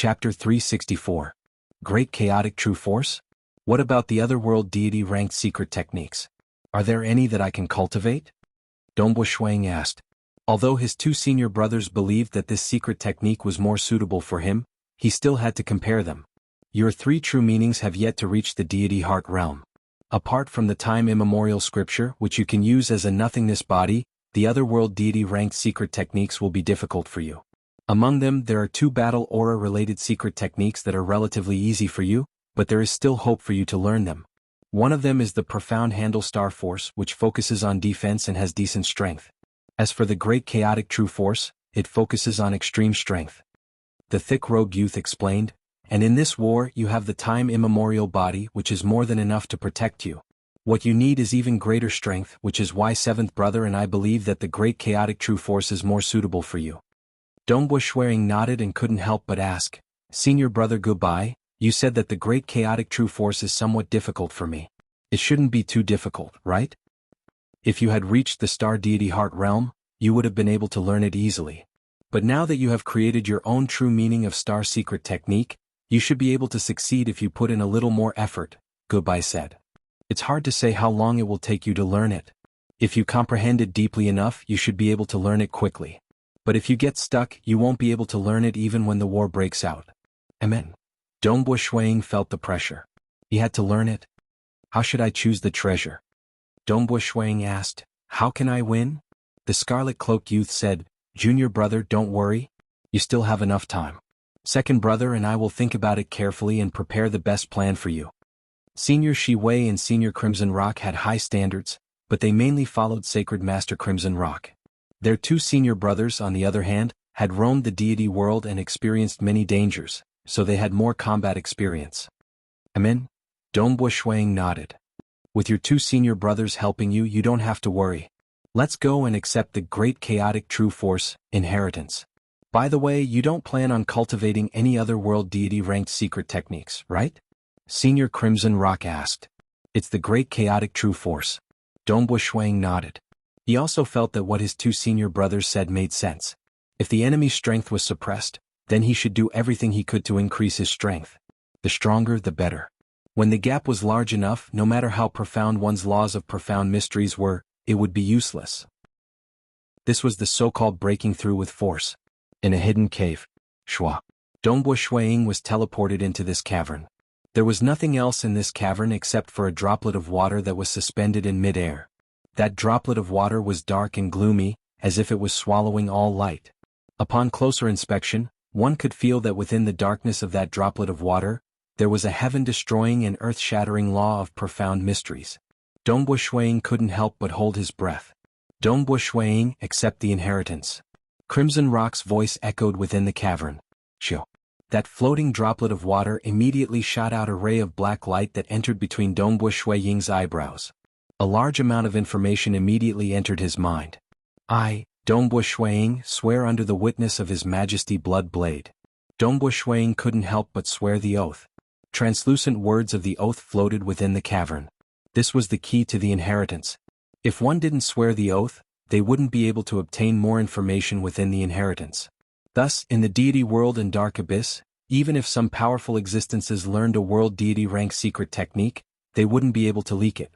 Chapter 364. Great Chaotic True Force? What about the otherworld deity ranked secret techniques? Are there any that I can cultivate? Dongbo Shuang asked. Although his two senior brothers believed that this secret technique was more suitable for him, he still had to compare them. Your three true meanings have yet to reach the deity heart realm. Apart from the time immemorial scripture which you can use as a nothingness body, the otherworld deity ranked secret techniques will be difficult for you. Among them there are two battle aura related secret techniques that are relatively easy for you, but there is still hope for you to learn them. One of them is the profound handle star force which focuses on defense and has decent strength. As for the great chaotic true force, it focuses on extreme strength. The thick-robed youth explained, and in this war you have the time immemorial body which is more than enough to protect you. What you need is even greater strength, which is why seventh brother and I believe that the great chaotic true force is more suitable for you. Dongbo Shuang nodded and couldn't help but ask, Senior brother goodbye, you said that the great chaotic true force is somewhat difficult for me. It shouldn't be too difficult, right? If you had reached the star deity heart realm, you would have been able to learn it easily. But now that you have created your own true meaning of star secret technique, you should be able to succeed if you put in a little more effort, Goodbye said. It's hard to say how long it will take you to learn it. If you comprehend it deeply enough, you should be able to learn it quickly. But if you get stuck, you won't be able to learn it even when the war breaks out. Amen. Dongbo Shuang felt the pressure. He had to learn it. How should I choose the treasure? Dongbo Shuang asked. How can I win? The scarlet-cloaked youth said, Junior brother, don't worry. You still have enough time. Second brother and I will think about it carefully and prepare the best plan for you. Senior Shi Wei and Senior Crimson Rock had high standards, but they mainly followed Sacred Master Crimson Rock. Their two senior brothers, on the other hand, had roamed the deity world and experienced many dangers, so they had more combat experience. Amen? Dongbo Shuang nodded. With your two senior brothers helping you, you don't have to worry. Let's go and accept the great chaotic true force, inheritance. By the way, you don't plan on cultivating any other world deity ranked secret techniques, right? Senior Crimson Rock asked. It's the great chaotic true force. Dongbo Shuang nodded. He also felt that what his two senior brothers said made sense. If the enemy's strength was suppressed, then he should do everything he could to increase his strength. The stronger, the better. When the gap was large enough, no matter how profound one's laws of profound mysteries were, it would be useless. This was the so-called breaking through with force. In a hidden cave. Shua. Dongbo Shuang was teleported into this cavern. There was nothing else in this cavern except for a droplet of water that was suspended in mid-air. That droplet of water was dark and gloomy, as if it was swallowing all light. Upon closer inspection, one could feel that within the darkness of that droplet of water, there was a heaven-destroying and earth-shattering law of profound mysteries. Dongbo Shuang couldn't help but hold his breath. Dongbo Shuang, accept the inheritance. Crimson Rock's voice echoed within the cavern. Shoo. That floating droplet of water immediately shot out a ray of black light that entered between Dongbo Shuang's eyebrows. A large amount of information immediately entered his mind. I, Dongbo Shuang, swear under the witness of His Majesty Blood Blade. Dongbo Shuang couldn't help but swear the oath. Translucent words of the oath floated within the cavern. This was the key to the inheritance. If one didn't swear the oath, they wouldn't be able to obtain more information within the inheritance. Thus, in the deity world and dark abyss, even if some powerful existences learned a world deity rank secret technique, they wouldn't be able to leak it.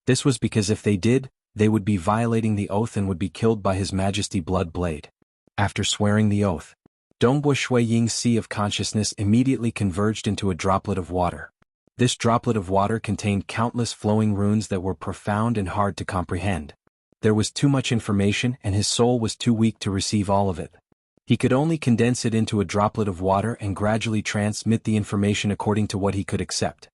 This was because if they did, they would be violating the oath and would be killed by His Majesty Blood Blade. After swearing the oath, Dongbo Shuang's sea of consciousness immediately converged into a droplet of water. This droplet of water contained countless flowing runes that were profound and hard to comprehend. There was too much information and his soul was too weak to receive all of it. He could only condense it into a droplet of water and gradually transmit the information according to what he could accept.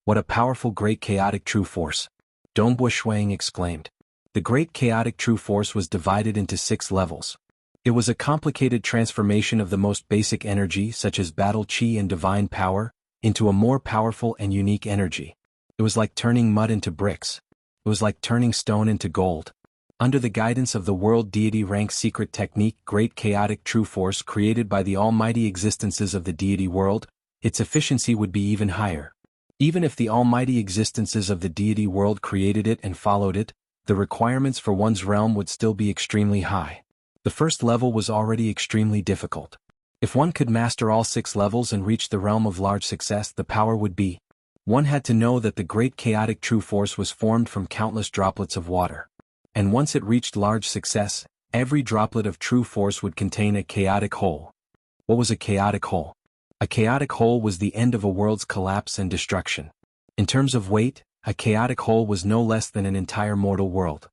What a powerful great chaotic true force! Dongbo Shuang exclaimed. The great chaotic true force was divided into 6 levels. It was a complicated transformation of the most basic energy such as battle chi and divine power, into a more powerful and unique energy. It was like turning mud into bricks. It was like turning stone into gold. Under the guidance of the world deity rank secret technique great chaotic true force created by the almighty existences of the deity world, its efficiency would be even higher. Even if the almighty existences of the deity world created it and followed it, the requirements for one's realm would still be extremely high. The first level was already extremely difficult. If one could master all 6 levels and reach the realm of large success, the power would be. One had to know that the great chaotic true force was formed from countless droplets of water. And once it reached large success, every droplet of true force would contain a chaotic whole. What was a chaotic whole? A chaotic whole was the end of a world's collapse and destruction. In terms of weight, a chaotic whole was no less than an entire mortal world.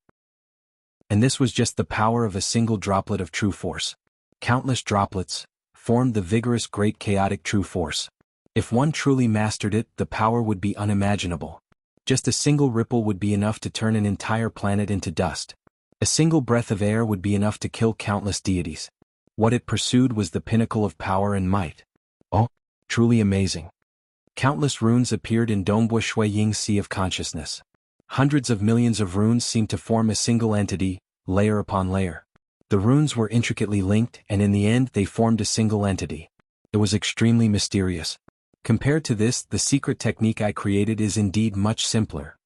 And this was just the power of a single droplet of true force. Countless droplets formed the vigorous great chaotic true force. If one truly mastered it, the power would be unimaginable. Just a single ripple would be enough to turn an entire planet into dust. A single breath of air would be enough to kill countless deities. What it pursued was the pinnacle of power and might. Oh, truly amazing. Countless runes appeared in Dongbo Shui Ying's sea of consciousness. Hundreds of millions of runes seemed to form a single entity, layer upon layer. The runes were intricately linked, and in the end they formed a single entity. It was extremely mysterious. Compared to this, the secret technique I created is indeed much simpler.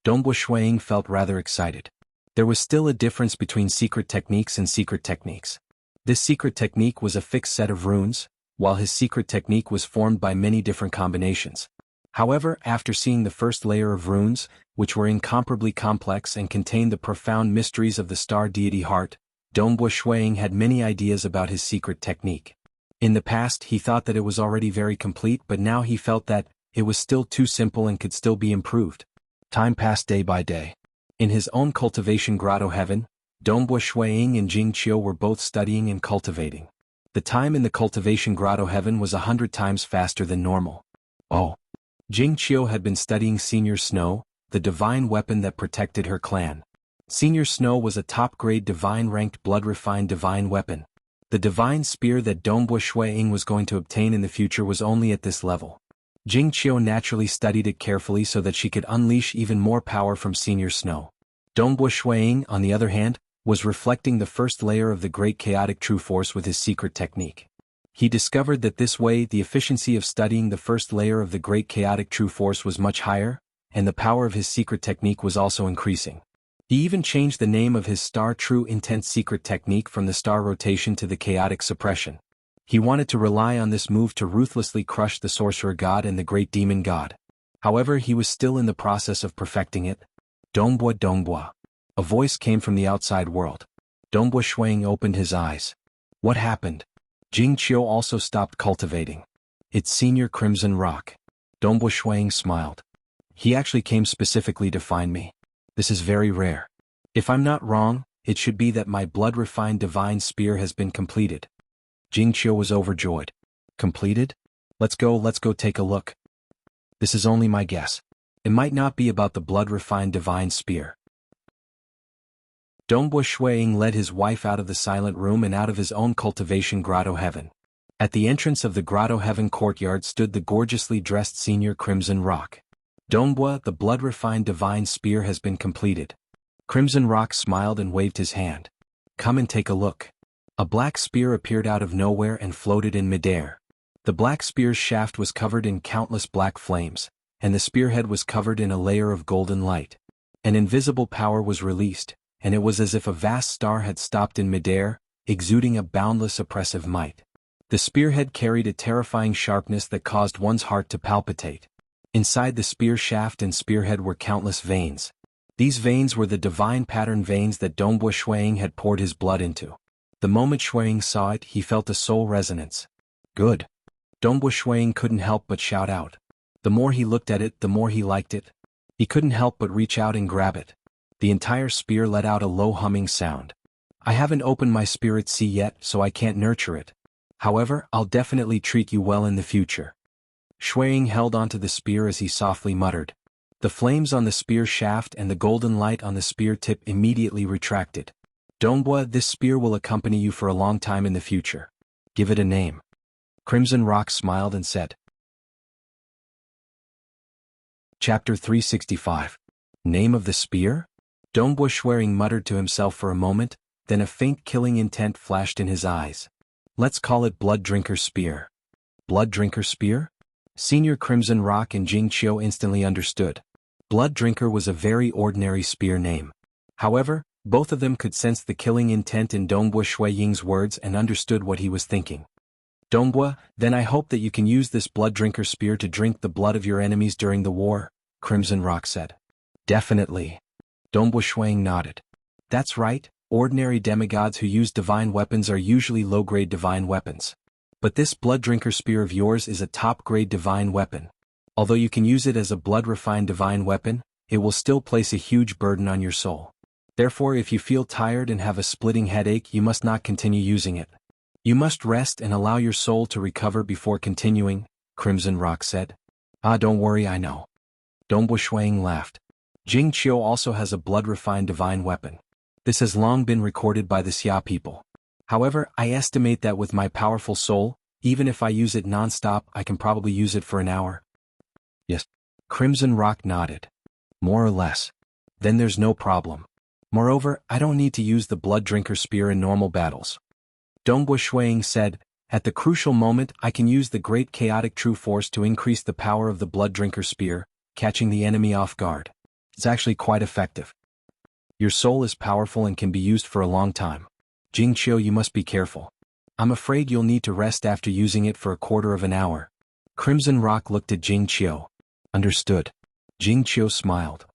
Dongbo Shui Ying felt rather excited. There was still a difference between secret techniques and secret techniques. This secret technique was a fixed set of runes, while his secret technique was formed by many different combinations. However, after seeing the first layer of runes, which were incomparably complex and contained the profound mysteries of the star deity heart, Dongbo Shui Ying had many ideas about his secret technique. In the past he thought that it was already very complete, but now he felt that it was still too simple and could still be improved. Time passed day by day. In his own cultivation grotto heaven, Dongbo Shui Ying and Jianghu were both studying and cultivating. The time in the cultivation grotto heaven was 100 times faster than normal. Oh. Jianghu had been studying Senior Snow, the divine weapon that protected her clan. Senior Snow was a top-grade divine-ranked blood-refined divine weapon. The divine spear that Dongbo Shui Ying was going to obtain in the future was only at this level. Jianghu naturally studied it carefully so that she could unleash even more power from Senior Snow. Dongbo Shui Ying, on the other hand, was reflecting the first layer of the great chaotic true force with his secret technique. He discovered that this way the efficiency of studying the first layer of the great chaotic true force was much higher, and the power of his secret technique was also increasing. He even changed the name of his star true intense secret technique from the star rotation to the chaotic suppression. He wanted to rely on this move to ruthlessly crush the sorcerer god and the great demon god. However, he was still in the process of perfecting it. Dongbo Dongbo. A voice came from the outside world. Dongbo Shui Ying opened his eyes. What happened? Jianghu also stopped cultivating. It's Senior Crimson Rock. Dongbo Shui Ying smiled. He actually came specifically to find me. This is very rare. If I'm not wrong, it should be that my blood-refined divine spear has been completed. Jianghu was overjoyed. Completed? Let's go take a look. This is only my guess. It might not be about the blood-refined divine spear. Dongbo Shui Ying led his wife out of the silent room and out of his own cultivation grotto heaven. At the entrance of the grotto heaven courtyard stood the gorgeously dressed Senior Crimson Rock. Dongbo, the blood-refined divine spear has been completed. Crimson Rock smiled and waved his hand. Come and take a look. A black spear appeared out of nowhere and floated in midair. The black spear's shaft was covered in countless black flames, and the spearhead was covered in a layer of golden light. An invisible power was released, and it was as if a vast star had stopped in midair, exuding a boundless oppressive might. The spearhead carried a terrifying sharpness that caused one's heart to palpitate. Inside the spear shaft and spearhead were countless veins. These veins were the divine pattern veins that Dongbo Shui Ying had poured his blood into. The moment Shui Ying saw it, he felt a soul resonance. Good. Dongbo Shui Ying couldn't help but shout out. The more he looked at it, the more he liked it. He couldn't help but reach out and grab it. The entire spear let out a low humming sound. I haven't opened my spirit sea yet, so I can't nurture it. However, I'll definitely treat you well in the future. Shui Ying held onto the spear as he softly muttered. The flames on the spear shaft and the golden light on the spear tip immediately retracted. Dongbo, this spear will accompany you for a long time in the future. Give it a name. Crimson Rock smiled and said. Chapter 365. Name of the spear? Dongbo Shui Ying muttered to himself for a moment, then a faint killing intent flashed in his eyes. Let's call it Blood Drinker Spear. Blood Drinker Spear? Senior Crimson Rock and Jianghu instantly understood. Blood Drinker was a very ordinary spear name. However, both of them could sense the killing intent in Dongbo Shui Ying's words and understood what he was thinking. Dongbua, then I hope that you can use this blood drinker spear to drink the blood of your enemies during the war, Crimson Rock said. Definitely. Dongbua Shuang nodded. That's right, ordinary demigods who use divine weapons are usually low-grade divine weapons. But this blood drinker spear of yours is a top-grade divine weapon. Although you can use it as a blood-refined divine weapon, it will still place a huge burden on your soul. Therefore, if you feel tired and have a splitting headache, you must not continue using it. You must rest and allow your soul to recover before continuing, Crimson Rock said. Ah, don't worry, I know. Dongbua Shuang laughed. Jing Qiu also has a blood-refined divine weapon. This has long been recorded by the Xia people. However, I estimate that with my powerful soul, even if I use it non-stop, I can probably use it for an hour. Yes. Crimson Rock nodded. More or less. Then there's no problem. Moreover, I don't need to use the blood drinker spear in normal battles. Dongbua Shuang said, at the crucial moment I can use the great chaotic true force to increase the power of the blood drinker spear, catching the enemy off guard. It's actually quite effective. Your soul is powerful and can be used for a long time. Jing Qiu, you must be careful. I'm afraid you'll need to rest after using it for a quarter of an hour. Crimson Rock looked at Jing Qiu. Understood. Jing Qiu smiled.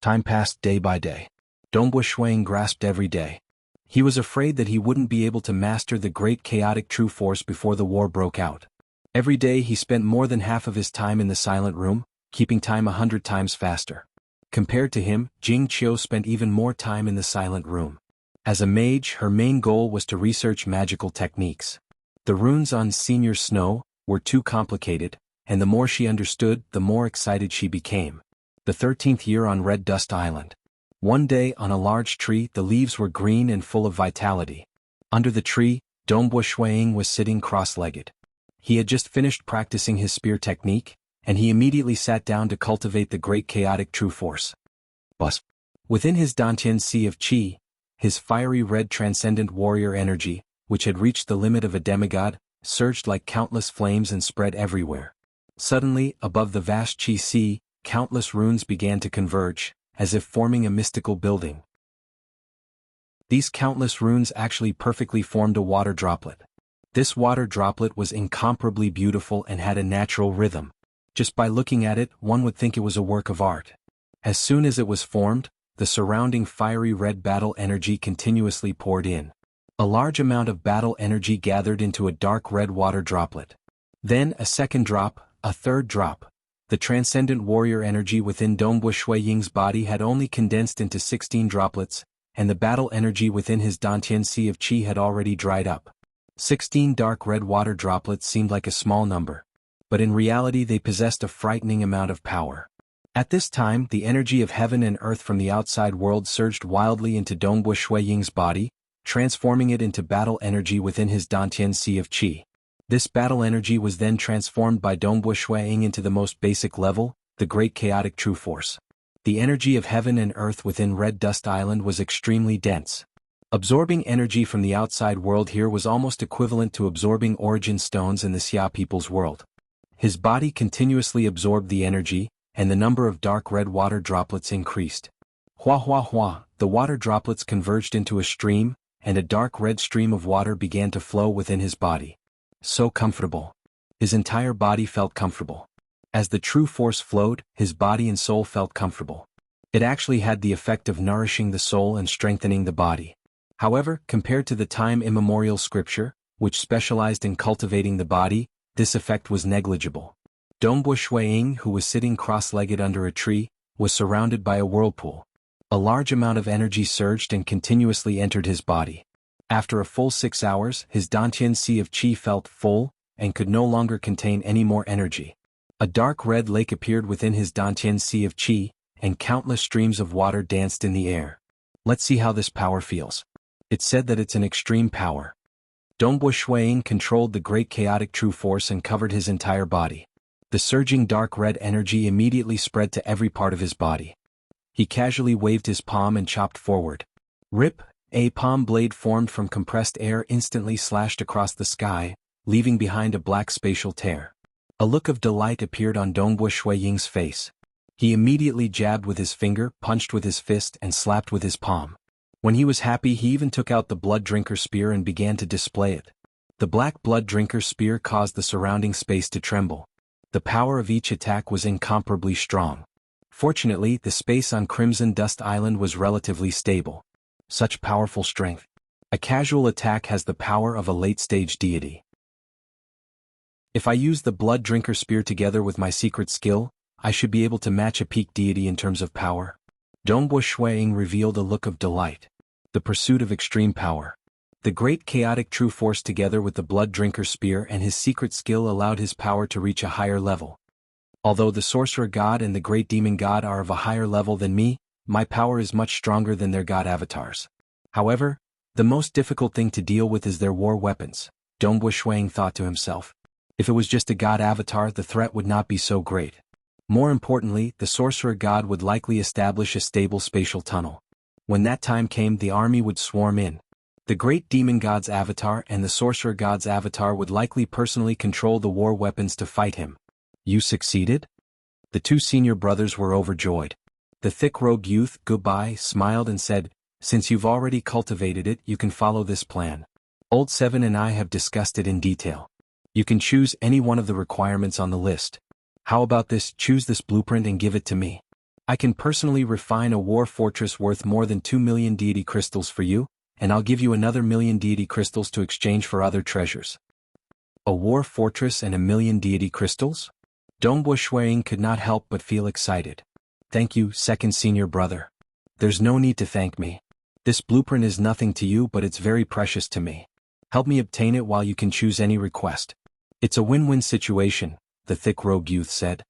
Time passed day by day. Dongbua Shuang grasped every day. He was afraid that he wouldn't be able to master the great chaotic true force before the war broke out. Every day he spent more than half of his time in the silent room, keeping time 100 times faster. Compared to him, Jing Qiu spent even more time in the silent room. As a mage, her main goal was to research magical techniques. The runes on Senior Snow were too complicated, and the more she understood, the more excited she became. The 13th year on Red Dust Island. One day on a large tree the leaves were green and full of vitality. Under the tree, Dongbua Shuang was sitting cross-legged. He had just finished practicing his spear technique, and he immediately sat down to cultivate the great chaotic true force. Bus. Within his Dantian Sea of Qi, his fiery red transcendent warrior energy, which had reached the limit of a demigod, surged like countless flames and spread everywhere. Suddenly, above the vast Qi Sea, countless runes began to converge, as if forming a mystical building. These countless runes actually perfectly formed a water droplet. This water droplet was incomparably beautiful and had a natural rhythm. Just by looking at it, one would think it was a work of art. As soon as it was formed, the surrounding fiery red battle energy continuously poured in. A large amount of battle energy gathered into a dark red water droplet. Then a second drop, a third drop. The transcendent warrior energy within Dongbua Shuang's body had only condensed into 16 droplets, and the battle energy within his Dantian Sea of Qi had already dried up. 16 dark red water droplets seemed like a small number, but in reality they possessed a frightening amount of power. At this time, the energy of heaven and earth from the outside world surged wildly into Dongbua Shuang's body, transforming it into battle energy within his Dantian Sea of Qi. This battle energy was then transformed by Dongbua Shuang into the most basic level, the great chaotic true force. The energy of heaven and earth within Red Dust Island was extremely dense. Absorbing energy from the outside world here was almost equivalent to absorbing origin stones in the Xia people's world. His body continuously absorbed the energy, and the number of dark red water droplets increased. Hua hua hua, the water droplets converged into a stream, and a dark red stream of water began to flow within his body. So comfortable. His entire body felt comfortable. As the true force flowed, his body and soul felt comfortable. It actually had the effect of nourishing the soul and strengthening the body. However, compared to the time immemorial scripture, which specialized in cultivating the body, this effect was negligible. Dongbua Shuang, who was sitting cross-legged under a tree, was surrounded by a whirlpool. A large amount of energy surged and continuously entered his body. After a full 6 hours, his Dantian Sea of Qi felt full, and could no longer contain any more energy. A dark red lake appeared within his Dantian Sea of Qi, and countless streams of water danced in the air. Let's see how this power feels. It's said that it's an extreme power. Dongbua Shuang controlled the great chaotic true force and covered his entire body. The surging dark red energy immediately spread to every part of his body. He casually waved his palm and chopped forward. Rip! A palm blade formed from compressed air instantly slashed across the sky, leaving behind a black spatial tear. A look of delight appeared on Dongbua Shuang's face. He immediately jabbed with his finger, punched with his fist, and slapped with his palm. When he was happy, he even took out the blood drinker spear and began to display it. The black blood drinker spear caused the surrounding space to tremble. The power of each attack was incomparably strong. Fortunately, the space on Crimson Dust Island was relatively stable. Such powerful strength. A casual attack has the power of a late-stage deity. If I use the blood drinker spear together with my secret skill, I should be able to match a peak deity in terms of power. Dongbo Shuiying revealed a look of delight. The pursuit of extreme power. The great chaotic true force together with the blood drinker spear and his secret skill allowed his power to reach a higher level. Although the sorcerer god and the great demon god are of a higher level than me, my power is much stronger than their god avatars. However, the most difficult thing to deal with is their war weapons, Dongbo Shuiying thought to himself. If it was just a god avatar, the threat would not be so great. More importantly, the sorcerer god would likely establish a stable spatial tunnel. When that time came, the army would swarm in. The great demon god's avatar and the sorcerer god's avatar would likely personally control the war weapons to fight him. You succeeded? The two senior brothers were overjoyed. The thick-robed youth, goodbye, smiled and said, since you've already cultivated it, you can follow this plan. Old Seven and I have discussed it in detail. You can choose any one of the requirements on the list. How about this? Choose this blueprint and give it to me. I can personally refine a war fortress worth more than 2 million deity crystals for you, and I'll give you another 1,000,000 deity crystals to exchange for other treasures. A war fortress and 1,000,000 deity crystals? Dongbo Shuiying could not help but feel excited. Thank you, second senior brother. There's no need to thank me. This blueprint is nothing to you, but it's very precious to me. Help me obtain it while you can choose any request. It's a win-win situation, the thick-robed youth said.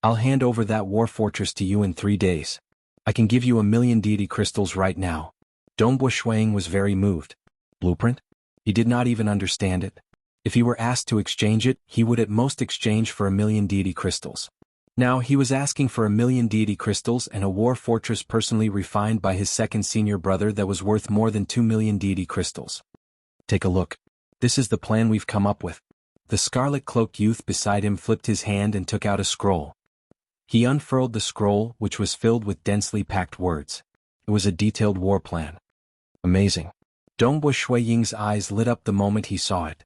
I'll hand over that war fortress to you in 3 days. I can give you 1,000,000 deity crystals right now. Dongbo Shuiying was very moved. Blueprint? He did not even understand it. If he were asked to exchange it, he would at most exchange for 1,000,000 deity crystals. Now he was asking for 1,000,000 deity crystals and a war fortress personally refined by his second senior brother that was worth more than 2 million deity crystals. Take a look. This is the plan we've come up with. The scarlet-cloaked youth beside him flipped his hand and took out a scroll. He unfurled the scroll, which was filled with densely packed words. It was a detailed war plan. Amazing. Dongbo Shuiying's eyes lit up the moment he saw it.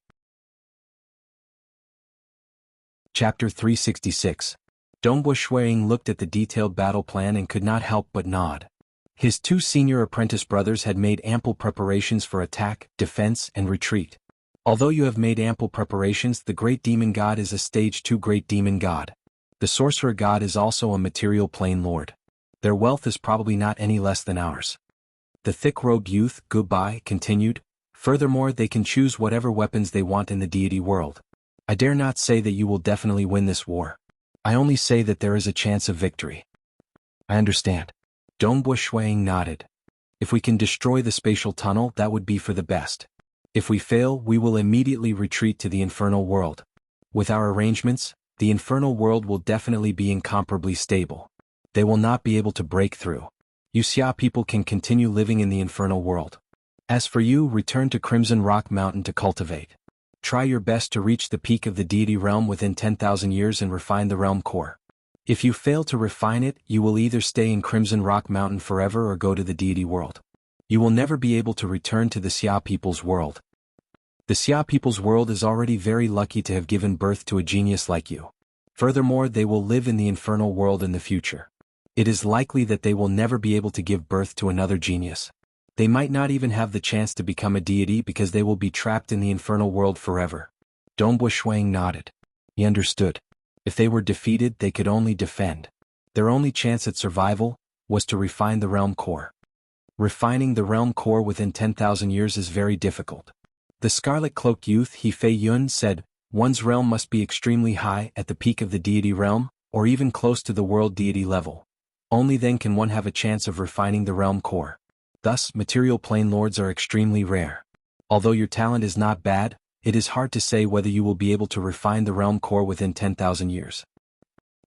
Chapter 366. Dongbo Shuiying looked at the detailed battle plan and could not help but nod. His two senior apprentice brothers had made ample preparations for attack, defense, and retreat. Although you have made ample preparations, the great demon god is a stage 2 great demon god. The sorcerer god is also a material plane lord. Their wealth is probably not any less than ours. The thick-robed youth, goodbye, continued. Furthermore, they can choose whatever weapons they want in the deity world. I dare not say that you will definitely win this war. I only say that there is a chance of victory. I understand. Dongbo Shuiying nodded. If we can destroy the spatial tunnel, that would be for the best. If we fail, we will immediately retreat to the infernal world. With our arrangements, the infernal world will definitely be incomparably stable. They will not be able to break through. Wuxia people can continue living in the infernal world. As for you, return to Crimson Rock Mountain to cultivate. Try your best to reach the peak of the deity realm within 10,000 years and refine the realm core. If you fail to refine it, you will either stay in Crimson Rock Mountain forever or go to the deity world. You will never be able to return to the Xia people's world. The Xia people's world is already very lucky to have given birth to a genius like you. Furthermore, they will live in the infernal world in the future. It is likely that they will never be able to give birth to another genius. They might not even have the chance to become a deity because they will be trapped in the infernal world forever. Dongbo Shuiying nodded. He understood. If they were defeated, they could only defend. Their only chance at survival was to refine the realm core. Refining the realm core within 10,000 years is very difficult. The scarlet-cloaked youth He Fei Yun said, one's realm must be extremely high at the peak of the deity realm, or even close to the world deity level. Only then can one have a chance of refining the realm core. Thus, material plane lords are extremely rare. Although your talent is not bad, it is hard to say whether you will be able to refine the realm core within 10,000 years.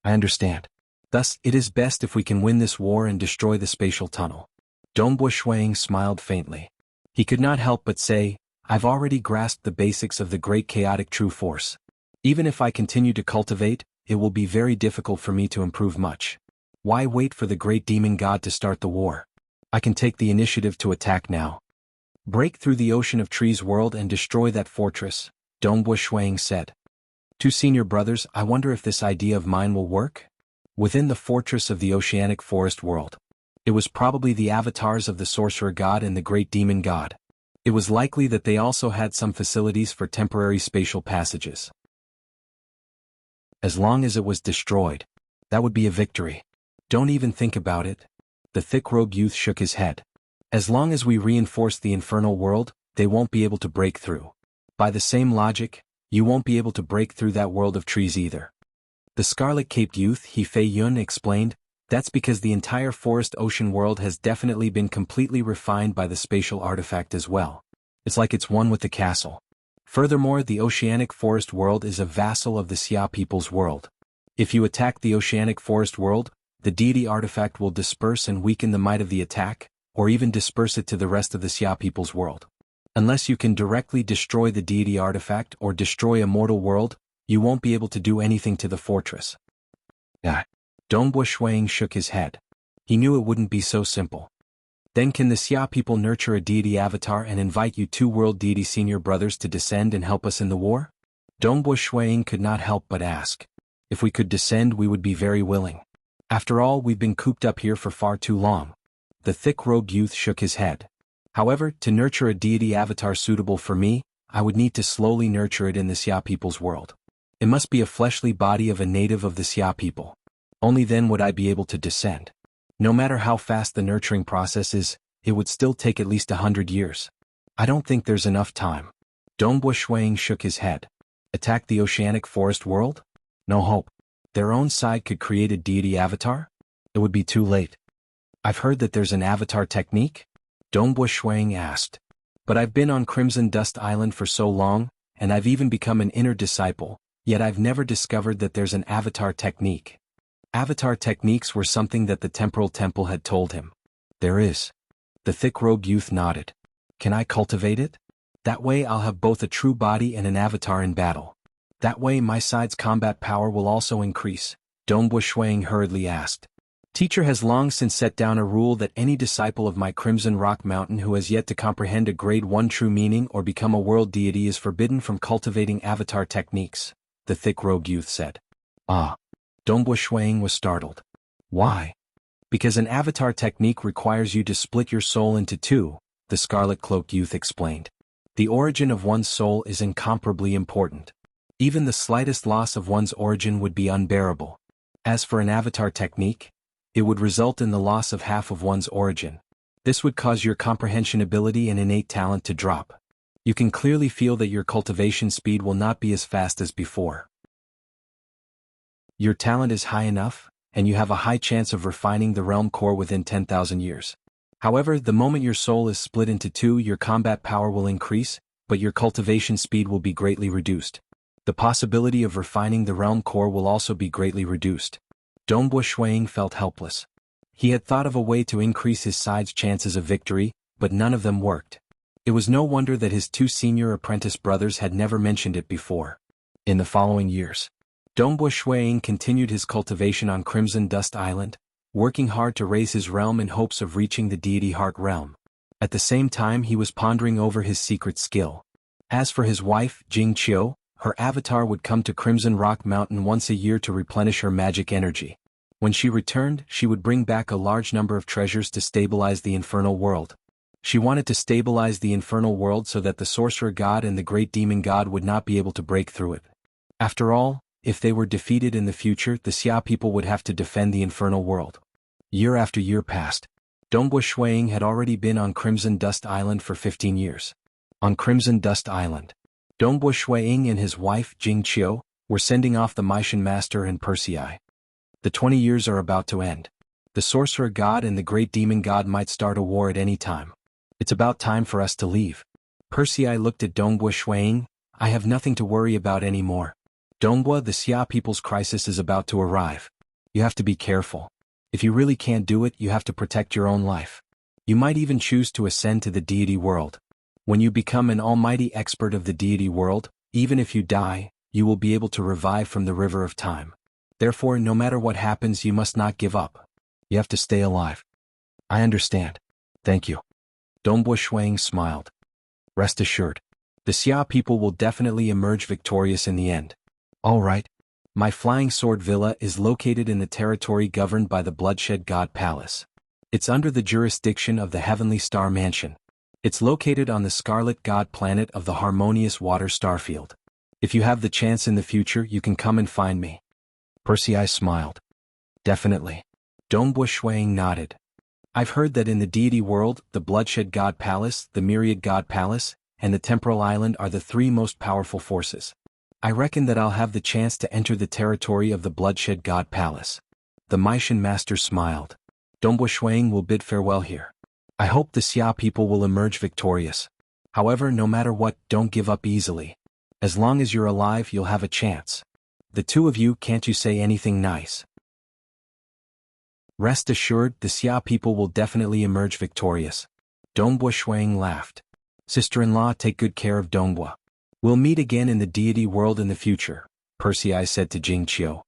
I understand. Thus, it is best if we can win this war and destroy the spatial tunnel. Dongbo Shuiying smiled faintly. He could not help but say, I've already grasped the basics of the great chaotic true force. Even if I continue to cultivate, it will be very difficult for me to improve much. Why wait for the great demon god to start the war? I can take the initiative to attack now. Break through the ocean of trees world and destroy that fortress, Dongbo Shuang said. Two senior brothers, I wonder if this idea of mine will work? Within the fortress of the oceanic forest world. It was probably the avatars of the sorcerer god and the great demon god. It was likely that they also had some facilities for temporary spatial passages. As long as it was destroyed, that would be a victory. Don't even think about it. The thick-robed youth shook his head. As long as we reinforce the infernal world, they won't be able to break through. By the same logic, you won't be able to break through that world of trees either. The scarlet-caped youth, He Fei Yun, explained, that's because the entire forest ocean world has definitely been completely refined by the spatial artifact as well. It's like it's one with the castle. Furthermore, the oceanic forest world is a vassal of the Xia people's world. If you attack the oceanic forest world, the deity artifact will disperse and weaken the might of the attack, or even disperse it to the rest of the Xia people's world. Unless you can directly destroy the deity artifact or destroy a mortal world, you won't be able to do anything to the fortress. Dongbo Shuang shook his head. He knew it wouldn't be so simple. Then can the Xia people nurture a deity avatar and invite you two world deity senior brothers to descend and help us in the war? Dongbo Shuang could not help but ask. If we could descend, we would be very willing. After all, we've been cooped up here for far too long. The thick-robed youth shook his head. However, to nurture a deity avatar suitable for me, I would need to slowly nurture it in the Xia people's world. It must be a fleshly body of a native of the Xia people. Only then would I be able to descend. No matter how fast the nurturing process is, it would still take at least 100 years. I don't think there's enough time. Dongbo Shuang shook his head. Attack the oceanic forest world? No hope. Their own side could create a deity avatar? It would be too late. I've heard that there's an avatar technique? Dongbo Shuang asked. But I've been on Crimson Dust Island for so long, and I've even become an inner disciple, yet I've never discovered that there's an avatar technique. Avatar techniques were something that the temporal temple had told him. There is. The thick-robed youth nodded. Can I cultivate it? That way I'll have both a true body and an avatar in battle. That way my side's combat power will also increase, Dongbo Shuang hurriedly asked. Teacher has long since set down a rule that any disciple of my Crimson Rock Mountain who has yet to comprehend a grade 1 true meaning or become a world deity is forbidden from cultivating avatar techniques, the thick-robed youth said. Ah. Dongbo Shuang was startled. Why? Because an avatar technique requires you to split your soul into two, the scarlet-cloaked youth explained. The origin of one's soul is incomparably important. Even the slightest loss of one's origin would be unbearable. As for an avatar technique, it would result in the loss of half of one's origin. This would cause your comprehension ability and innate talent to drop. You can clearly feel that your cultivation speed will not be as fast as before. Your talent is high enough, and you have a high chance of refining the realm core within 10,000 years. However, the moment your soul is split into two, your combat power will increase, but your cultivation speed will be greatly reduced. The possibility of refining the realm core will also be greatly reduced. Dongbo Shuang felt helpless. He had thought of a way to increase his side's chances of victory, but none of them worked. It was no wonder that his two senior apprentice brothers had never mentioned it before. In the following years, Dongbo Shuang continued his cultivation on Crimson Dust Island, working hard to raise his realm in hopes of reaching the deity heart realm. At the same time he was pondering over his secret skill. As for his wife, Jing, her avatar would come to Crimson Rock Mountain once a year to replenish her magic energy. When she returned, she would bring back a large number of treasures to stabilize the infernal world. She wanted to stabilize the infernal world so that the sorcerer god and the great demon god would not be able to break through it. After all, if they were defeated in the future, the Xia people would have to defend the infernal world. Year after year passed. Dongbo Shuang had already been on Crimson Dust Island for 15 years. On Crimson Dust Island, Dongbo Shuang and his wife, Jing, were sending off the Maishan Master and Persei. The 20 years are about to end. The sorcerer god and the great demon god might start a war at any time. It's about time for us to leave. Persei looked at Dongbo Shuang. I have nothing to worry about anymore. Dongbo, the Xia people's crisis is about to arrive. You have to be careful. If you really can't do it, you have to protect your own life. You might even choose to ascend to the deity world. When you become an almighty expert of the deity world, even if you die, you will be able to revive from the river of time. Therefore, no matter what happens, you must not give up. You have to stay alive. I understand. Thank you. Dongbo Shuang smiled. Rest assured. The Xia people will definitely emerge victorious in the end. All right. My flying sword villa is located in the territory governed by the Bloodshed God Palace. It's under the jurisdiction of the Heavenly Star Mansion. It's located on the Scarlet God planet of the harmonious water starfield. If you have the chance in the future, you can come and find me. Persei smiled. Definitely. Dongbo Shuang nodded. I've heard that in the deity world, the Bloodshed God Palace, the Myriad God Palace, and the Temporal Island are the three most powerful forces. I reckon that I'll have the chance to enter the territory of the Bloodshed God Palace. The Maishan master smiled. Dongbo Shuang will bid farewell here. I hope the Xia people will emerge victorious. However, no matter what, don't give up easily. As long as you're alive, you'll have a chance. The two of you, can't you say anything nice? Rest assured, the Xia people will definitely emerge victorious. Dongbo Shuang laughed. Sister-in-law, take good care of Dongbo. We'll meet again in the deity world in the future, Persei said to Jingqiu.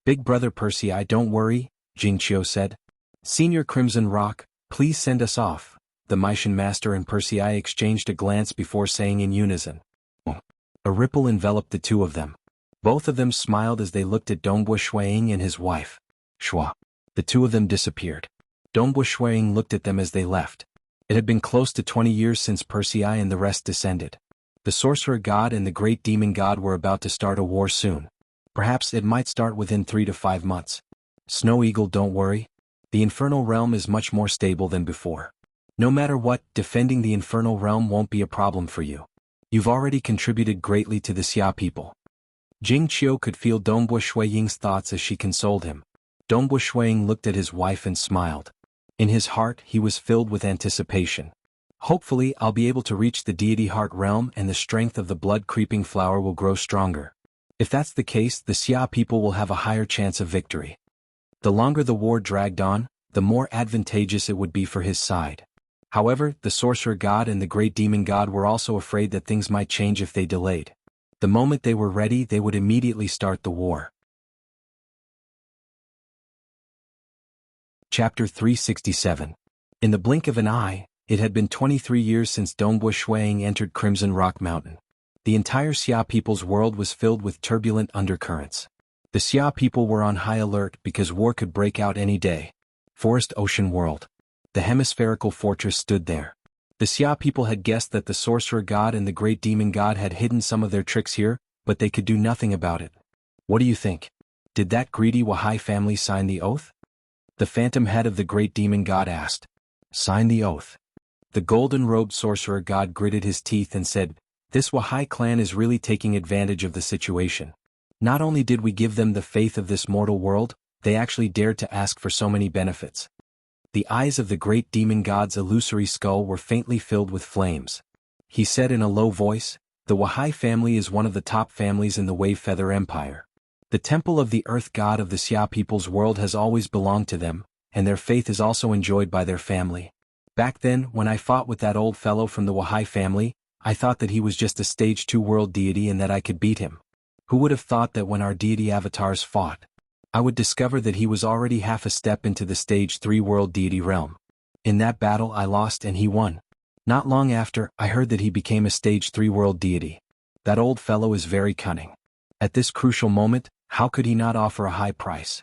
Big brother Persei, don't worry, Jingqiu said. Senior Crimson Rock, please send us off. The Maishan master and Persei exchanged a glance before saying in unison. A ripple enveloped the two of them. Both of them smiled as they looked at Dongbo Shuang and his wife. Shua. The two of them disappeared. Dongbo Shuang looked at them as they left. It had been close to 20 years since Persei and the rest descended. The sorcerer god and the great demon god were about to start a war soon. Perhaps it might start within 3 to 5 months. Snow Eagle, don't worry. The infernal realm is much more stable than before. No matter what, defending the infernal realm won't be a problem for you. You've already contributed greatly to the Xia people. Jingqiu could feel Dongbo Shuang's thoughts as she consoled him. Dongbo Shuang looked at his wife and smiled. In his heart, he was filled with anticipation. Hopefully, I'll be able to reach the deity heart realm and the strength of the blood-creeping flower will grow stronger. If that's the case, the Xia people will have a higher chance of victory. The longer the war dragged on, the more advantageous it would be for his side. However, the sorcerer god and the great demon god were also afraid that things might change if they delayed. The moment they were ready, they would immediately start the war. Chapter 367. In the blink of an eye, it had been 23 years since Dongbo Shuang entered Crimson Rock Mountain. The entire Xia people's world was filled with turbulent undercurrents. The Xia people were on high alert because war could break out any day. Forest Ocean World. The hemispherical fortress stood there. The Xia people had guessed that the sorcerer god and the great demon god had hidden some of their tricks here, but they could do nothing about it. What do you think? Did that greedy Wahai family sign the oath? The phantom head of the great demon god asked. Sign the oath. The golden-robed sorcerer god gritted his teeth and said, This Wahai clan is really taking advantage of the situation. Not only did we give them the faith of this mortal world, they actually dared to ask for so many benefits. The eyes of the great demon god's illusory skull were faintly filled with flames. He said in a low voice, The Wahai family is one of the top families in the Wave Feather Empire. The temple of the earth god of the Xia people's world has always belonged to them, and their faith is also enjoyed by their family. Back then, when I fought with that old fellow from the Wahai family, I thought that he was just a stage 2 world deity and that I could beat him. Who would have thought that when our deity avatars fought, I would discover that he was already half a step into the stage 3 world deity realm. In that battle I lost and he won. Not long after, I heard that he became a stage 3 world deity. That old fellow is very cunning. At this crucial moment, how could he not offer a high price?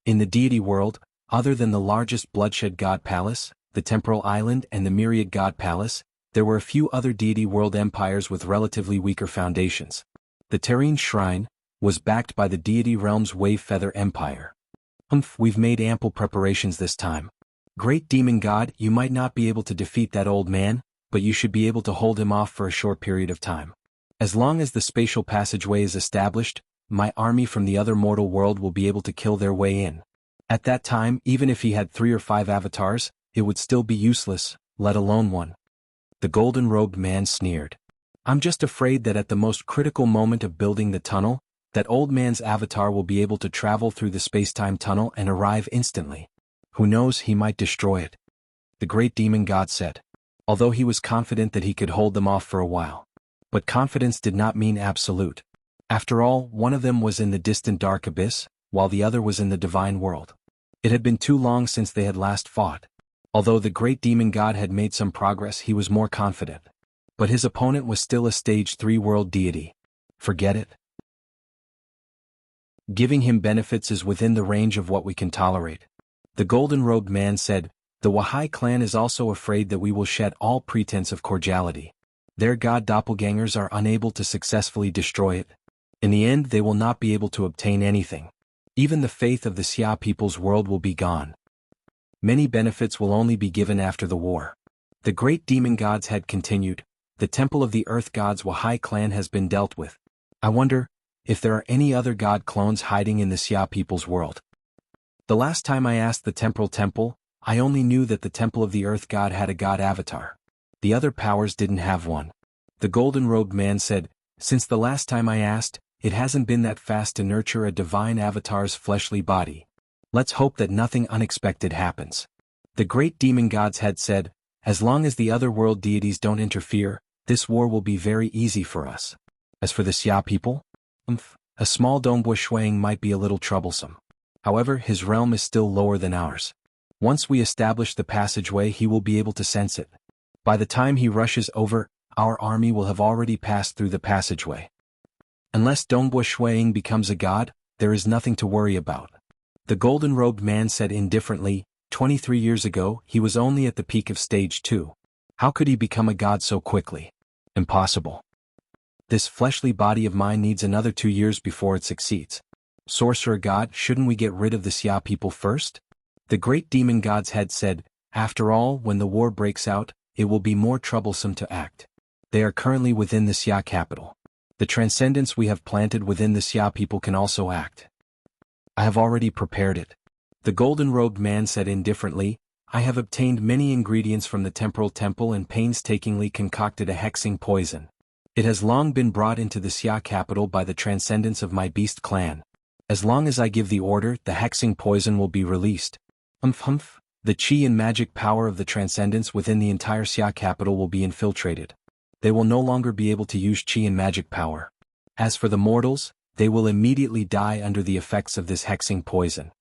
In the deity world, other than the largest Bloodshed God Palace, the Temporal Island and the Myriad God Palace, there were a few other deity world empires with relatively weaker foundations. The Terrene Shrine was backed by the deity realm's Wave Feather Empire. We've made ample preparations this time. Great Demon God, you might not be able to defeat that old man, but you should be able to hold him off for a short period of time. As long as the spatial passageway is established, my army from the other mortal world will be able to kill their way in. At that time, even if he had 3 or 5 avatars, it would still be useless, let alone one. The golden-robed man sneered. I'm just afraid that at the most critical moment of building the tunnel, that old man's avatar will be able to travel through the space-time tunnel and arrive instantly. Who knows, he might destroy it. The great demon god said. Although he was confident that he could hold them off for a while. But confidence did not mean absolute. After all, one of them was in the distant dark abyss, while the other was in the divine world. It had been too long since they had last fought. Although the great demon god had made some progress, he was more confident. But his opponent was still a stage 3 world deity. Forget it. Giving him benefits is within the range of what we can tolerate. The golden-robed man said, the Wahai clan is also afraid that we will shed all pretense of cordiality. Their god doppelgangers are unable to successfully destroy it. In the end, they will not be able to obtain anything. Even the faith of the Xia people's world will be gone. Many benefits will only be given after the war. The great demon gods had continued, the temple of the earth gods Wahai clan has been dealt with. I wonder if there are any other god clones hiding in the Xia people's world. The last time I asked the temporal temple, I only knew that the temple of the earth god had a god avatar. The other powers didn't have one. The golden-robed man said, since the last time I asked, it hasn't been that fast to nurture a divine avatar's fleshly body. Let's hope that nothing unexpected happens. The great demon gods had said, as long as the other world deities don't interfere, this war will be very easy for us. As for the Xia people, a small Dongbo Shuang might be a little troublesome. However, his realm is still lower than ours. Once we establish the passageway, he will be able to sense it. By the time he rushes over, our army will have already passed through the passageway. Unless Dongbo Shuang becomes a god, there is nothing to worry about. The golden-robed man said indifferently, 23 years ago, he was only at the peak of stage 2. How could he become a god so quickly? Impossible. This fleshly body of mine needs another 2 years before it succeeds. Sorcerer god, shouldn't we get rid of the Xia people first? The great demon gods had said, after all, when the war breaks out, it will be more troublesome to act. They are currently within the Xia capital. The transcendence we have planted within the Xia people can also act. I have already prepared it. The golden-robed man said indifferently, I have obtained many ingredients from the temporal temple and painstakingly concocted a hexing poison. It has long been brought into the Xia capital by the transcendence of my beast clan. As long as I give the order, the hexing poison will be released. The chi and magic power of the transcendence within the entire Xia capital will be infiltrated. They will no longer be able to use chi and magic power. As for the mortals, they will immediately die under the effects of this hexing poison.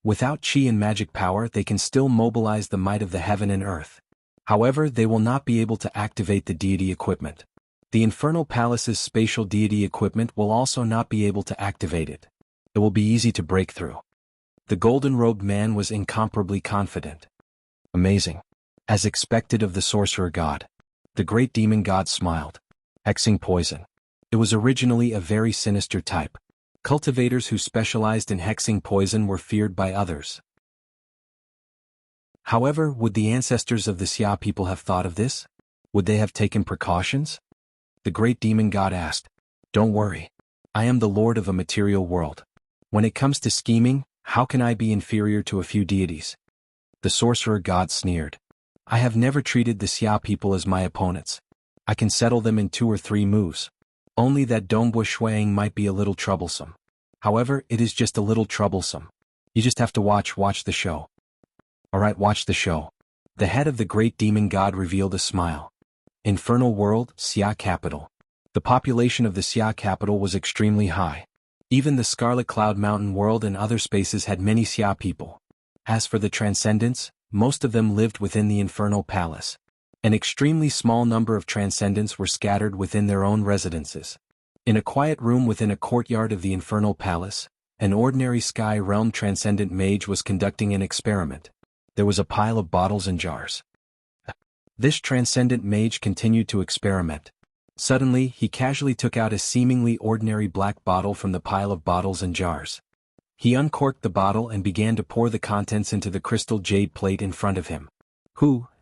Without chi and magic power, they can still mobilize the might of the heaven and earth. However, they will not be able to activate the deity equipment. The Infernal Palace's spatial deity equipment will also not be able to activate it. It will be easy to break through. The golden-robed man was incomparably confident. Amazing. As expected of the sorcerer god. The great demon god smiled. Hexing poison. It was originally a very sinister type. Cultivators who specialized in hexing poison were feared by others. However, would the ancestors of the Xia people have thought of this? Would they have taken precautions? The great demon god asked. Don't worry. I am the lord of a material world. When it comes to scheming, how can I be inferior to a few deities? The sorcerer god sneered. I have never treated the Xia people as my opponents. I can settle them in 2 or 3 moves. Only that Dongbo Shuang might be a little troublesome. However, it is just a little troublesome. You just have to watch the show. Alright, watch the show. The head of the great demon god revealed a smile. Infernal world, Xia capital. The population of the Xia capital was extremely high. Even the Scarlet Cloud Mountain world and other spaces had many Xia people. As for the transcendents, most of them lived within the Infernal Palace. An extremely small number of transcendents were scattered within their own residences. In a quiet room within a courtyard of the Infernal Palace, an ordinary Sky Realm transcendent mage was conducting an experiment. There was a pile of bottles and jars. This transcendent mage continued to experiment. Suddenly, he casually took out a seemingly ordinary black bottle from the pile of bottles and jars. He uncorked the bottle and began to pour the contents into the crystal jade plate in front of him.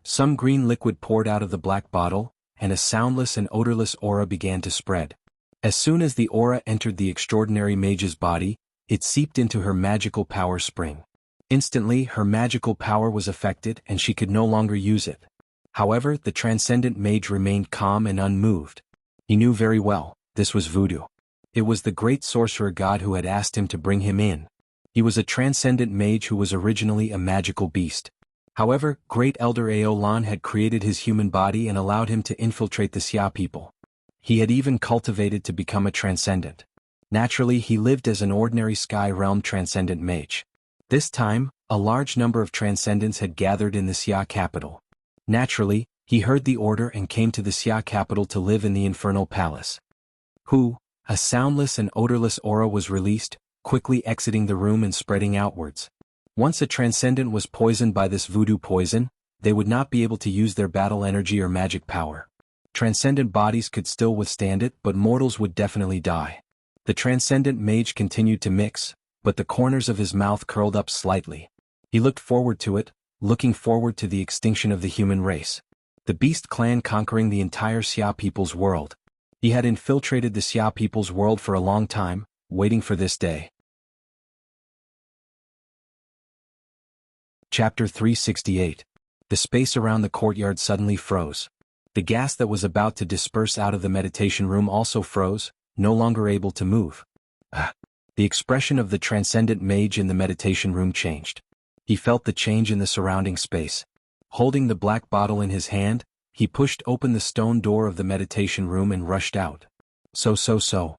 Some green liquid poured out of the black bottle, and a soundless and odorless aura began to spread. As soon as the aura entered the extraordinary mage's body, it seeped into her magical power spring. Instantly, her magical power was affected and she could no longer use it. However, the transcendent mage remained calm and unmoved. He knew very well, this was voodoo. It was the great sorcerer god who had asked him to bring him in. He was a transcendent mage who was originally a magical beast. However, Great Elder Aolan had created his human body and allowed him to infiltrate the Xia people. He had even cultivated to become a transcendent. Naturally, he lived as an ordinary Sky Realm transcendent mage. This time, A large number of transcendents had gathered in the Xia capital. Naturally, he heard the order and came to the Xia capital to live in the infernal palace. Hu, a soundless and odorless aura was released, quickly exiting the room and spreading outwards. Once a transcendent was poisoned by this voodoo poison, they would not be able to use their battle energy or magic power. Transcendent bodies could still withstand it, but mortals would definitely die. The transcendent mage continued to mix, but the corners of his mouth curled up slightly. He looked forward to it, looking forward to the extinction of the human race. The Beast clan conquering the entire Xia people's world. He had infiltrated the Xia people's world for a long time, waiting for this day. Chapter 368. The space around the courtyard suddenly froze. The gas that was about to disperse out of the meditation room also froze, no longer able to move. The expression of the transcendent mage in the meditation room changed. He felt the change in the surrounding space. Holding the black bottle in his hand, he pushed open the stone door of the meditation room and rushed out. So.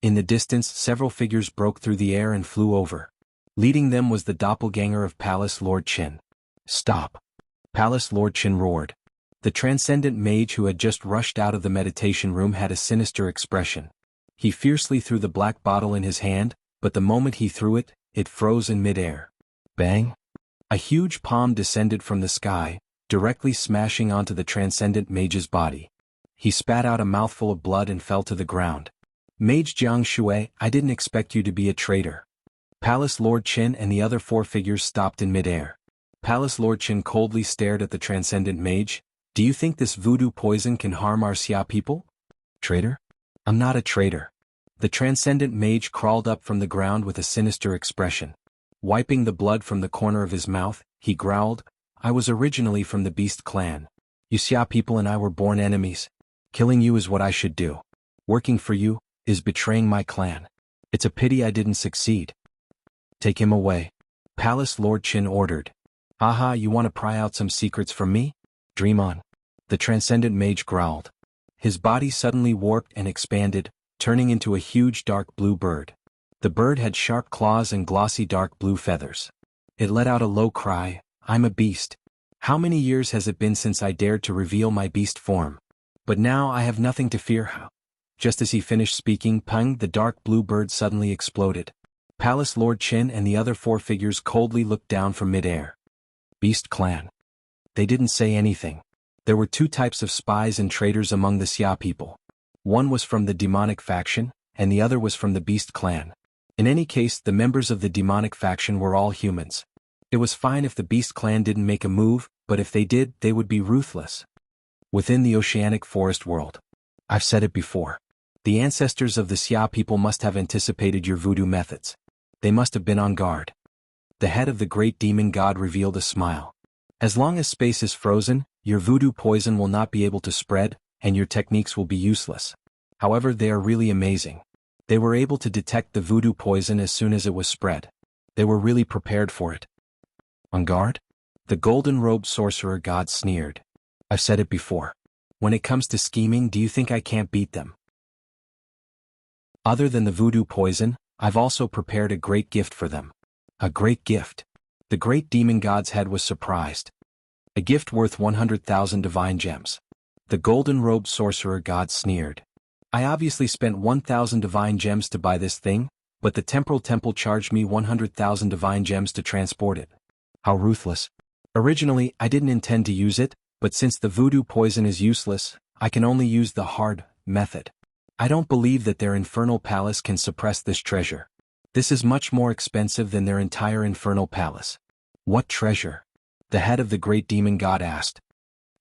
In the distance, several figures broke through the air and flew over. Leading them was the doppelganger of Palace Lord Qin. "Stop!" Palace Lord Qin roared. The transcendent mage who had just rushed out of the meditation room had a sinister expression. He fiercely threw the black bottle in his hand, but the moment he threw it, it froze in mid-air. Bang! A huge palm descended from the sky, directly smashing onto the transcendent mage's body. He spat out a mouthful of blood and fell to the ground. "Mage Jianghu, I didn't expect you to be a traitor." Palace Lord Qin and the other four figures stopped in mid-air. Palace Lord Qin coldly stared at the transcendent mage. "Do you think this voodoo poison can harm our Xia people?" "Traitor? I'm not a traitor." The transcendent mage crawled up from the ground with a sinister expression. Wiping the blood from the corner of his mouth, he growled, "I was originally from the Beast clan. You Xia people and I were born enemies. Killing you is what I should do. Working for you is betraying my clan. It's a pity I didn't succeed. Take him away." Palace Lord Qin ordered. "Aha, you want to pry out some secrets from me? Dream on." The transcendent mage growled. His body suddenly warped and expanded, turning into a huge dark blue bird. The bird had sharp claws and glossy dark blue feathers. It let out a low cry, "I'm a beast. How many years has it been since I dared to reveal my beast form? But now I have nothing to fear." Just as he finished speaking, pung, the dark blue bird suddenly exploded. Palace Lord Qin and the other four figures coldly looked down from mid-air. Beast clan. They didn't say anything. There were two types of spies and traitors among the Xia people. One was from the demonic faction, and the other was from the Beast clan. In any case, the members of the demonic faction were all humans. It was fine if the Beast clan didn't make a move, but if they did, they would be ruthless. Within the oceanic forest world. I've said it before. The ancestors of the Xia people must have anticipated your voodoo methods. They must have been on guard. The head of the great demon god revealed a smile. As long as space is frozen, your voodoo poison will not be able to spread, and your techniques will be useless. However, they are really amazing. They were able to detect the voodoo poison as soon as it was spread. They were really prepared for it. On guard? The golden-robed sorcerer god sneered. I've said it before. When it comes to scheming, do you think I can't beat them? Other than the voodoo poison, I've also prepared a great gift for them. A great gift. The great demon god's head was surprised. A gift worth 100,000 divine gems. The golden-robed sorcerer god sneered. I obviously spent 1,000 divine gems to buy this thing, but the temporal temple charged me 100,000 divine gems to transport it. How ruthless. Originally, I didn't intend to use it, but since the voodoo poison is useless, I can only use the hard method. I don't believe that their infernal palace can suppress this treasure. This is much more expensive than their entire infernal palace. What treasure? The head of the great demon god asked.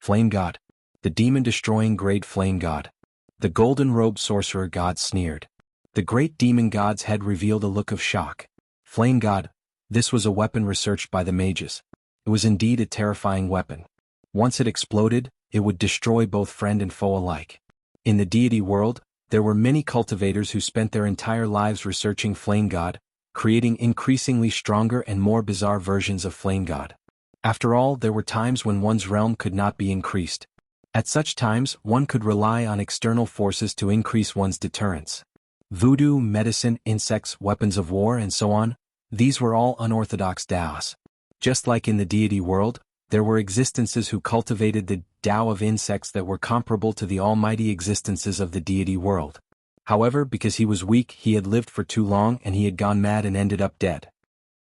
Flame god. The demon-destroying great flame god. The golden-robed sorcerer god sneered. The great demon god's head revealed a look of shock. Flame god. This was a weapon researched by the mages. It was indeed a terrifying weapon. Once it exploded, it would destroy both friend and foe alike. In the deity world, there were many cultivators who spent their entire lives researching Flame God, creating increasingly stronger and more bizarre versions of Flame God. After all, there were times when one's realm could not be increased. At such times, one could rely on external forces to increase one's deterrence. Voodoo, medicine, insects, weapons of war, and so on, these were all unorthodox Daos. Just like in the deity world, there were existences who cultivated the Tao of insects that were comparable to the almighty existences of the deity world. However, because he was weak, he had lived for too long and he had gone mad and ended up dead.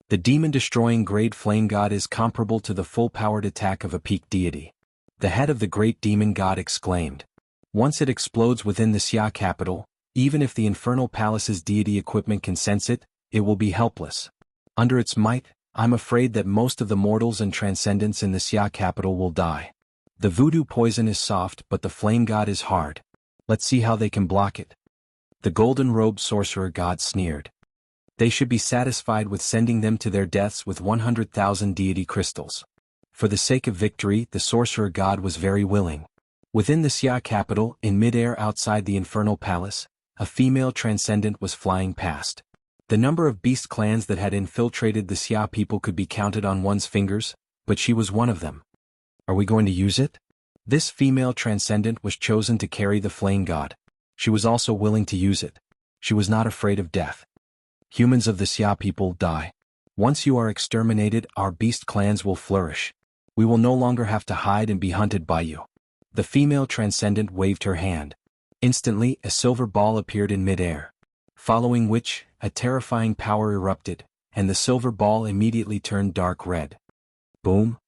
The demon-destroying great flame god is comparable to the full-powered attack of a peak deity. The head of the great demon god exclaimed. Once it explodes within the Xia capital, even if the infernal palace's deity equipment can sense it, it will be helpless. Under its might, I'm afraid that most of the mortals and transcendents in the Xia capital will die. The voodoo poison is soft but the flame god is hard. Let's see how they can block it. The golden-robed sorcerer god sneered. They should be satisfied with sending them to their deaths with 100,000 deity crystals. For the sake of victory, the sorcerer god was very willing. Within the Xia capital, in midair outside the infernal palace, a female transcendent was flying past. The number of beast clans that had infiltrated the Xia people could be counted on one's fingers, but she was one of them. Are we going to use it? This female transcendent was chosen to carry the flame god. She was also willing to use it. She was not afraid of death. Humans of the Xia people die. Once you are exterminated, our beast clans will flourish. We will no longer have to hide and be hunted by you. The female transcendent waved her hand. Instantly, a silver ball appeared in midair. Following which, a terrifying power erupted, and the silver ball immediately turned dark red. Boom!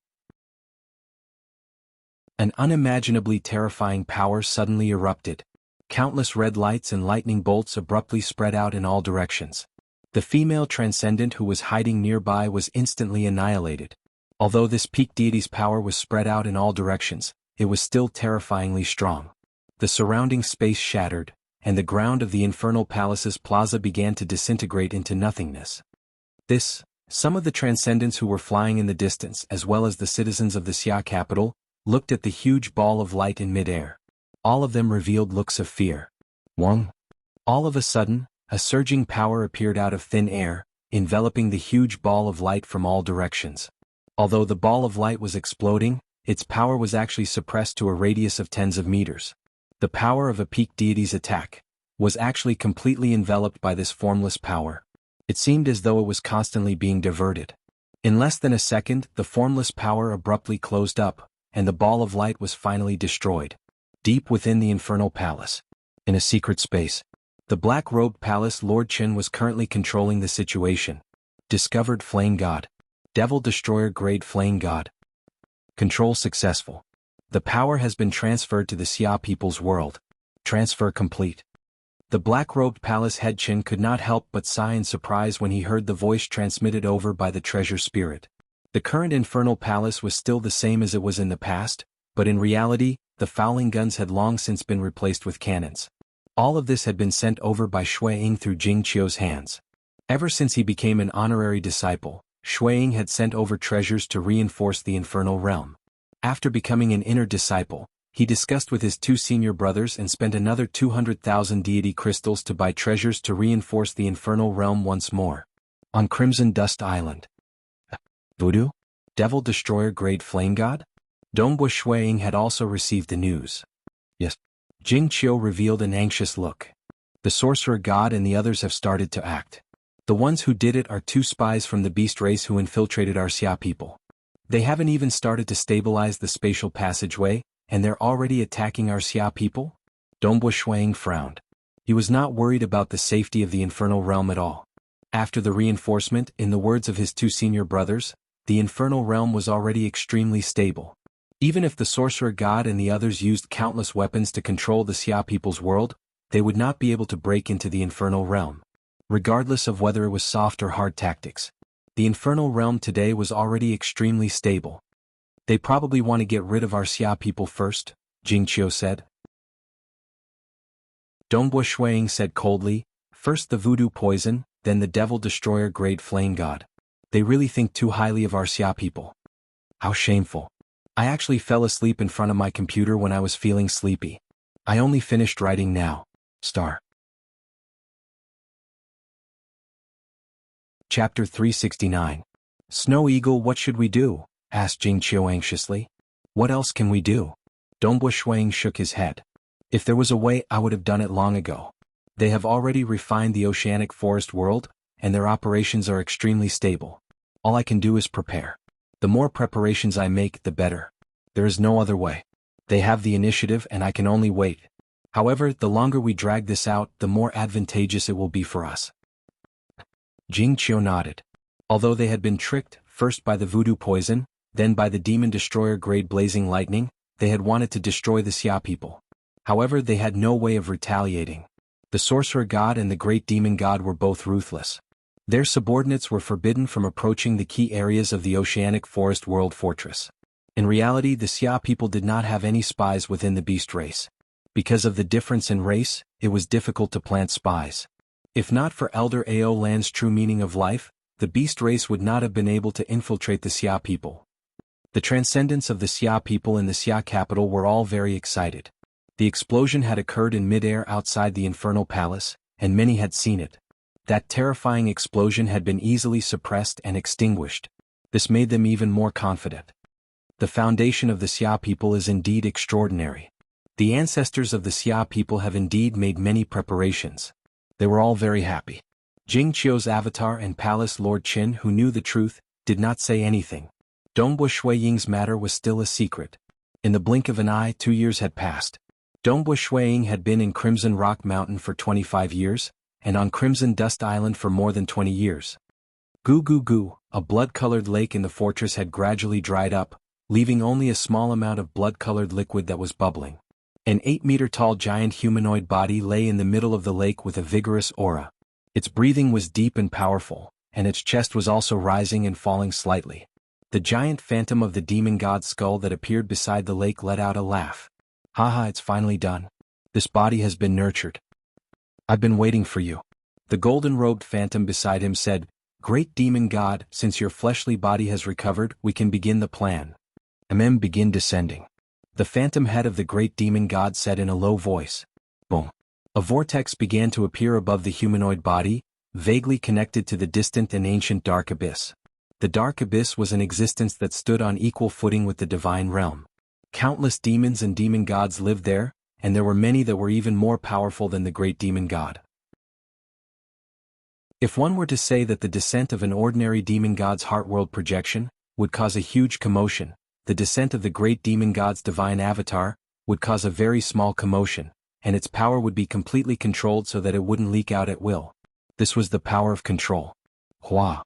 An unimaginably terrifying power suddenly erupted. Countless red lights and lightning bolts abruptly spread out in all directions. The female transcendent who was hiding nearby was instantly annihilated. Although this peak deity's power was spread out in all directions, it was still terrifyingly strong. The surrounding space shattered, and the ground of the infernal palace's plaza began to disintegrate into nothingness. Some of the transcendents who were flying in the distance as well as the citizens of the Xia capital, looked at the huge ball of light in midair. All of them revealed looks of fear. Wang. All of a sudden, a surging power appeared out of thin air, enveloping the huge ball of light from all directions. Although the ball of light was exploding, its power was actually suppressed to a radius of tens of meters. The power of a peak deity's attack was actually completely enveloped by this formless power. It seemed as though it was constantly being diverted. In less than a second, the formless power abruptly closed up, and the ball of light was finally destroyed. Deep within the infernal palace, in a secret space, the black-robed palace Lord Qin was currently controlling the situation. Discovered Flame God. Devil Destroyer Grade Flame God. Control successful. The power has been transferred to the Xia people's world. Transfer complete. The black-robed palace head Qin could not help but sigh in surprise when he heard the voice transmitted over by the treasure spirit. The current infernal palace was still the same as it was in the past, but in reality, the fowling guns had long since been replaced with cannons. All of this had been sent over by Shui Ying through Jing Qiu's hands. Ever since he became an honorary disciple, Shui Ying had sent over treasures to reinforce the infernal realm. After becoming an inner disciple, he discussed with his two senior brothers and spent another 200,000 deity crystals to buy treasures to reinforce the infernal realm once more. On Crimson Dust Island. Voodoo? Devil Destroyer Grade Flame God? Dongbua Shuiying had also received the news. Yes. Jing Qiu revealed an anxious look. The sorcerer god and the others have started to act. The ones who did it are two spies from the beast race who infiltrated our Xia people. They haven't even started to stabilize the spatial passageway, and they're already attacking our Xia people? Dongbua Shuiying frowned. He was not worried about the safety of the infernal realm at all. After the reinforcement, in the words of his two senior brothers, the infernal realm was already extremely stable. Even if the sorcerer god and the others used countless weapons to control the Xia people's world, they would not be able to break into the infernal realm. Regardless of whether it was soft or hard tactics, the infernal realm today was already extremely stable. They probably want to get rid of our Xia people first, Jing Qiu said. Dongbua Shuiying said coldly, first the voodoo poison, then the devil destroyer grade flame god. They really think too highly of our Xia people. How shameful. I actually fell asleep in front of my computer when I was feeling sleepy. I only finished writing now. Star. Chapter 369. Snow Eagle, what should we do? Asked Jing Qiu anxiously. What else can we do? Dongbua Shuiying shook his head. If there was a way, I would have done it long ago. They have already refined the oceanic forest world, and their operations are extremely stable. All I can do is prepare. The more preparations I make, the better. There is no other way. They have the initiative and I can only wait. However, the longer we drag this out, the more advantageous it will be for us. Jingqiu nodded. Although they had been tricked, first by the voodoo poison, then by the demon destroyer grade blazing lightning, they had wanted to destroy the Xia people. However, they had no way of retaliating. The sorcerer god and the great demon god were both ruthless. Their subordinates were forbidden from approaching the key areas of the oceanic forest world fortress. In reality, the Xia people did not have any spies within the beast race. Because of the difference in race, it was difficult to plant spies. If not for Elder Ao Lan's true meaning of life, the beast race would not have been able to infiltrate the Xia people. The transcendents of the Xia people in the Xia capital were all very excited. The explosion had occurred in midair outside the Infernal Palace, and many had seen it. That terrifying explosion had been easily suppressed and extinguished. This made them even more confident. The foundation of the Xia people is indeed extraordinary. The ancestors of the Xia people have indeed made many preparations. They were all very happy. Jingqiu's avatar and Palace Lord Qin, who knew the truth, did not say anything. Dongbu Shuiying's matter was still a secret. In the blink of an eye, 2 years had passed. Dongbu Shuiying had been in Crimson Rock Mountain for 25 years, and on Crimson Dust Island for more than 20 years. Gu Gu Gu, a blood-colored lake in the fortress had gradually dried up, leaving only a small amount of blood-colored liquid that was bubbling. An 8-meter-tall giant humanoid body lay in the middle of the lake with a vigorous aura. Its breathing was deep and powerful, and its chest was also rising and falling slightly. The giant phantom of the demon god's skull that appeared beside the lake let out a laugh. Haha, it's finally done. This body has been nurtured. I've been waiting for you. The golden-robed phantom beside him said, Great demon god, since your fleshly body has recovered, we can begin the plan. Begin descending. The phantom head of the great demon god said in a low voice. Boom. A vortex began to appear above the humanoid body, vaguely connected to the distant and ancient Dark Abyss. The Dark Abyss was an existence that stood on equal footing with the divine realm. Countless demons and demon gods lived there, and there were many that were even more powerful than the great demon god. If one were to say that the descent of an ordinary demon god's heart world projection would cause a huge commotion, the descent of the great demon god's divine avatar would cause a very small commotion, and its power would be completely controlled so that it wouldn't leak out at will. This was the power of control. Hua.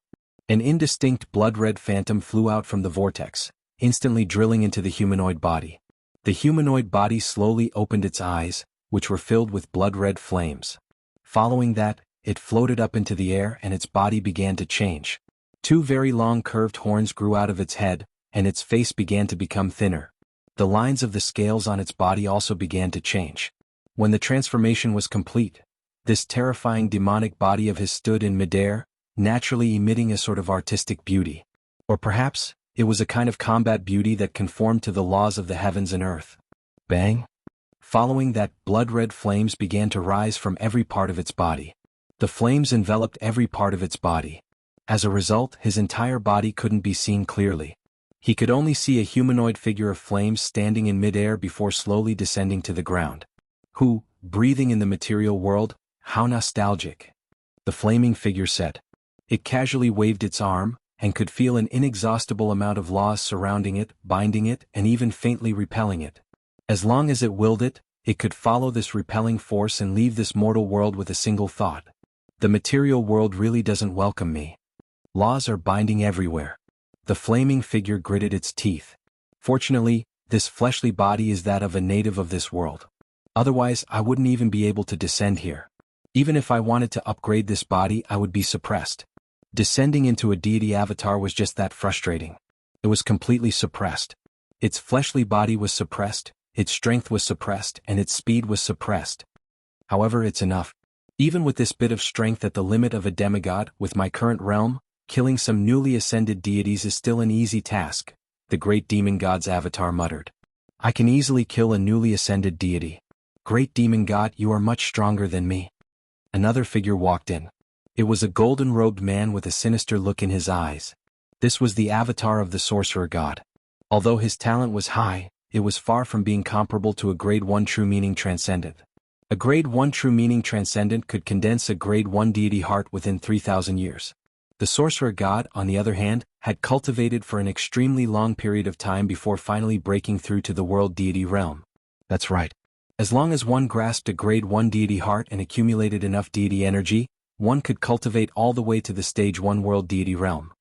An indistinct blood-red phantom flew out from the vortex, instantly drilling into the humanoid body. The humanoid body slowly opened its eyes, which were filled with blood-red flames. Following that, it floated up into the air and its body began to change. 2 very long curved horns grew out of its head, and its face began to become thinner. The lines of the scales on its body also began to change. When the transformation was complete, this terrifying demonic body of his stood in midair, naturally emitting a sort of artistic beauty. Or perhaps, it was a kind of combat beauty that conformed to the laws of the heavens and earth. Bang! Following that, blood-red flames began to rise from every part of its body. The flames enveloped every part of its body. As a result, his entire body couldn't be seen clearly. He could only see a humanoid figure of flames standing in midair before slowly descending to the ground. Who, breathing in the material world, how nostalgic. The flaming figure said. It casually waved its arm, and could feel an inexhaustible amount of laws surrounding it, binding it, and even faintly repelling it. As long as it willed it, it could follow this repelling force and leave this mortal world with a single thought. The material world really doesn't welcome me. Laws are binding everywhere. The flaming figure gritted its teeth. Fortunately, this fleshly body is that of a native of this world. Otherwise, I wouldn't even be able to descend here. Even if I wanted to upgrade this body, I would be suppressed. Descending into a deity avatar was just that frustrating. It was completely suppressed. Its fleshly body was suppressed, its strength was suppressed, and its speed was suppressed. However, it's enough. Even with this bit of strength at the limit of a demigod, with my current realm, killing some newly ascended deities is still an easy task, the great demon god's avatar muttered. I can easily kill a newly ascended deity. Great demon god, you are much stronger than me. Another figure walked in. It was a golden-robed man with a sinister look in his eyes. This was the avatar of the sorcerer god. Although his talent was high, it was far from being comparable to a grade 1 true meaning transcendent. A grade 1 true meaning transcendent could condense a grade 1 deity heart within 3,000 years. The sorcerer god, on the other hand, had cultivated for an extremely long period of time before finally breaking through to the world deity realm. That's right. As long as one grasped a grade 1 deity heart and accumulated enough deity energy, one could cultivate all the way to the stage 1 world deity realm.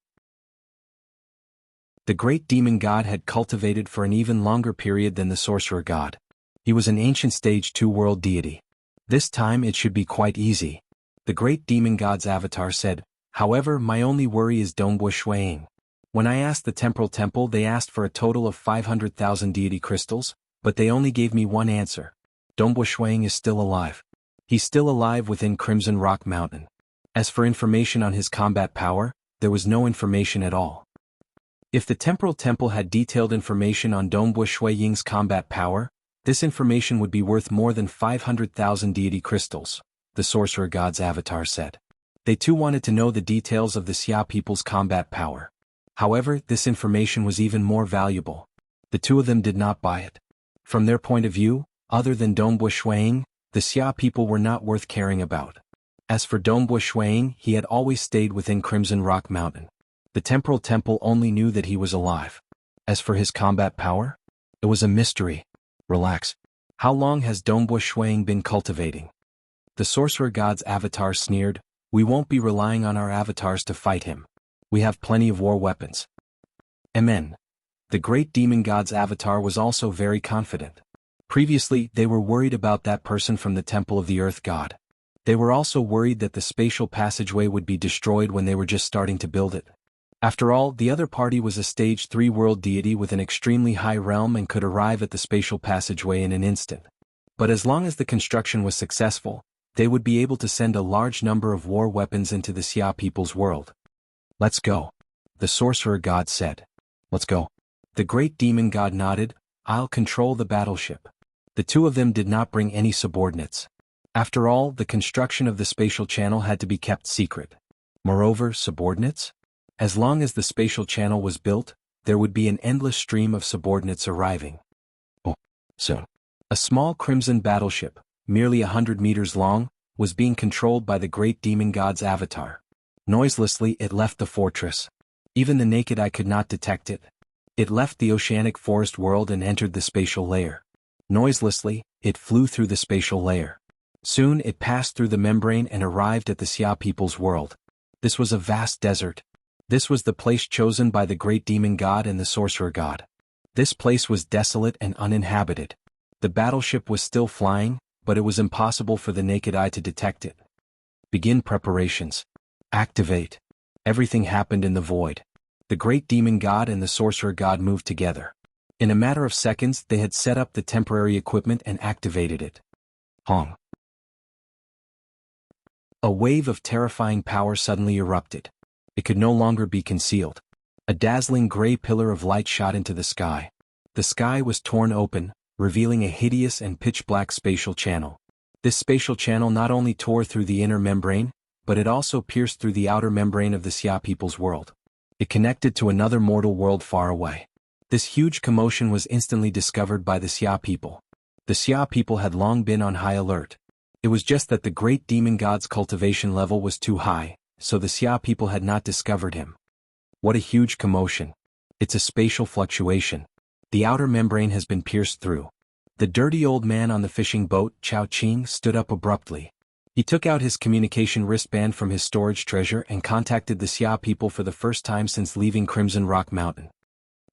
The great demon god had cultivated for an even longer period than the sorcerer god. He was an ancient stage 2 world deity. This time it should be quite easy. The great demon god's avatar said, however, my only worry is Dongbo Shuiying. When I asked the temporal temple, they asked for a total of 500,000 deity crystals, but they only gave me one answer. Dongbo Shuiying is still alive. He's still alive within Crimson Rock Mountain. As for information on his combat power, there was no information at all. If the temporal temple had detailed information on Dongbo Shuiying's combat power, this information would be worth more than 500,000 deity crystals, the sorcerer god's avatar said. They too wanted to know the details of the Xia people's combat power. However, this information was even more valuable. The two of them did not buy it. From their point of view, other than Dongbo Shuiying, the Xia people were not worth caring about. As for Dongbo Shuiying, he had always stayed within Crimson Rock Mountain. The temporal temple only knew that he was alive. As for his combat power, it was a mystery. Relax. How long has Dongbo Shuiying been cultivating? The sorcerer god's avatar sneered, we won't be relying on our avatars to fight him. We have plenty of war weapons. Amen. The great demon god's avatar was also very confident. Previously, they were worried about that person from the temple of the earth god. They were also worried that the spatial passageway would be destroyed when they were just starting to build it. After all, the other party was a stage 3 world deity with an extremely high realm and could arrive at the spatial passageway in an instant. But as long as the construction was successful, they would be able to send a large number of war weapons into the Xia people's world. Let's go. The sorcerer god said. Let's go. The great demon god nodded, I'll control the battleship. The two of them did not bring any subordinates. After all, the construction of the spatial channel had to be kept secret. Moreover, subordinates? As long as the spatial channel was built, there would be an endless stream of subordinates arriving. Oh, soon. A small crimson battleship, merely 100 meters long, was being controlled by the great demon god's avatar. Noiselessly it left the fortress. Even the naked eye could not detect it. It left the oceanic forest world and entered the spatial layer. Noiselessly, it flew through the spatial layer. Soon it passed through the membrane and arrived at the Xia people's world. This was a vast desert. This was the place chosen by the great demon god and the sorcerer god. This place was desolate and uninhabited. The battleship was still flying, but it was impossible for the naked eye to detect it. Begin preparations. Activate. Everything happened in the void. The great demon god and the sorcerer god moved together. In a matter of seconds, they had set up the temporary equipment and activated it. Hong. A wave of terrifying power suddenly erupted. It could no longer be concealed. A dazzling gray pillar of light shot into the sky. The sky was torn open, revealing a hideous and pitch-black spatial channel. This spatial channel not only tore through the inner membrane, but it also pierced through the outer membrane of the Xia people's world. It connected to another mortal world far away. This huge commotion was instantly discovered by the Xia people. The Xia people had long been on high alert. It was just that the great demon god's cultivation level was too high, so the Xia people had not discovered him. What a huge commotion. It's a spatial fluctuation. The outer membrane has been pierced through. The dirty old man on the fishing boat, Chao Qing, stood up abruptly. He took out his communication wristband from his storage treasure and contacted the Xia people for the first time since leaving Crimson Rock Mountain.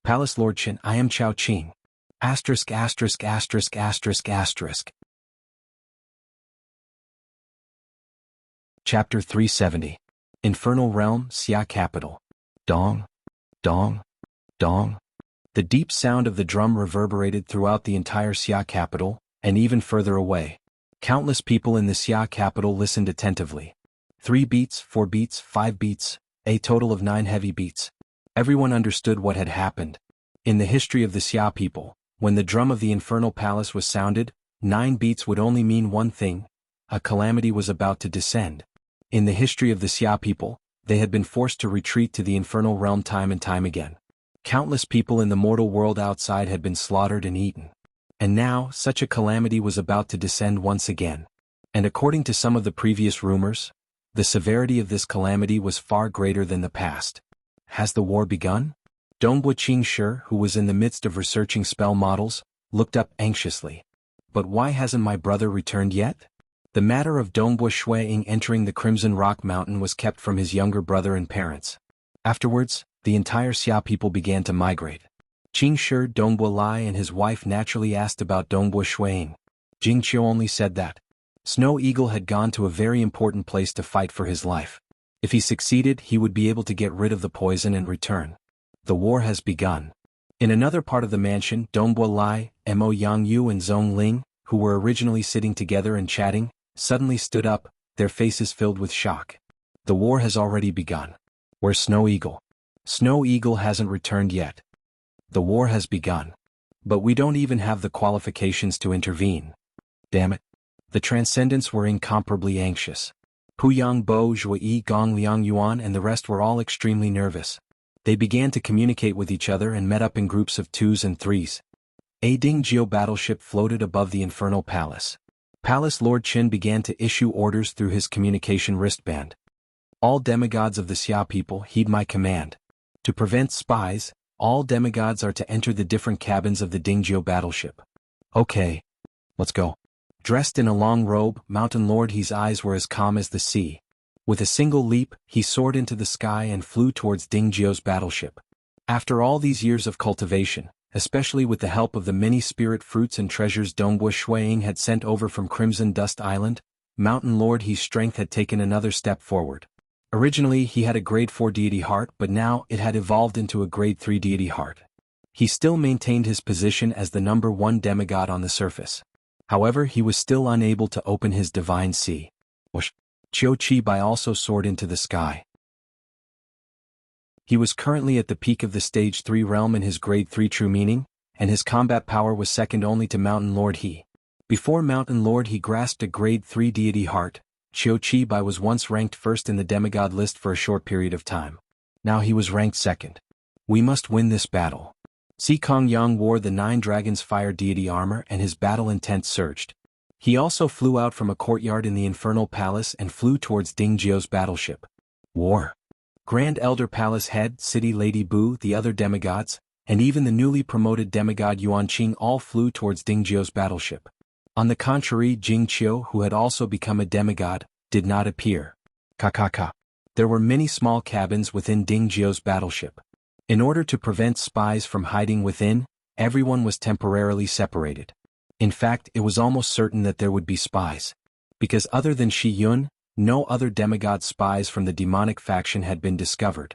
Palace Lord Qin, I am Chao Qing. Asterisk asterisk asterisk asterisk asterisk. Chapter 370. Infernal Realm, Xia Capital. Dong, dong, dong. The deep sound of the drum reverberated throughout the entire Xia capital, and even further away. Countless people in the Xia capital listened attentively. 3 beats, 4 beats, 5 beats, a total of 9 heavy beats. Everyone understood what had happened. In the history of the Xia people, when the drum of the infernal palace was sounded, 9 beats would only mean one thing: a calamity was about to descend. In the history of the Xia people, they had been forced to retreat to the infernal realm time and time again. Countless people in the mortal world outside had been slaughtered and eaten. And now, such a calamity was about to descend once again. And according to some of the previous rumors, The severity of this calamity was far greater than the past. Has the war begun? Dongbo Qingshi, who was in the midst of researching spell models, looked up anxiously. But why hasn't my brother returned yet? The matter of Dongbo Shuiying entering the Crimson Rock Mountain was kept from his younger brother and parents. Afterwards, the entire Xia people began to migrate. Qingshi Dongbo Lai and his wife naturally asked about Dongbo Shuiying. Jingqiu only said that Snow Eagle had gone to a very important place to fight for his life. If he succeeded, he would be able to get rid of the poison and return. The war has begun. In another part of the mansion, Dongbo Lai, Mo Yangyu and Zhong Ling, who were originally sitting together and chatting, suddenly stood up, their faces filled with shock. The war has already begun. Where's Snow Eagle? Snow Eagle hasn't returned yet. The war has begun. But we don't even have the qualifications to intervene. Damn it. The Transcendents were incomparably anxious. Puyang Bo Zhuyi Gong Liang Yuan and the rest were all extremely nervous. They began to communicate with each other and met up in groups of 2s and 3s. A Dingjio battleship floated above the Infernal Palace. Palace Lord Qin began to issue orders through his communication wristband. All demigods of the Xia people heed my command. To prevent spies, all demigods are to enter the different cabins of the Dingjio battleship. Okay. Let's go. Dressed in a long robe, Mountain Lord He's eyes were as calm as the sea. With a single leap, he soared into the sky and flew towards Dingjio's battleship. After all these years of cultivation, especially with the help of the many spirit fruits and treasures Dongbo Shuiying had sent over from Crimson Dust Island, Mountain Lord He's strength had taken another step forward. Originally he had a grade 4 deity heart, but now it had evolved into a grade 3 deity heart. He still maintained his position as the number 1 demigod on the surface. However, he was still unable to open his divine sea. Qiu Qibai also soared into the sky. He was currently at the peak of the Stage 3 realm in his Grade 3 true meaning, and his combat power was second only to Mountain Lord He. Before Mountain Lord He grasped a Grade 3 deity heart, Qiu Qibai was once ranked first in the demigod list for a short period of time. Now he was ranked second. We must win this battle. Xikong Yang wore the 9 Dragons Fire deity armor and his battle intent surged. He also flew out from a courtyard in the Infernal Palace and flew towards Dingjio's battleship. War. Grand Elder Palace Head, City Lady Bu, the other demigods, and even the newly promoted demigod Yuanqing all flew towards Dingjio's battleship. On the contrary, Jingqiu, who had also become a demigod, did not appear. Kakaka. There were many small cabins within Dingjio's battleship. In order to prevent spies from hiding within, everyone was temporarily separated. In fact, it was almost certain that there would be spies. Because other than Shi Yun, no other demigod spies from the demonic faction had been discovered.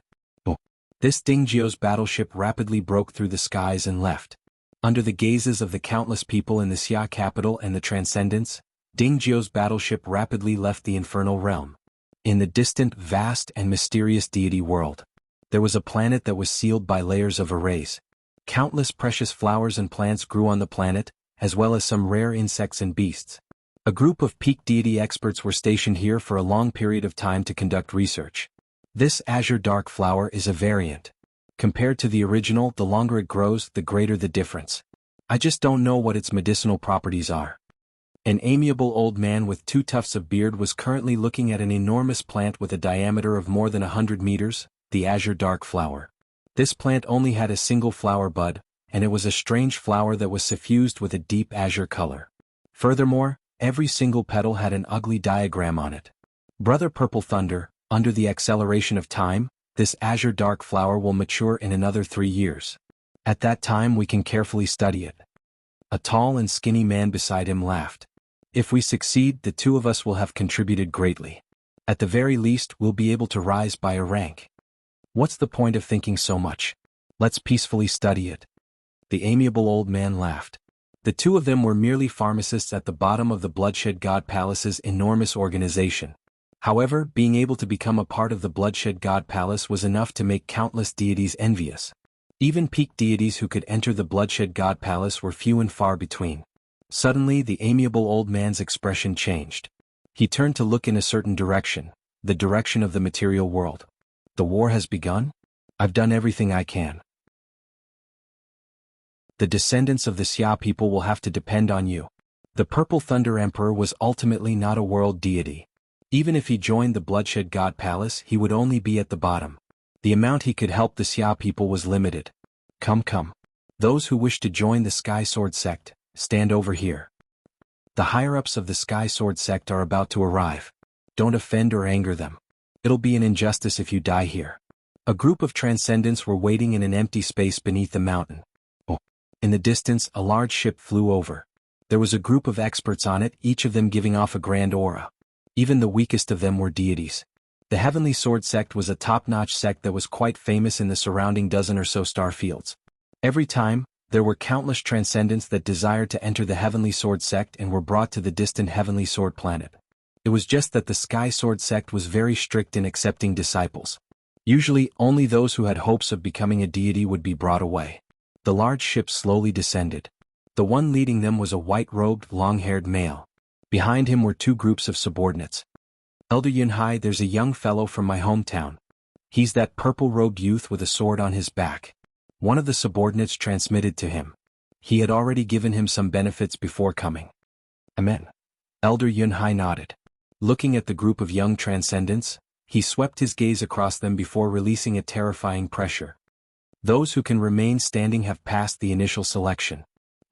This Dingjio's battleship rapidly broke through the skies and left. Under the gazes of the countless people in the Xia capital and the Transcendents, Dingjio's battleship rapidly left the infernal realm. In the distant, vast, and mysterious deity world, there was a planet that was sealed by layers of arrays. Countless precious flowers and plants grew on the planet, as well as some rare insects and beasts. A group of peak deity experts were stationed here for a long period of time to conduct research. This azure dark flower is a variant. Compared to the original, the longer it grows, the greater the difference. I just don't know what its medicinal properties are. An amiable old man with 2 tufts of beard was currently looking at an enormous plant with a diameter of more than 100 meters, the azure dark flower. This plant only had a single flower bud, and it was a strange flower that was suffused with a deep azure color. Furthermore, every single petal had an ugly diagram on it. Brother Purple Thunder, under the acceleration of time, this azure dark flower will mature in another 3 years. At that time we can carefully study it. A tall and skinny man beside him laughed. If we succeed, the 2 of us will have contributed greatly. At the very least, we'll be able to rise by a rank. What's the point of thinking so much? Let's peacefully study it. The amiable old man laughed. The 2 of them were merely pharmacists at the bottom of the Bloodshed God Palace's enormous organization. However, being able to become a part of the Bloodshed God Palace was enough to make countless deities envious. Even peak deities who could enter the Bloodshed God Palace were few and far between. Suddenly, the amiable old man's expression changed. He turned to look in a certain direction, the direction of the material world. The war has begun? I've done everything I can. The descendants of the Xia people will have to depend on you. The Purple Thunder Emperor was ultimately not a world deity. Even if he joined the Bloodshed God Palace, he would only be at the bottom. The amount he could help the Xia people was limited. Come. Those who wish to join the Sky Sword sect, stand over here. The higher-ups of the Sky Sword sect are about to arrive. Don't offend or anger them. It'll be an injustice if you die here. A group of transcendents were waiting in an empty space beneath the mountain. Oh. In the distance, a large ship flew over. There was a group of experts on it, each of them giving off a grand aura. Even the weakest of them were deities. The Heavenly Sword sect was a top-notch sect that was quite famous in the surrounding dozen or so star fields. Every time, there were countless transcendents that desired to enter the Heavenly Sword sect and were brought to the distant Heavenly Sword planet. It was just that the Sky Sword sect was very strict in accepting disciples. Usually, only those who had hopes of becoming a deity would be brought away. The large ship slowly descended. The one leading them was a white-robed, long-haired male. Behind him were two groups of subordinates. Elder Yunhai, there's a young fellow from my hometown. He's that purple-robed youth with a sword on his back. One of the subordinates transmitted to him. He had already given him some benefits before coming. Amen. Elder Yunhai nodded. Looking at the group of young transcendents, he swept his gaze across them before releasing a terrifying pressure. Those who can remain standing have passed the initial selection.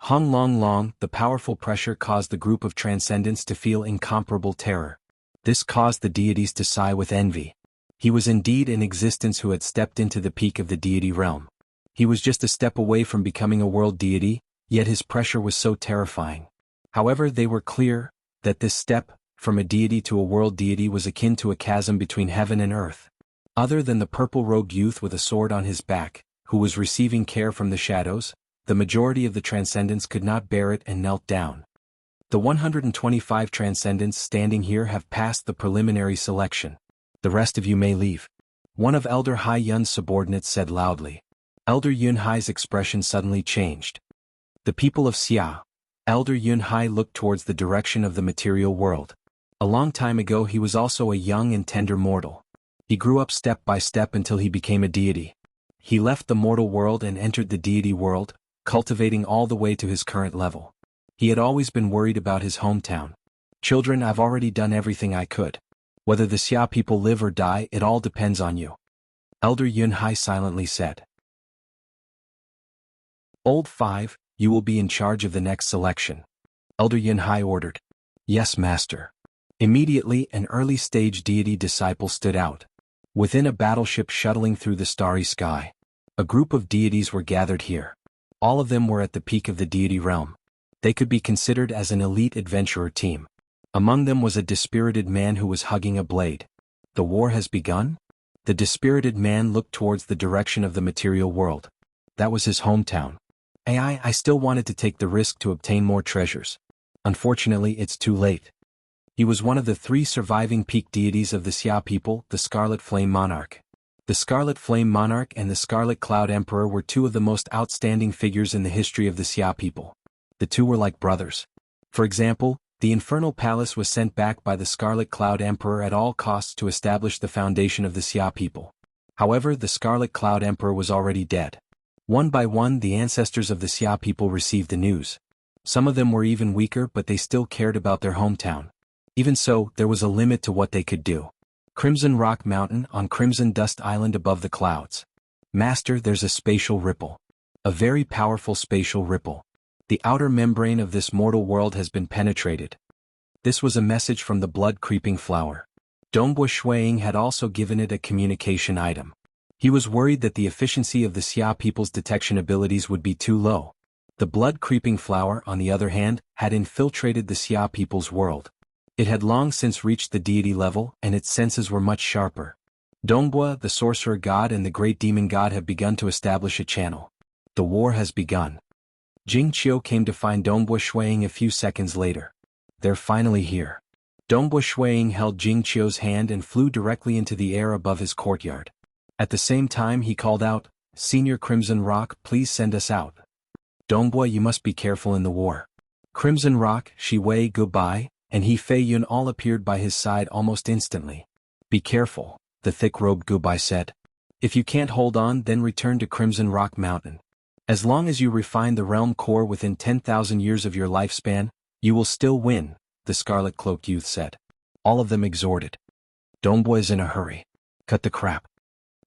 Hung Long, the powerful pressure caused the group of transcendents to feel incomparable terror. This caused the deities to sigh with envy. He was indeed in existence who had stepped into the peak of the deity realm. He was just a step away from becoming a world deity, yet his pressure was so terrifying. However, they were clear that this step, from a deity to a world deity, was akin to a chasm between heaven and earth. Other than the purple-robed youth with a sword on his back, who was receiving care from the shadows, the majority of the transcendents could not bear it and knelt down. The 125 transcendents standing here have passed the preliminary selection. The rest of you may leave. One of Elder Hai Yun's subordinates said loudly. Elder Yunhai's expression suddenly changed. The people of Xia. Elder Yunhai looked towards the direction of the material world. A long time ago he was also a young and tender mortal. He grew up step by step until he became a deity. He left the mortal world and entered the deity world, cultivating all the way to his current level. He had always been worried about his hometown. Children, I've already done everything I could. Whether the Xia people live or die, it all depends on you. Elder Yunhai silently said. Old 5, you will be in charge of the next selection. Elder Yunhai ordered. Yes, master. Immediately, an early-stage deity disciple stood out. Within a battleship shuttling through the starry sky, a group of deities were gathered here. All of them were at the peak of the deity realm. They could be considered as an elite adventurer team. Among them was a dispirited man who was hugging a blade. The war has begun? The dispirited man looked towards the direction of the material world. That was his hometown. I still wanted to take the risk to obtain more treasures. Unfortunately, it's too late. He was one of the 3 surviving peak deities of the Xia people, the Scarlet Flame Monarch. The Scarlet Flame Monarch and the Scarlet Cloud Emperor were 2 of the most outstanding figures in the history of the Xia people. The 2 were like brothers. For example, the Infernal Palace was sent back by the Scarlet Cloud Emperor at all costs to establish the foundation of the Xia people. However, the Scarlet Cloud Emperor was already dead. One by one, the ancestors of the Xia people received the news. Some of them were even weaker, but they still cared about their hometown. Even so, there was a limit to what they could do. Crimson Rock Mountain on Crimson Dust Island above the clouds. Master, there's a spatial ripple. A very powerful spatial ripple. The outer membrane of this mortal world has been penetrated. This was a message from the blood-creeping flower. Dongbua Shuiying had also given it a communication item. He was worried that the efficiency of the Xia people's detection abilities would be too low. The blood-creeping flower, on the other hand, had infiltrated the Xia people's world. It had long since reached the deity level, and its senses were much sharper. Dongbua, the sorcerer god and the great demon god have begun to establish a channel. The war has begun. Jing Qiu came to find Dongbua Shuiying a few seconds later. They're finally here. Dongbua Shuiying held Jing Qiu's hand and flew directly into the air above his courtyard. At the same time he called out, Senior Crimson Rock, please send us out. Dongbua, you must be careful in the war. Crimson Rock, Shi Wei, goodbye, and He Fei Yun all appeared by his side almost instantly. Be careful, the thick-robed goodbye said. If you can't hold on, then return to Crimson Rock Mountain. As long as you refine the realm core within 10,000 years of your lifespan, you will still win, the scarlet-cloaked youth said. All of them exhorted. Dombo is in a hurry. Cut the crap.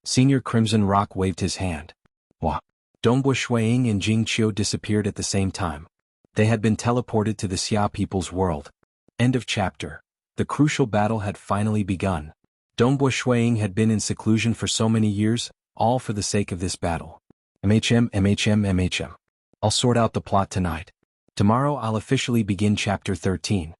Senior Crimson Rock waved his hand. Wah. Dombo Shuiying and Jing Qiu disappeared at the same time. They had been teleported to the Xia people's world. End of chapter. The crucial battle had finally begun. Dombo Shuiying had been in seclusion for so many years, all for the sake of this battle. MHM. I'll sort out the plot tonight. Tomorrow I'll officially begin chapter 13.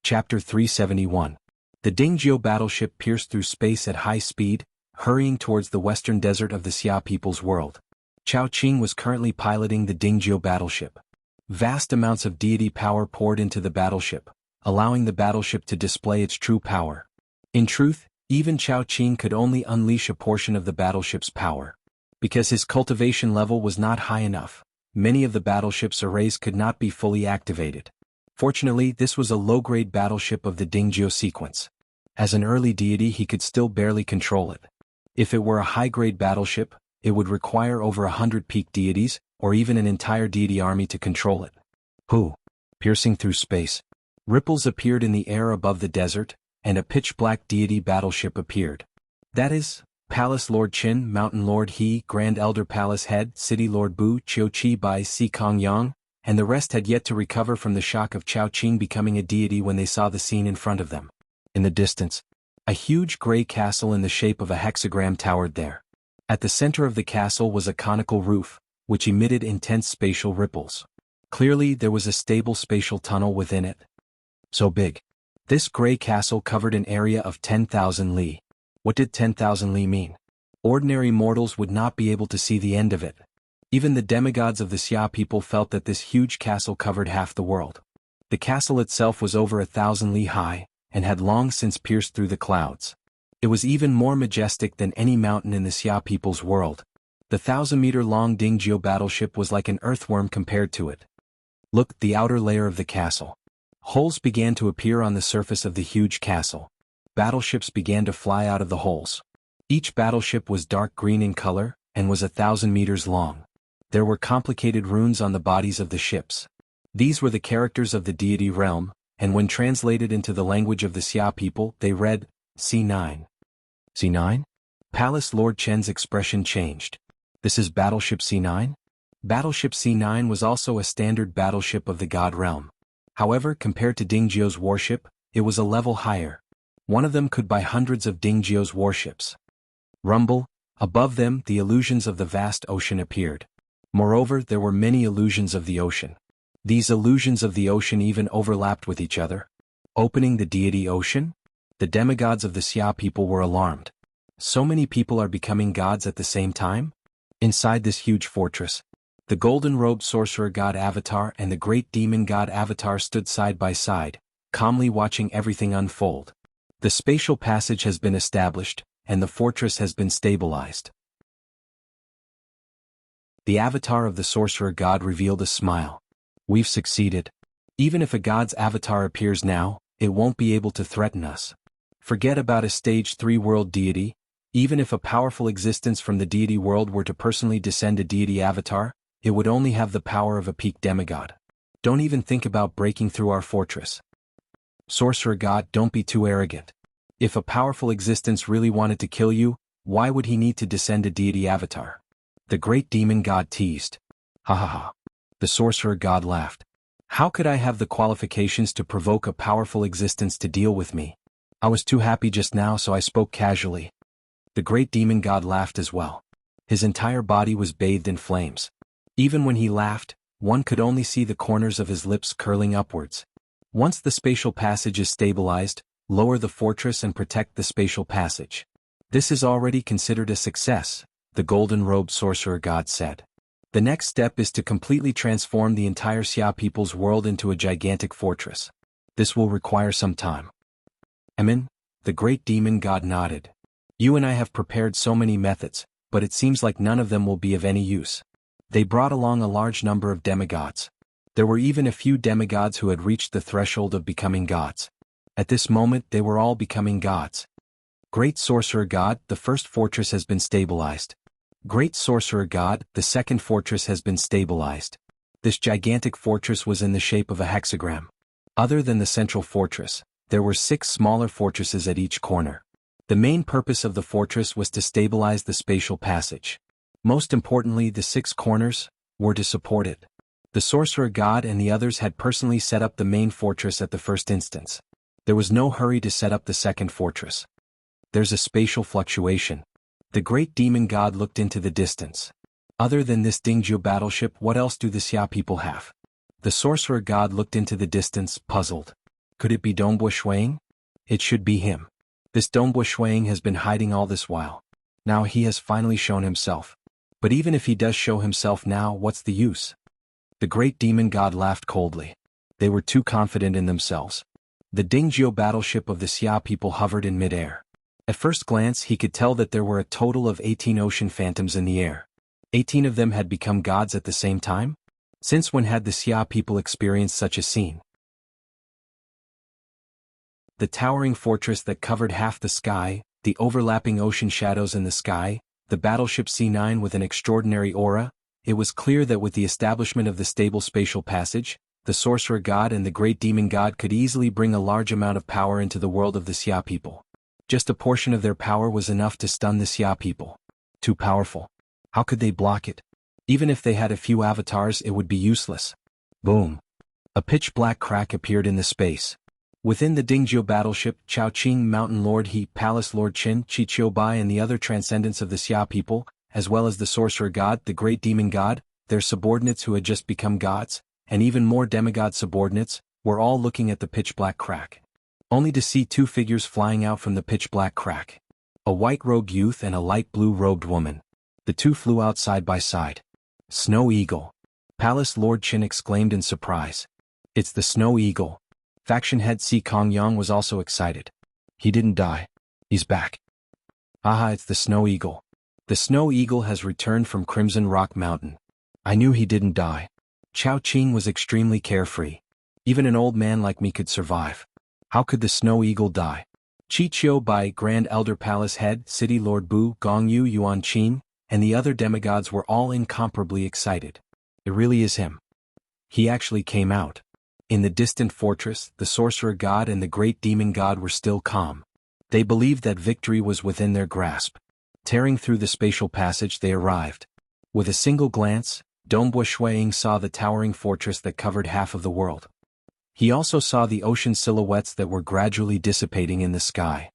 Chapter 371. The Dingjiu battleship pierced through space at high speed, hurrying towards the western desert of the Xia people's world. Chao Qing was currently piloting the Dingjiu battleship. Vast amounts of deity power poured into the battleship, allowing the battleship to display its true power. In truth, even Chao Qing could only unleash a portion of the battleship's power. Because his cultivation level was not high enough, many of the battleship's arrays could not be fully activated. Fortunately, this was a low-grade battleship of the Dingjiu sequence. As an early deity, he could still barely control it. If it were a high-grade battleship, it would require over 100 peak deities, or even an entire deity army to control it. Piercing through space. Ripples appeared in the air above the desert, and a pitch-black deity battleship appeared. That is, Palace Lord Qin, Mountain Lord He, Grand Elder Palace Head, City Lord Bu, Qiu Qi Bai Si Kong Yang, and the rest had yet to recover from the shock of Chao Qing becoming a deity when they saw the scene in front of them. In the distance, a huge gray castle in the shape of a hexagram towered there. At the center of the castle was a conical roof, which emitted intense spatial ripples. Clearly there was a stable spatial tunnel within it. So big. This gray castle covered an area of 10,000 li. What did 10,000 li mean? Ordinary mortals would not be able to see the end of it. Even the demigods of the Xia people felt that this huge castle covered half the world. The castle itself was over 1,000 li high, and had long since pierced through the clouds. It was even more majestic than any mountain in the Xia people's world. The 1,000-meter-long Dingjiu battleship was like an earthworm compared to it. Look, the outer layer of the castle. Holes began to appear on the surface of the huge castle. Battleships began to fly out of the holes. Each battleship was dark green in color, and was 1,000 meters long. There were complicated runes on the bodies of the ships. These were the characters of the deity realm, and when translated into the language of the Xia people, they read, C9. C9? Palace Lord Chen's expression changed. This is Battleship C9? Battleship C9 was also a standard battleship of the God realm. However, compared to Dingjiu's warship, it was a level higher. One of them could buy hundreds of Dingjiu's warships. Rumble, above them the illusions of the vast ocean appeared. Moreover, there were many illusions of the ocean. These illusions of the ocean even overlapped with each other. Opening the deity ocean? The demigods of the Xia people were alarmed. So many people are becoming gods at the same time? Inside this huge fortress, the golden-robed sorcerer god Avatar and the great demon god Avatar stood side by side, calmly watching everything unfold. The spatial passage has been established, and the fortress has been stabilized. The avatar of the sorcerer god revealed a smile. We've succeeded. Even if a god's avatar appears now, it won't be able to threaten us. Forget about a stage 3 world deity. Even if a powerful existence from the deity world were to personally descend a deity avatar, it would only have the power of a peak demigod. Don't even think about breaking through our fortress. Sorcerer god, don't be too arrogant. If a powerful existence really wanted to kill you, why would he need to descend a deity avatar? The great demon god teased. Ha ha ha. The sorcerer god laughed. How could I have the qualifications to provoke a powerful existence to deal with me? I was too happy just now, so I spoke casually. The great demon god laughed as well. His entire body was bathed in flames. Even when he laughed, one could only see the corners of his lips curling upwards. Once the spatial passage is stabilized, lower the fortress and protect the spatial passage. This is already considered a success, the golden-robed sorcerer god said. The next step is to completely transform the entire Xia people's world into a gigantic fortress. This will require some time. Emin, the great demon god nodded. You and I have prepared so many methods, but it seems like none of them will be of any use. They brought along a large number of demigods. There were even a few demigods who had reached the threshold of becoming gods. At this moment they were all becoming gods. Great sorcerer god, the first fortress has been stabilized. Great sorcerer god, the second fortress has been stabilized. This gigantic fortress was in the shape of a hexagram. Other than the central fortress, there were 6 smaller fortresses at each corner. The main purpose of the fortress was to stabilize the spatial passage. Most importantly, the 6 corners were to support it. The sorcerer god and the others had personally set up the main fortress at the first instance. There was no hurry to set up the second fortress. There's a spatial fluctuation. The great demon god looked into the distance. Other than this Dingjiu battleship, what else do the Xia people have? The sorcerer god looked into the distance, puzzled. Could it be Dongbo Shuang? It should be him. This Dongbo Shuang has been hiding all this while. Now he has finally shown himself. But even if he does show himself now, what's the use? The great demon god laughed coldly. They were too confident in themselves. The Dingjiu battleship of the Xia people hovered in midair. At first glance he could tell that there were a total of 18 ocean phantoms in the air. 18 of them had become gods at the same time? Since when had the Xia people experienced such a scene? The towering fortress that covered half the sky, the overlapping ocean shadows in the sky, the battleship C9 with an extraordinary aura. It was clear that with the establishment of the stable spatial passage, the sorcerer god and the great demon god could easily bring a large amount of power into the world of the Xia people. Just a portion of their power was enough to stun the Xia people. Too powerful. How could they block it? Even if they had a few avatars, it would be useless. Boom. A pitch-black crack appeared in the space. Within the Dingjiu battleship, Chao-Ching, Mountain Lord He, Palace Lord Qin, Chi-Chiu-Bai and the other transcendents of the Xia people, as well as the sorcerer god, the great demon god, their subordinates who had just become gods, and even more demigod subordinates, were all looking at the pitch-black crack. Only to see 2 figures flying out from the pitch-black crack. A white-robed youth and a light blue-robed woman. The 2 flew out side by side. Snow Eagle. Palace Lord Qin exclaimed in surprise. It's the Snow Eagle. Faction head Si Kongyang was also excited. He didn't die. He's back. Aha, it's the Snow Eagle. The Snow Eagle has returned from Crimson Rock Mountain. I knew he didn't die. Chao Qing was extremely carefree. Even an old man like me could survive. How could the Snow Eagle die? Chi-Chiu-Bai, Grand Elder Palace Head, City Lord Bu, Gongyu, Yuan Qin, and the other demigods were all incomparably excited. It really is him. He actually came out. In the distant fortress, the sorcerer god and the great demon god were still calm. They believed that victory was within their grasp. Tearing through the spatial passage, they arrived. With a single glance, Dongbo Shuang saw the towering fortress that covered half of the world. He also saw the ocean silhouettes that were gradually dissipating in the sky.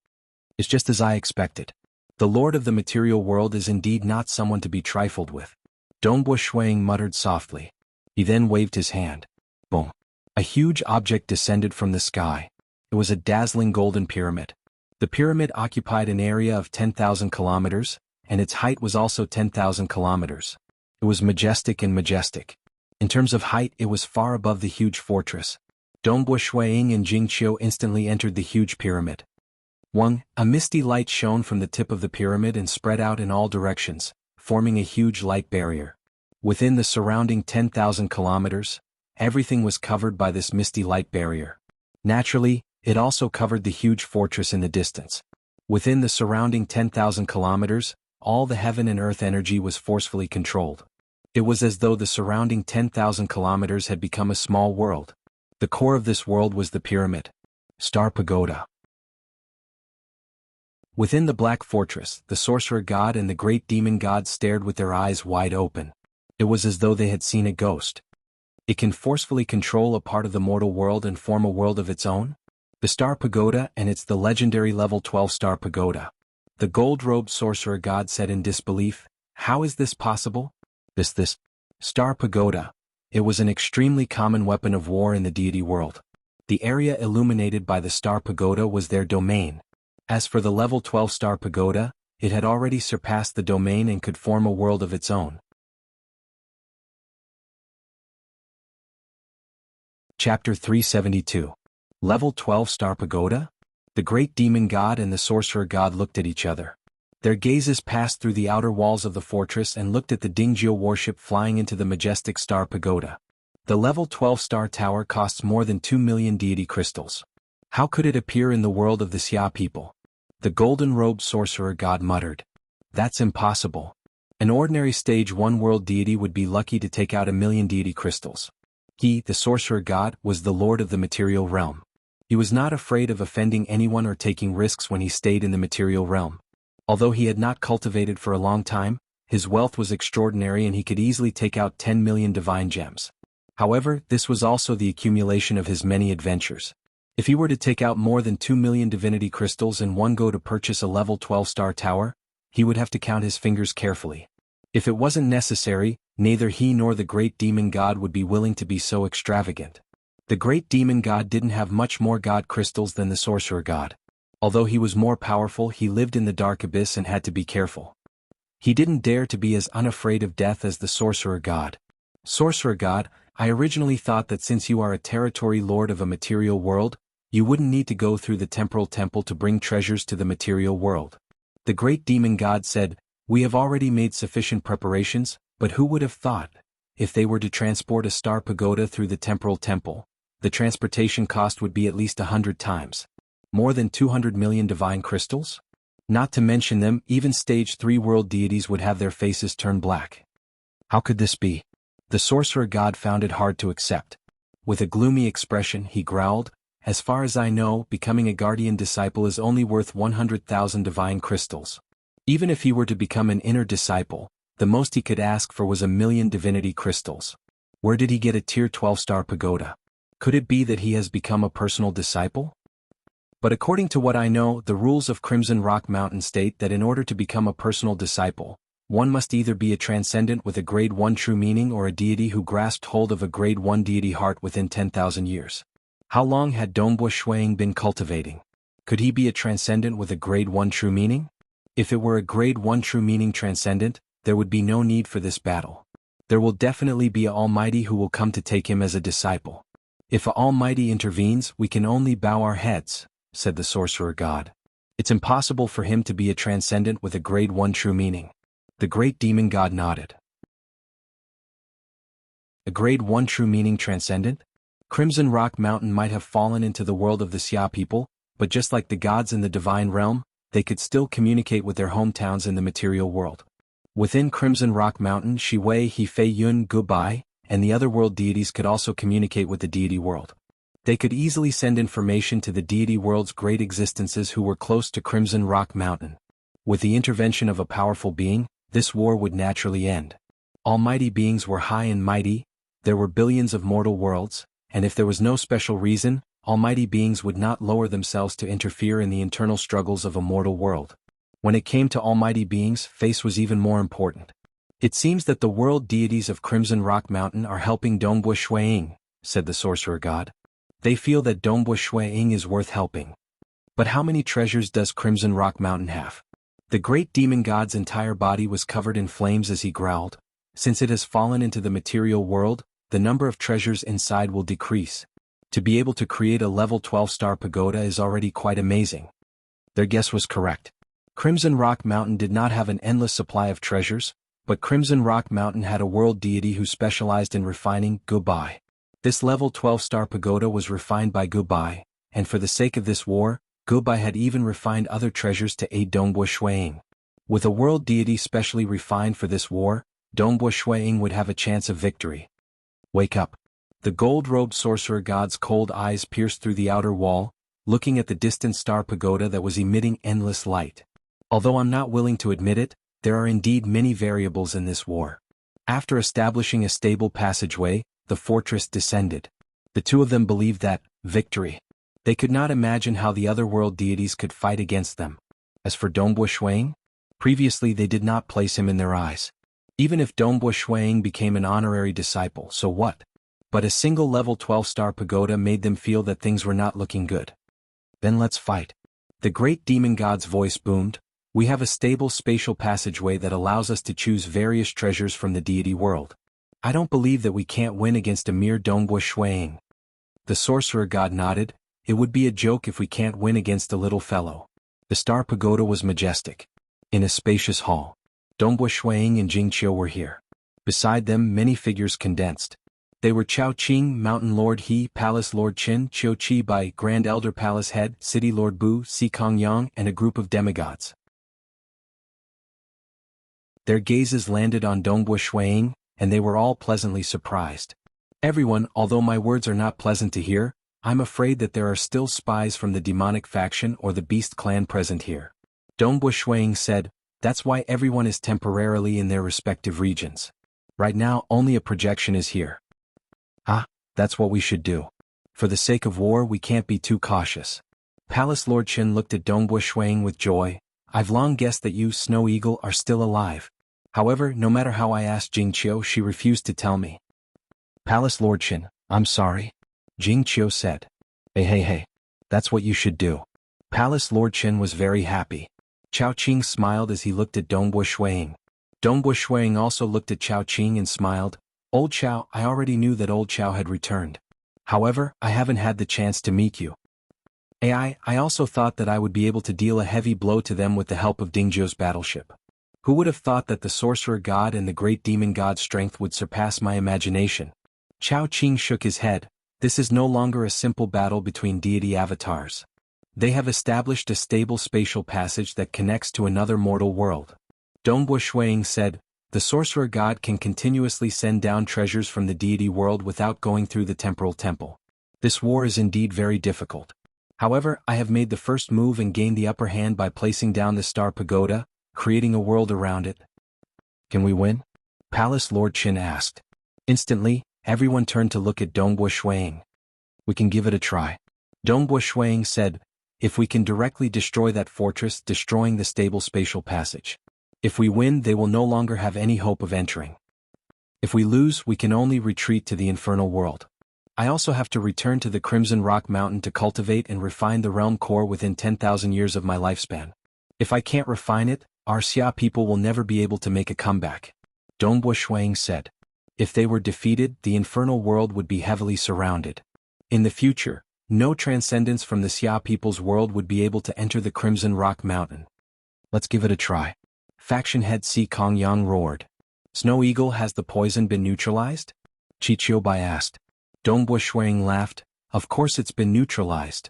It's just as I expected. The Lord of the material world is indeed not someone to be trifled with. Dongbo Shuang muttered softly. He then waved his hand. Boom. A huge object descended from the sky. It was a dazzling golden pyramid. The pyramid occupied an area of 10,000 kilometers, and its height was also 10,000 kilometers. It was majestic and majestic. In terms of height, it was far above the huge fortress. Dongbo Shuang and Jingqiu instantly entered the huge pyramid. A misty light shone from the tip of the pyramid and spread out in all directions, forming a huge light barrier. Within the surrounding 10,000 kilometers, everything was covered by this misty light barrier. Naturally, it also covered the huge fortress in the distance. Within the surrounding 10,000 kilometers, all the heaven and earth energy was forcefully controlled. It was as though the surrounding 10,000 kilometers had become a small world. The core of this world was the pyramid. Star Pagoda. Within the Black Fortress, the sorcerer god and the great demon god stared with their eyes wide open. It was as though they had seen a ghost. It can forcefully control a part of the mortal world and form a world of its own? The Star Pagoda, and it's the legendary level 12 Star Pagoda. The gold-robed sorcerer god said in disbelief, how is this possible? This Star Pagoda. It was an extremely common weapon of war in the deity world. The area illuminated by the Star Pagoda was their domain. As for the level 12 Star Pagoda, it had already surpassed the domain and could form a world of its own. Chapter 372. Level 12 Star Pagoda? The great demon god and the sorcerer god looked at each other. Their gazes passed through the outer walls of the fortress and looked at the Dingjiu warship flying into the majestic Star Pagoda. The level 12 Star Tower costs more than 2 million deity crystals. How could it appear in the world of the Xia people? The golden-robed sorcerer god muttered. That's impossible. An ordinary stage 1 world deity would be lucky to take out 1,000,000 deity crystals. He, the sorcerer god, was the lord of the material realm. He was not afraid of offending anyone or taking risks when he stayed in the material realm. Although he had not cultivated for a long time, his wealth was extraordinary and he could easily take out 10 million divine gems. However, this was also the accumulation of his many adventures. If he were to take out more than 2 million divinity crystals in one go to purchase a level 12-star tower, he would have to count his fingers carefully. If it wasn't necessary, neither he nor the great demon god would be willing to be so extravagant. The great demon god didn't have much more god crystals than the sorcerer god. Although he was more powerful, he lived in the dark abyss and had to be careful. He didn't dare to be as unafraid of death as the sorcerer god. Sorcerer god, I originally thought that since you are a territory lord of a material world, you wouldn't need to go through the temporal temple to bring treasures to the material world. The great demon god said, "We have already made sufficient preparations, but who would have thought, if they were to transport a star pagoda through the temporal temple, the transportation cost would be at least 100 times. More than 200 million divine crystals? Not to mention them, even stage 3 world deities would have their faces turn black. How could this be?" The sorcerer god found it hard to accept. With a gloomy expression, he growled, "As far as I know, becoming a guardian disciple is only worth 100,000 divine crystals. Even if he were to become an inner disciple, the most he could ask for was 1,000,000 divinity crystals. Where did he get a tier 12-star pagoda? Could it be that he has become a personal disciple? But according to what I know, the rules of Crimson Rock Mountain state that in order to become a personal disciple, one must either be a transcendent with a grade 1 true meaning or a deity who grasped hold of a grade 1 deity heart within 10,000 years. How long had Dongbo Shuang been cultivating? Could he be a transcendent with a grade 1 true meaning? If it were a grade 1 true meaning transcendent, there would be no need for this battle. There will definitely be an Almighty who will come to take him as a disciple. If an Almighty intervenes, we can only bow our heads, said the sorcerer god. It's impossible for him to be a transcendent with a grade 1 true meaning. The great demon god nodded. A grade 1 true meaning transcendent? Crimson Rock Mountain might have fallen into the world of the Xia people, but just like the gods in the divine realm, they could still communicate with their hometowns in the material world. Within Crimson Rock Mountain, Shiwei, Hefei Yun, Gubai, and the other world deities could also communicate with the deity world. They could easily send information to the deity world's great existences who were close to Crimson Rock Mountain. With the intervention of a powerful being, this war would naturally end. Almighty beings were high and mighty, there were billions of mortal worlds, and if there was no special reason, almighty beings would not lower themselves to interfere in the internal struggles of a mortal world. When it came to almighty beings, face was even more important. It seems that the world deities of Crimson Rock Mountain are helping Dongbo Shuang, said the sorcerer god. They feel that Dongbo Shuang is worth helping. But how many treasures does Crimson Rock Mountain have? The great demon god's entire body was covered in flames as he growled. Since it has fallen into the material world, the number of treasures inside will decrease. To be able to create a level 12-star pagoda is already quite amazing. Their guess was correct. Crimson Rock Mountain did not have an endless supply of treasures, but Crimson Rock Mountain had a world deity who specialized in refining Gubai. This level 12-star pagoda was refined by Gubai, and for the sake of this war, Gubai had even refined other treasures to aid Dongbo Shuang. With a world deity specially refined for this war, Dongbo Shuang would have a chance of victory. Wake up. The gold-robed sorcerer god's cold eyes pierced through the outer wall, looking at the distant star pagoda that was emitting endless light. Although I'm not willing to admit it, there are indeed many variables in this war. After establishing a stable passageway, the fortress descended. The two of them believed that, victory. They could not imagine how the other world deities could fight against them. As for Dongbo Shuang, previously they did not place him in their eyes. Even if Dongbo Shuang became an honorary disciple, so what? But a single level 12-star pagoda made them feel that things were not looking good. Then let's fight. The great demon god's voice boomed. We have a stable spatial passageway that allows us to choose various treasures from the deity world. I don't believe that we can't win against a mere Dongbo Shuang. The sorcerer god nodded. It would be a joke if we can't win against a little fellow. The star pagoda was majestic. In a spacious hall, Dongbo Shuang and Jingqiu were here. Beside them, many figures condensed. They were Chao Qing, Mountain Lord He, Palace Lord Qin, Qiu Qi Bai, Grand Elder Palace Head, City Lord Bu, Si Kong Yang, and a group of demigods. Their gazes landed on Dongbo Shuiying, and they were all pleasantly surprised. Everyone, although my words are not pleasant to hear, I'm afraid that there are still spies from the demonic faction or the beast clan present here. Dongbo Shuiying said, that's why everyone is temporarily in their respective regions. Right now only a projection is here. Ah, that's what we should do. For the sake of war we can't be too cautious. Palace Lord Qin looked at Dongbo Shuiying with joy. I've long guessed that you, Snow Eagle, are still alive. However, no matter how I asked Jingqiu, she refused to tell me. Palace Lord Qin, I'm sorry. Jingqiu said. Hey. That's what you should do. Palace Lord Qin was very happy. Chao Qing smiled as he looked at Dongbo Shuiying. Dongbo Shuiying also looked at Chao Qing and smiled. Old Chao, I already knew that Old Chao had returned. However, I haven't had the chance to meet you. I also thought that I would be able to deal a heavy blow to them with the help of Dingzhou's battleship. Who would have thought that the sorcerer god and the great demon god's strength would surpass my imagination? Chao Qing shook his head. This is no longer a simple battle between deity avatars. They have established a stable spatial passage that connects to another mortal world. Dongbo Shuiying said, the sorcerer god can continuously send down treasures from the deity world without going through the temporal temple. This war is indeed very difficult. However, I have made the first move and gained the upper hand by placing down the star pagoda, creating a world around it. Can we win? Palace Lord Qin asked. Instantly, everyone turned to look at Dongbo Shuiying. We can give it a try. Dongbo Shuiying said, if we can directly destroy that fortress, destroying the stable spatial passage. If we win, they will no longer have any hope of entering. If we lose, we can only retreat to the infernal world. I also have to return to the Crimson Rock Mountain to cultivate and refine the realm core within 10,000 years of my lifespan. If I can't refine it, our Xia people will never be able to make a comeback. Dongbo Shuiying said. If they were defeated, the infernal world would be heavily surrounded. In the future, no transcendence from the Xia people's world would be able to enter the Crimson Rock Mountain. Let's give it a try. Faction head Si Kongyang roared. Snow Eagle, has the poison been neutralized? Qiqiubai asked. Dongbo Shuiying laughed. Of course it's been neutralized.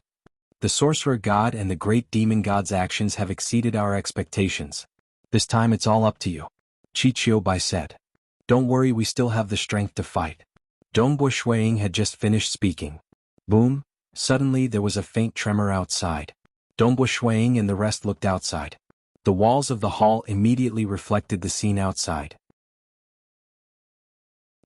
The sorcerer god and the great demon god's actions have exceeded our expectations. This time it's all up to you. Qiqiubai said. Don't worry, we still have the strength to fight. Dongbo Shuiying had just finished speaking. Boom! Suddenly there was a faint tremor outside. Dongbo Shuiying and the rest looked outside. The walls of the hall immediately reflected the scene outside.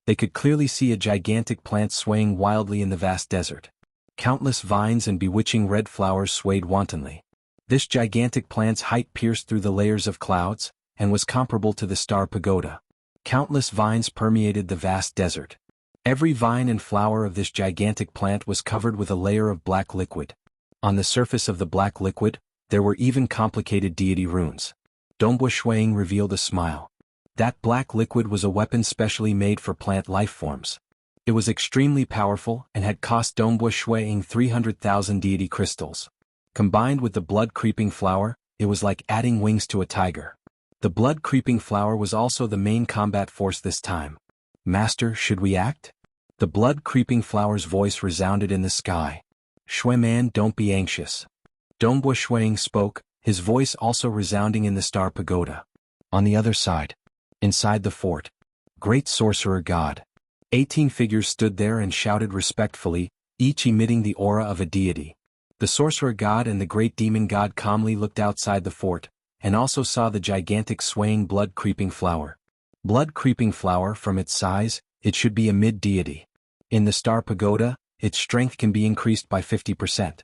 They could clearly see a gigantic plant swaying wildly in the vast desert. Countless vines and bewitching red flowers swayed wantonly. This gigantic plant's height pierced through the layers of clouds, and was comparable to the star pagoda. Countless vines permeated the vast desert. Every vine and flower of this gigantic plant was covered with a layer of black liquid. On the surface of the black liquid, there were even complicated deity runes. Dongbo Shuiying revealed a smile. That black liquid was a weapon specially made for plant life forms. It was extremely powerful and had cost Dongbo Shuiying 300,000 deity crystals. Combined with the blood-creeping flower, it was like adding wings to a tiger. The blood-creeping flower was also the main combat force this time. Master, should we act? The blood-creeping flower's voice resounded in the sky. Shuiman, don't be anxious. Dongbo Shuiying spoke, his voice also resounding in the star pagoda. On the other side. Inside the fort. Great sorcerer god. 18 figures stood there and shouted respectfully, each emitting the aura of a deity. The sorcerer god and the great demon god calmly looked outside the fort, and also saw the gigantic swaying blood-creeping flower. Blood-creeping flower, from its size, it should be a mid-deity. In the star pagoda, its strength can be increased by 50%.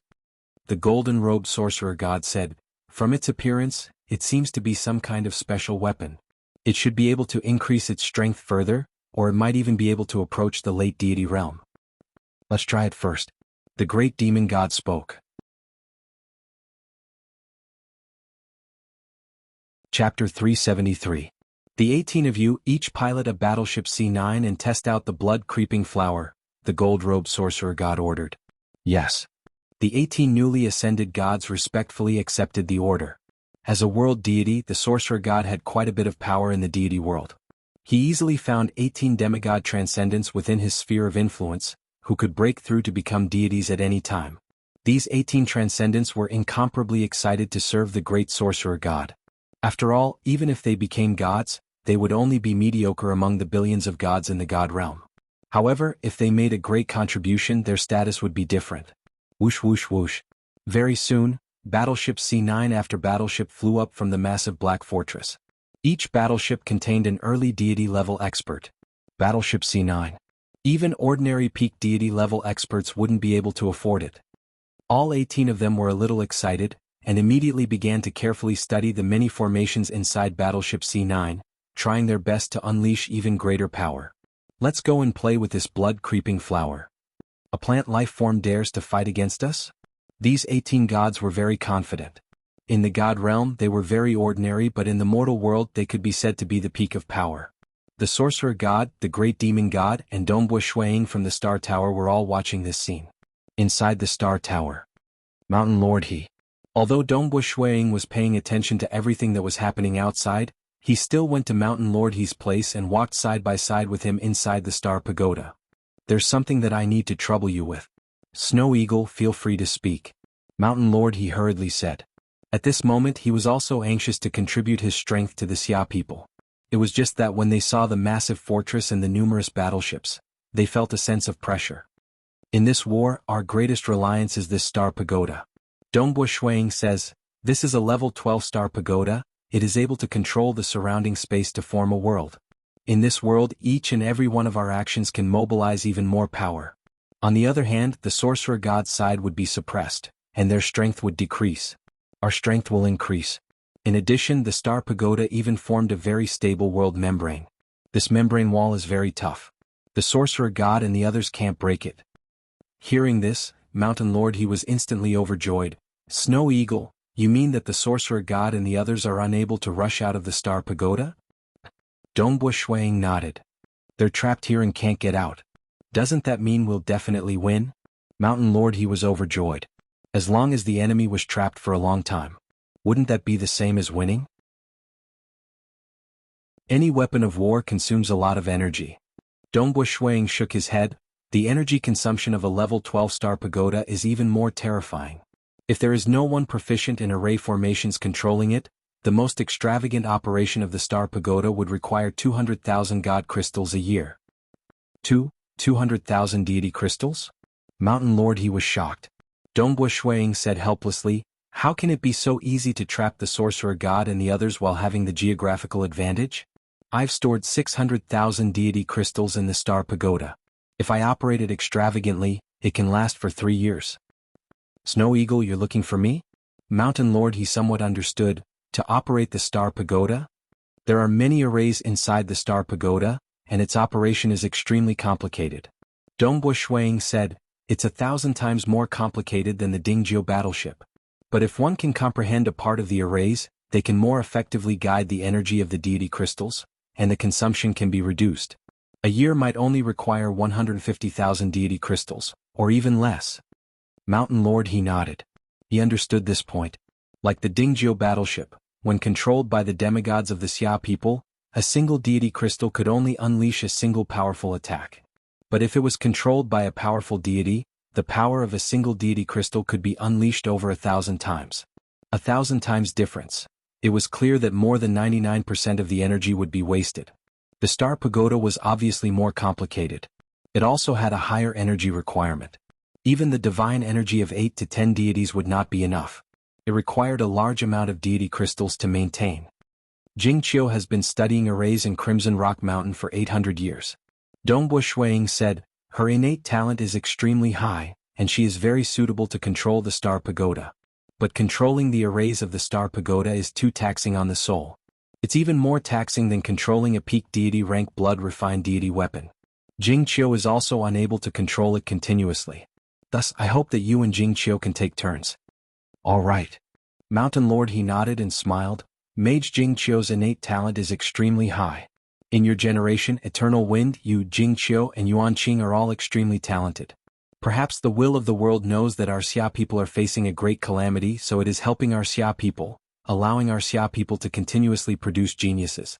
The golden-robed sorcerer god said, from its appearance, it seems to be some kind of special weapon. It should be able to increase its strength further, or it might even be able to approach the late deity realm. Let's try it first. The great demon god spoke. Chapter 373. The 18 of you each pilot a battleship C9 and test out the blood-creeping flower, the gold-robed sorcerer god ordered. Yes. The 18 newly ascended gods respectfully accepted the order. As a world deity, the sorcerer god had quite a bit of power in the deity world. He easily found 18 demigod transcendents within his sphere of influence, who could break through to become deities at any time. These 18 transcendents were incomparably excited to serve the great sorcerer god. After all, even if they became gods, they would only be mediocre among the billions of gods in the god realm. However, if they made a great contribution, their status would be different. Whoosh whoosh whoosh. Very soon, Battleship C9 after battleship flew up from the massive black fortress. Each battleship contained an early deity-level expert. Battleship C9. Even ordinary peak deity-level experts wouldn't be able to afford it. All 18 of them were a little excited, and immediately began to carefully study the many formations inside Battleship C9, trying their best to unleash even greater power. Let's go and play with this blood-creeping flower. A plant life form dares to fight against us? These 18 gods were very confident. In the god realm they were very ordinary, but in the mortal world they could be said to be the peak of power. The sorcerer god, the great demon god, and Dongbua Shuiying from the Star Tower were all watching this scene. Inside the Star Tower. Mountain Lord He. Although Dongbua Shuiying was paying attention to everything that was happening outside, he still went to Mountain Lord He's place and walked side by side with him inside the Star Pagoda. There's something that I need to trouble you with. Snow Eagle, feel free to speak. Mountain Lord He hurriedly said. At this moment he was also anxious to contribute his strength to the Xia people. It was just that when they saw the massive fortress and the numerous battleships, they felt a sense of pressure. In this war, our greatest reliance is this Star Pagoda. Dongbua Shuiying says, this is a level 12 Star Pagoda. It is able to control the surrounding space to form a world. In this world, each and every one of our actions can mobilize even more power. On the other hand, the sorcerer god's side would be suppressed, and their strength would decrease. Our strength will increase. In addition, the Star Pagoda even formed a very stable world membrane. This membrane wall is very tough. The sorcerer god and the others can't break it. Hearing this, Mountain Lord He was instantly overjoyed. Snow Eagle, you mean that the sorcerer god and the others are unable to rush out of the Star Pagoda? Dongbua Shuiying nodded. They're trapped here and can't get out. Doesn't that mean we'll definitely win? Mountain Lord He was overjoyed. As long as the enemy was trapped for a long time. Wouldn't that be the same as winning? Any weapon of war consumes a lot of energy. Dongbua Shuiying shook his head. The energy consumption of a level 12 Star Pagoda is even more terrifying. If there is no one proficient in array formations controlling it, the most extravagant operation of the Star Pagoda would require 200,000 God crystals a year. 200,000 deity crystals? Mountain Lord He was shocked. Dongbua Shuiying said helplessly, how can it be so easy to trap the sorcerer god and the others while having the geographical advantage? I've stored 600,000 deity crystals in the Star Pagoda. If I operate it extravagantly, it can last for 3 years. Snow Eagle, you're looking for me? Mountain Lord He somewhat understood. To operate the Star Pagoda? There are many arrays inside the Star Pagoda, and its operation is extremely complicated. Dongbua Shuiying said, it's 1,000 times more complicated than the Dingjiu battleship. But if one can comprehend a part of the arrays, they can more effectively guide the energy of the deity crystals, and the consumption can be reduced. A year might only require 150,000 deity crystals, or even less. Mountain Lord He nodded. He understood this point. Like the Dingjiu battleship, when controlled by the demigods of the Xia people, a single deity crystal could only unleash a single powerful attack. But if it was controlled by a powerful deity, the power of a single deity crystal could be unleashed over 1,000 times. 1,000 times difference. It was clear that more than 99% of the energy would be wasted. The Star Pagoda was obviously more complicated. It also had a higher energy requirement. Even the divine energy of 8 to 10 deities would not be enough. It required a large amount of deity crystals to maintain. Jianghu has been studying arrays in Crimson Rock Mountain for 800 years. Dongbua Shuiying said, her innate talent is extremely high, and she is very suitable to control the Star Pagoda. But controlling the arrays of the Star Pagoda is too taxing on the soul. It's even more taxing than controlling a peak deity rank blood-refined deity weapon. Jianghu is also unable to control it continuously. Thus, I hope that you and Jianghu can take turns. All right. Mountain Lord He nodded and smiled. Mage Jianghu's innate talent is extremely high. In your generation, Eternal Wind, you, Jianghu, and Yuanqing are all extremely talented. Perhaps the will of the world knows that our Xia people are facing a great calamity, so it is helping our Xia people, allowing our Xia people to continuously produce geniuses.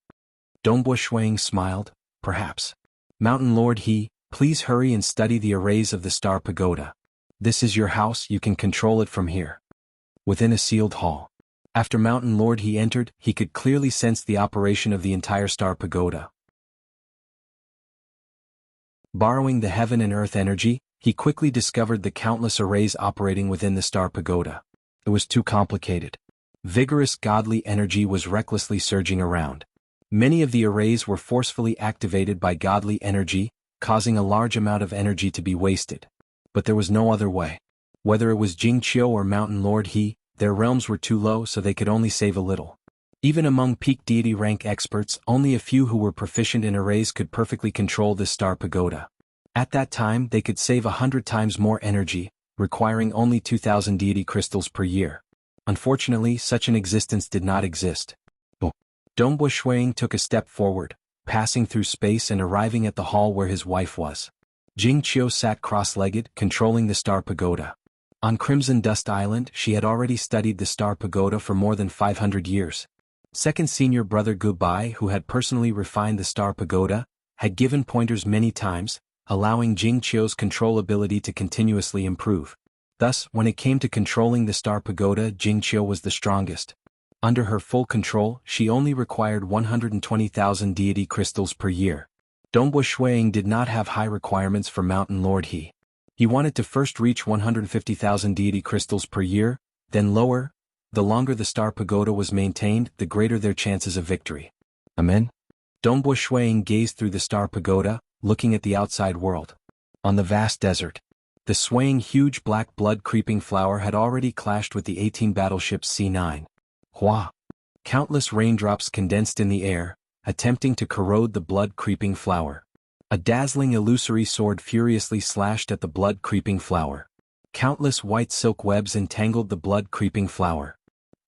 Dongbua Shuiying smiled, perhaps. Mountain Lord He, please hurry and study the arrays of the Star Pagoda. This is your house, you can control it from here. Within a sealed hall. After Mountain Lord he entered, he could clearly sense the operation of the entire star pagoda. Borrowing the heaven and earth energy, he quickly discovered the countless arrays operating within the star pagoda. It was too complicated. Vigorous godly energy was recklessly surging around. Many of the arrays were forcefully activated by godly energy, causing a large amount of energy to be wasted. But there was no other way. Whether it was Jianghu or Mountain Lord their realms were too low so they could only save a little. Even among peak deity rank experts, only a few who were proficient in arrays could perfectly control this star pagoda. At that time they could save 100 times more energy, requiring only 2,000 deity crystals per year. Unfortunately, such an existence did not exist. Dongbo Shuang took a step forward, passing through space and arriving at the hall where his wife was. Jing Qiu sat cross-legged, controlling the star pagoda. On Crimson Dust Island, she had already studied the star pagoda for more than 500 years. Second senior brother Gu Bai, who had personally refined the star pagoda, had given pointers many times, allowing Jing Qiu's control ability to continuously improve. Thus, when it came to controlling the star pagoda, Jing Qiu was the strongest. Under her full control, she only required 120,000 deity crystals per year. Dongbo Shuang did not have high requirements for Mountain Lord He. He wanted to first reach 150,000 deity crystals per year, then lower. The longer the star pagoda was maintained, the greater their chances of victory. Amen. Dongbo Shuang gazed through the star pagoda, looking at the outside world. On the vast desert, the swaying huge black blood creeping flower had already clashed with the 18 battleships C9. Hua! Countless raindrops condensed in the air, attempting to corrode the blood-creeping flower. A dazzling illusory sword furiously slashed at the blood-creeping flower. Countless white silk webs entangled the blood-creeping flower.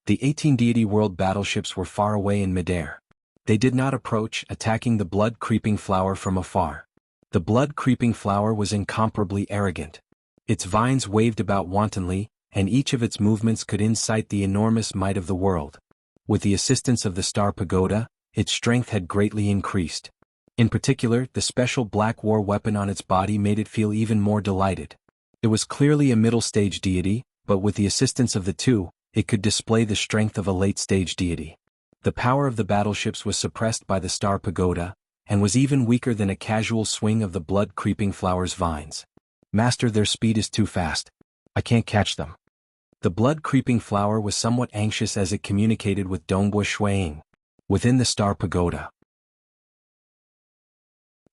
The 18 deity world battleships were far away in midair. They did not approach, attacking the blood-creeping flower from afar. The blood-creeping flower was incomparably arrogant. Its vines waved about wantonly, and each of its movements could incite the enormous might of the world. With the assistance of the star pagoda, its strength had greatly increased. In particular, the special black war weapon on its body made it feel even more delighted. It was clearly a middle-stage deity, but with the assistance of the two, it could display the strength of a late-stage deity. The power of the battleships was suppressed by the star pagoda, and was even weaker than a casual swing of the blood-creeping flower's vines. Master, their speed is too fast. I can't catch them. The blood-creeping flower was somewhat anxious as it communicated with Dongbo Shuang. Within the star pagoda.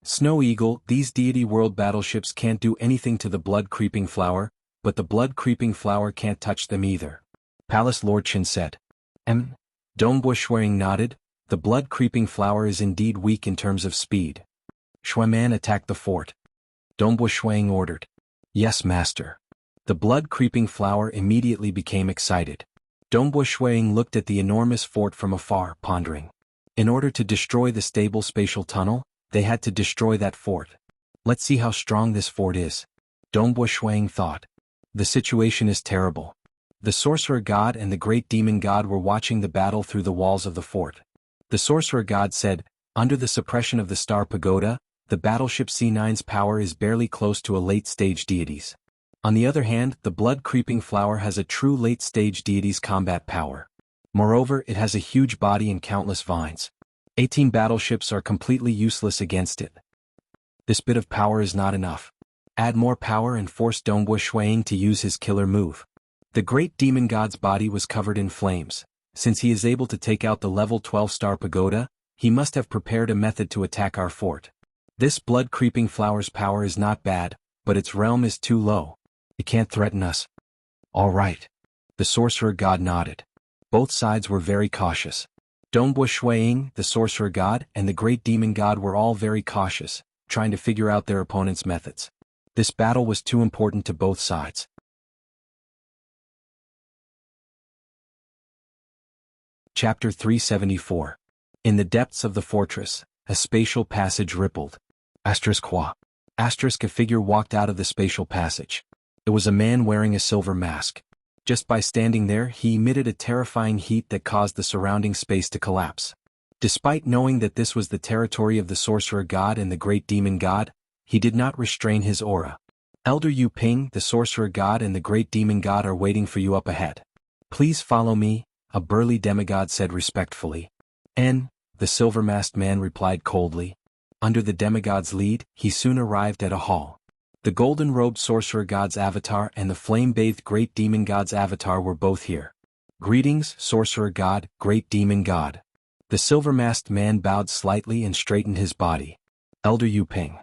Snow Eagle, these deity world battleships can't do anything to the blood-creeping flower, but the blood-creeping flower can't touch them either. Palace Lord Chen said. Dongbo Shuang nodded. The blood-creeping flower is indeed weak in terms of speed. Shuaiman attacked the fort. Dongbo Shuang ordered. Yes, master. The blood-creeping flower immediately became excited. Dongbo Shuang looked at the enormous fort from afar, pondering. In order to destroy the stable spatial tunnel, they had to destroy that fort. Let's see how strong this fort is. Dongbo Shuang thought. The situation is terrible. The sorcerer god and the great demon god were watching the battle through the walls of the fort. The sorcerer god said, under the suppression of the star pagoda, the battleship C9's power is barely close to a late-stage deity's. On the other hand, the blood-creeping flower has a true late-stage deity's combat power. Moreover, it has a huge body and countless vines. 18 battleships are completely useless against it. This bit of power is not enough. Add more power and force Dongbo Shuang to use his killer move. The great demon god's body was covered in flames. Since he is able to take out the level 12 star pagoda, he must have prepared a method to attack our fort. This blood-creeping flower's power is not bad, but its realm is too low. It can't threaten us. All right. The sorcerer god nodded. Both sides were very cautious. Dongbo Shuang, the sorcerer god, and the great demon god were all very cautious, trying to figure out their opponent's methods. This battle was too important to both sides. Chapter 374. In the depths of the fortress, a spatial passage rippled. Qua. A figure walked out of the spatial passage. It was a man wearing a silver mask. Just by standing there, he emitted a terrifying heat that caused the surrounding space to collapse. Despite knowing that this was the territory of the sorcerer god and the great demon god, he did not restrain his aura. Elder Yu Ping, the sorcerer god and the great demon god are waiting for you up ahead. Please follow me. a burly demigod said respectfully. The silver-masked man replied coldly. Under the demigod's lead, he soon arrived at a hall. The golden-robed sorcerer god's avatar and the flame-bathed great demon god's avatar were both here. Greetings, sorcerer god, great demon god. The silver-masked man bowed slightly and straightened his body. Elder Yu Ping.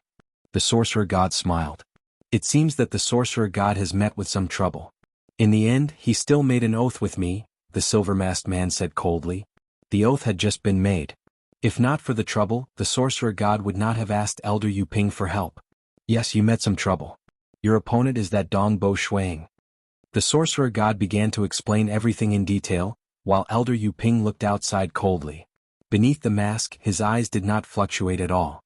The sorcerer god smiled. It seems that the sorcerer god has met with some trouble. In the end, he still made an oath with me, the silver-masked man said coldly. The oath had just been made. If not for the trouble, the sorcerer god would not have asked Elder Yu Ping for help. Yes, you met some trouble. Your opponent is that Dong Bo Shuang. The sorcerer god began to explain everything in detail, while Elder Yu Ping looked outside coldly. Beneath the mask, his eyes did not fluctuate at all.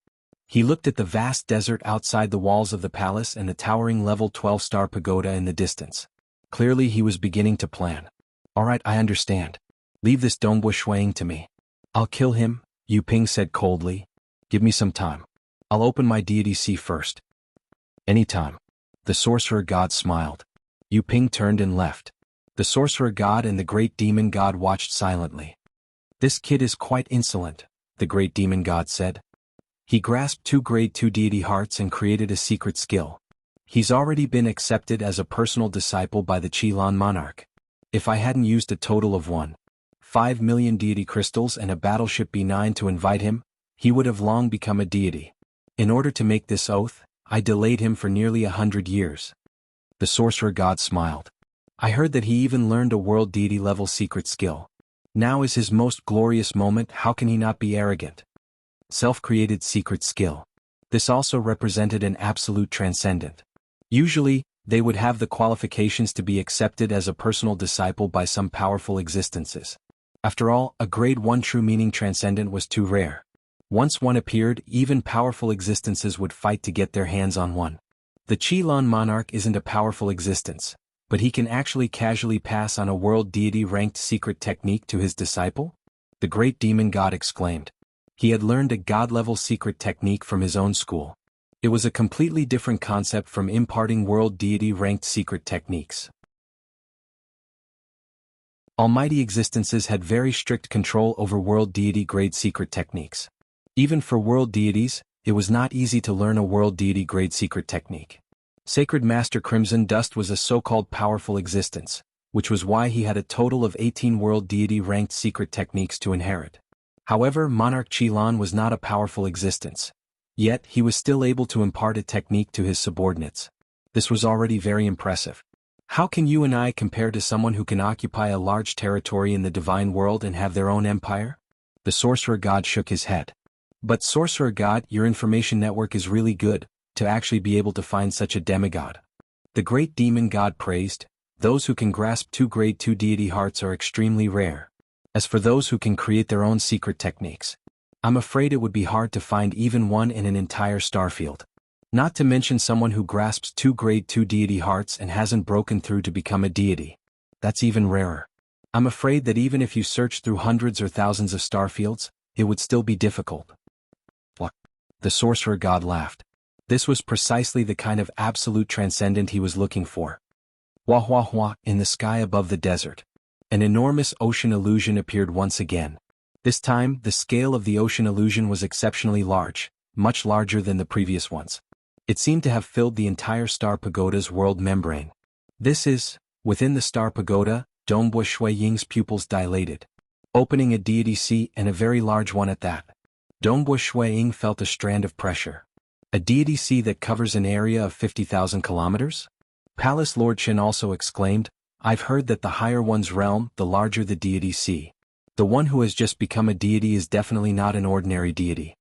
He looked at the vast desert outside the walls of the palace and the towering level 12-star pagoda in the distance. Clearly he was beginning to plan. Alright, I understand. Leave this Dong Bo Shuang to me. I'll kill him, Yu Ping said coldly. Give me some time. I'll open my deity sea first. Anytime. The sorcerer god smiled. Yu Ping turned and left. The sorcerer god and the great demon god watched silently. This kid is quite insolent, the great demon god said. He grasped 2 grade 2 deity hearts and created a secret skill. He's already been accepted as a personal disciple by the Qilin monarch. If I hadn't used a total of 1.5 million deity crystals and a battleship B9 to invite him, he would have long become a deity. In order to make this oath, I delayed him for nearly 100 years. The sorcerer god smiled. I heard that he even learned a world deity level secret skill. Now is his most glorious moment, how can he not be arrogant? Self-created secret skill. This also represented an absolute transcendent. Usually, they would have the qualifications to be accepted as a personal disciple by some powerful existences. After all, a grade 1 true meaning transcendent was too rare. Once one appeared, even powerful existences would fight to get their hands on one. The Qilin monarch isn't a powerful existence, but he can actually casually pass on a world deity-ranked secret technique to his disciple? The great demon god exclaimed. He had learned a god-level secret technique from his own school. It was a completely different concept from imparting world deity-ranked secret techniques. Almighty existences had very strict control over world deity-grade secret techniques. Even for world deities, it was not easy to learn a world deity-grade secret technique. Sacred Master Crimson Dust was a so-called powerful existence, which was why he had a total of 18 world deity-ranked secret techniques to inherit. However, Monarch Qilin was not a powerful existence. Yet, he was still able to impart a technique to his subordinates. This was already very impressive. How can you and I compare to someone who can occupy a large territory in the divine world and have their own empire? The sorcerer god shook his head. But sorcerer god, your information network is really good, to actually be able to find such a demigod. The great demon god praised, those who can grasp 2 grade 2 deity hearts are extremely rare. As for those who can create their own secret techniques, I'm afraid it would be hard to find even one in an entire starfield. Not to mention someone who grasps 2 grade 2 deity hearts and hasn't broken through to become a deity. That's even rarer. I'm afraid that even if you search through hundreds or thousands of starfields, it would still be difficult. What? The sorcerer god laughed. This was precisely the kind of absolute transcendent he was looking for. Wah wah wah, in the sky above the desert. An enormous ocean illusion appeared once again. This time, the scale of the ocean illusion was exceptionally large, much larger than the previous ones. It seemed to have filled the entire Star Pagoda's world membrane. This is, within the Star Pagoda, Dong Bo Shui Ying's pupils dilated, opening a deity sea and a very large one at that. Dong Bo Shui Ying felt a strand of pressure. A deity sea that covers an area of 50,000 kilometers? Palace Lord Shen also exclaimed, I've heard that the higher one's realm, the larger the deity sea. The one who has just become a deity is definitely not an ordinary deity.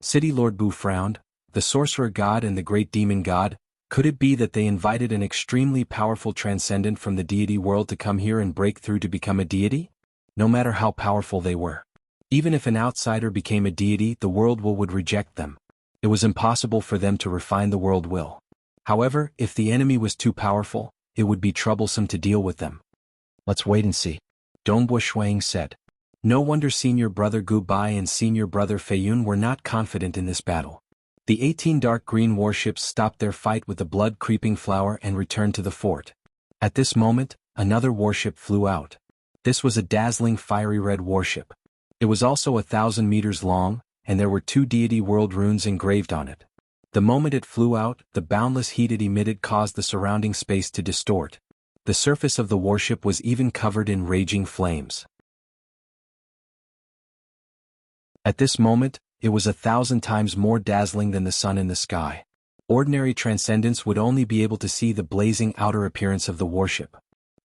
City Lord Bu frowned. The sorcerer god and the great demon god, could it be that they invited an extremely powerful transcendent from the deity world to come here and break through to become a deity? No matter how powerful they were. Even if an outsider became a deity, the world will would reject them. It was impossible for them to refine the world will. However, if the enemy was too powerful, it would be troublesome to deal with them. Let's wait and see. Dong Bo Shuang said. No wonder senior brother Gu Bai and senior brother Fei Yun were not confident in this battle. The 18 dark green warships stopped their fight with the blood-creeping flower and returned to the fort. At this moment, another warship flew out. This was a dazzling fiery red warship. It was also 1,000 meters long, and there were 2 deity world runes engraved on it. The moment it flew out, the boundless heat it emitted caused the surrounding space to distort. The surface of the warship was even covered in raging flames. At this moment, it was 1,000 times more dazzling than the sun in the sky. Ordinary transcendents would only be able to see the blazing outer appearance of the warship.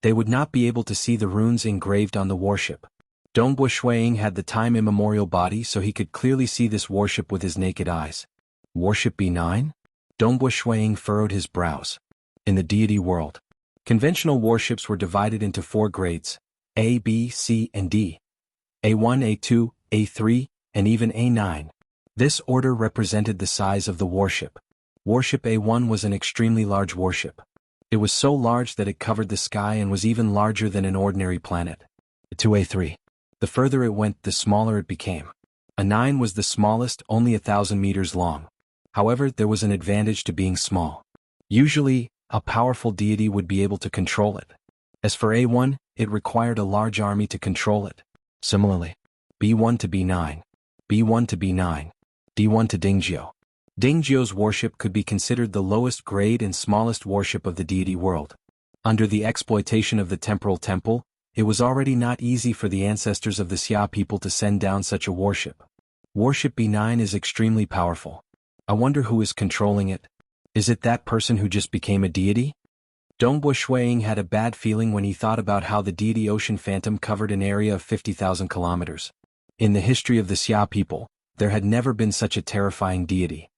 They would not be able to see the runes engraved on the warship. Dongbo Shuiying had the time immemorial body, so he could clearly see this warship with his naked eyes. Warship B9? Dongbo Shuiying furrowed his brows. In the deity world, conventional warships were divided into 4 grades: A, B, C, and D. A1, A2, A3, and even A9. This order represented the size of the warship. Warship A1 was an extremely large warship. It was so large that it covered the sky and was even larger than an ordinary planet. To A3. The further it went, the smaller it became. A9 was the smallest, only 1,000 meters long. However, there was an advantage to being small. Usually, a powerful deity would be able to control it. As for A1, it required a large army to control it. Similarly, B1 to B9, B1 to B9, D1 to Dingjiu. Dingjiu's warship could be considered the lowest grade and smallest warship of the deity world. Under the exploitation of the temporal temple, it was already not easy for the ancestors of the Xia people to send down such a warship. Warship B9 is extremely powerful. I wonder who is controlling it. Is it that person who just became a deity? Dongbo Shuiying had a bad feeling when he thought about how the deity Ocean Phantom covered an area of 50,000 kilometers. In the history of the Xia people, there had never been such a terrifying deity.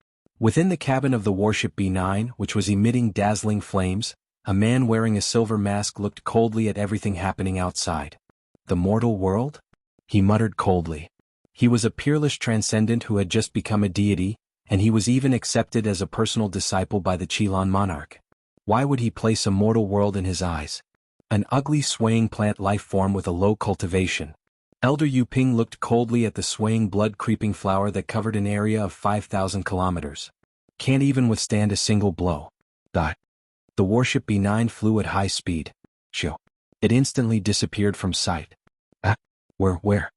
Within the cabin of the warship B9, which was emitting dazzling flames, a man wearing a silver mask looked coldly at everything happening outside. The mortal world? He muttered coldly. He was a peerless transcendent who had just become a deity, and he was even accepted as a personal disciple by the Qilin monarch. Why would he place a mortal world in his eyes? An ugly swaying plant life form with a low cultivation. Elder Yuping looked coldly at the swaying blood-creeping flower that covered an area of 5,000 kilometers. Can't even withstand a single blow. The warship B9 flew at high speed. It instantly disappeared from sight. Where?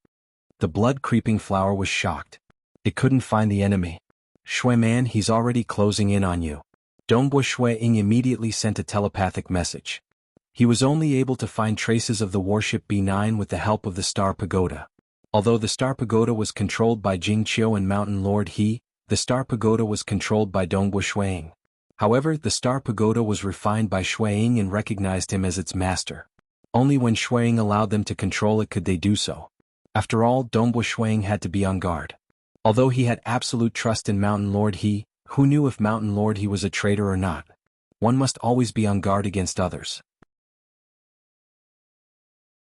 The blood-creeping flower was shocked. It couldn't find the enemy. Shui man, he's already closing in on you. Dongbo Shuiying immediately sent a telepathic message. He was only able to find traces of the warship B9 with the help of the Star Pagoda. Although the Star Pagoda was controlled by Jingqiu and Mountain Lord He, the Star Pagoda was controlled by Dongbo Shuiying. However, the Star Pagoda was refined by Shuiying and recognized him as its master. Only when Shuiying allowed them to control it could they do so. After all, Dongbo Shuiying had to be on guard. Although he had absolute trust in Mountain Lord He, who knew if Mountain Lord He was a traitor or not? One must always be on guard against others.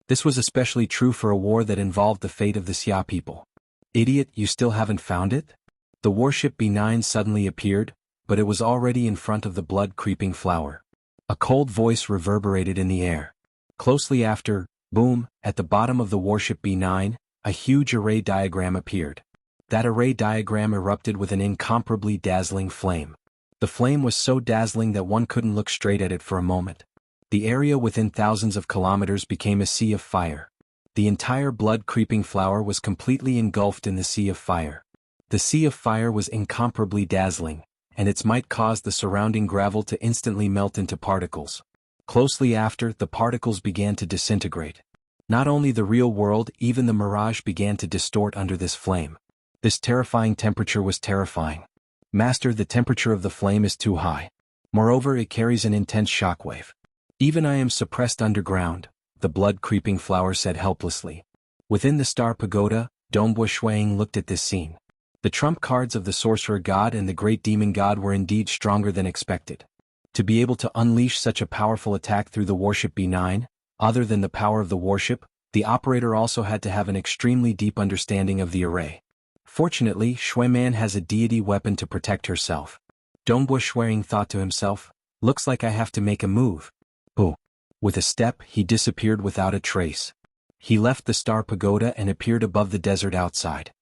This was especially true for a war that involved the fate of the Xia people. Idiot, you still haven't found it? The warship B9 suddenly appeared, but it was already in front of the blood-creeping flower. A cold voice reverberated in the air. Closely after, boom, at the bottom of the warship B9, a huge array diagram appeared. That array diagram erupted with an incomparably dazzling flame. The flame was so dazzling that one couldn't look straight at it for a moment. The area within thousands of kilometers became a sea of fire. The entire blood-creeping flower was completely engulfed in the sea of fire. The sea of fire was incomparably dazzling, and its might caused the surrounding gravel to instantly melt into particles. Closely after, the particles began to disintegrate. Not only the real world, even the mirage began to distort under this flame. This terrifying temperature was terrifying. Master, the temperature of the flame is too high. Moreover, it carries an intense shockwave. Even I am suppressed underground, the blood-creeping flower said helplessly. Within the Star Pagoda, Dongbo Shuiying looked at this scene. The trump cards of the Sorcerer God and the Great Demon God were indeed stronger than expected. To be able to unleash such a powerful attack through the warship B9, other than the power of the warship, the operator also had to have an extremely deep understanding of the array. Fortunately, Shuiman has a deity weapon to protect herself. Dongbo Shuiying thought to himself, looks like I have to make a move. Oh. With a step, he disappeared without a trace. He left the Star Pagoda and appeared above the desert outside.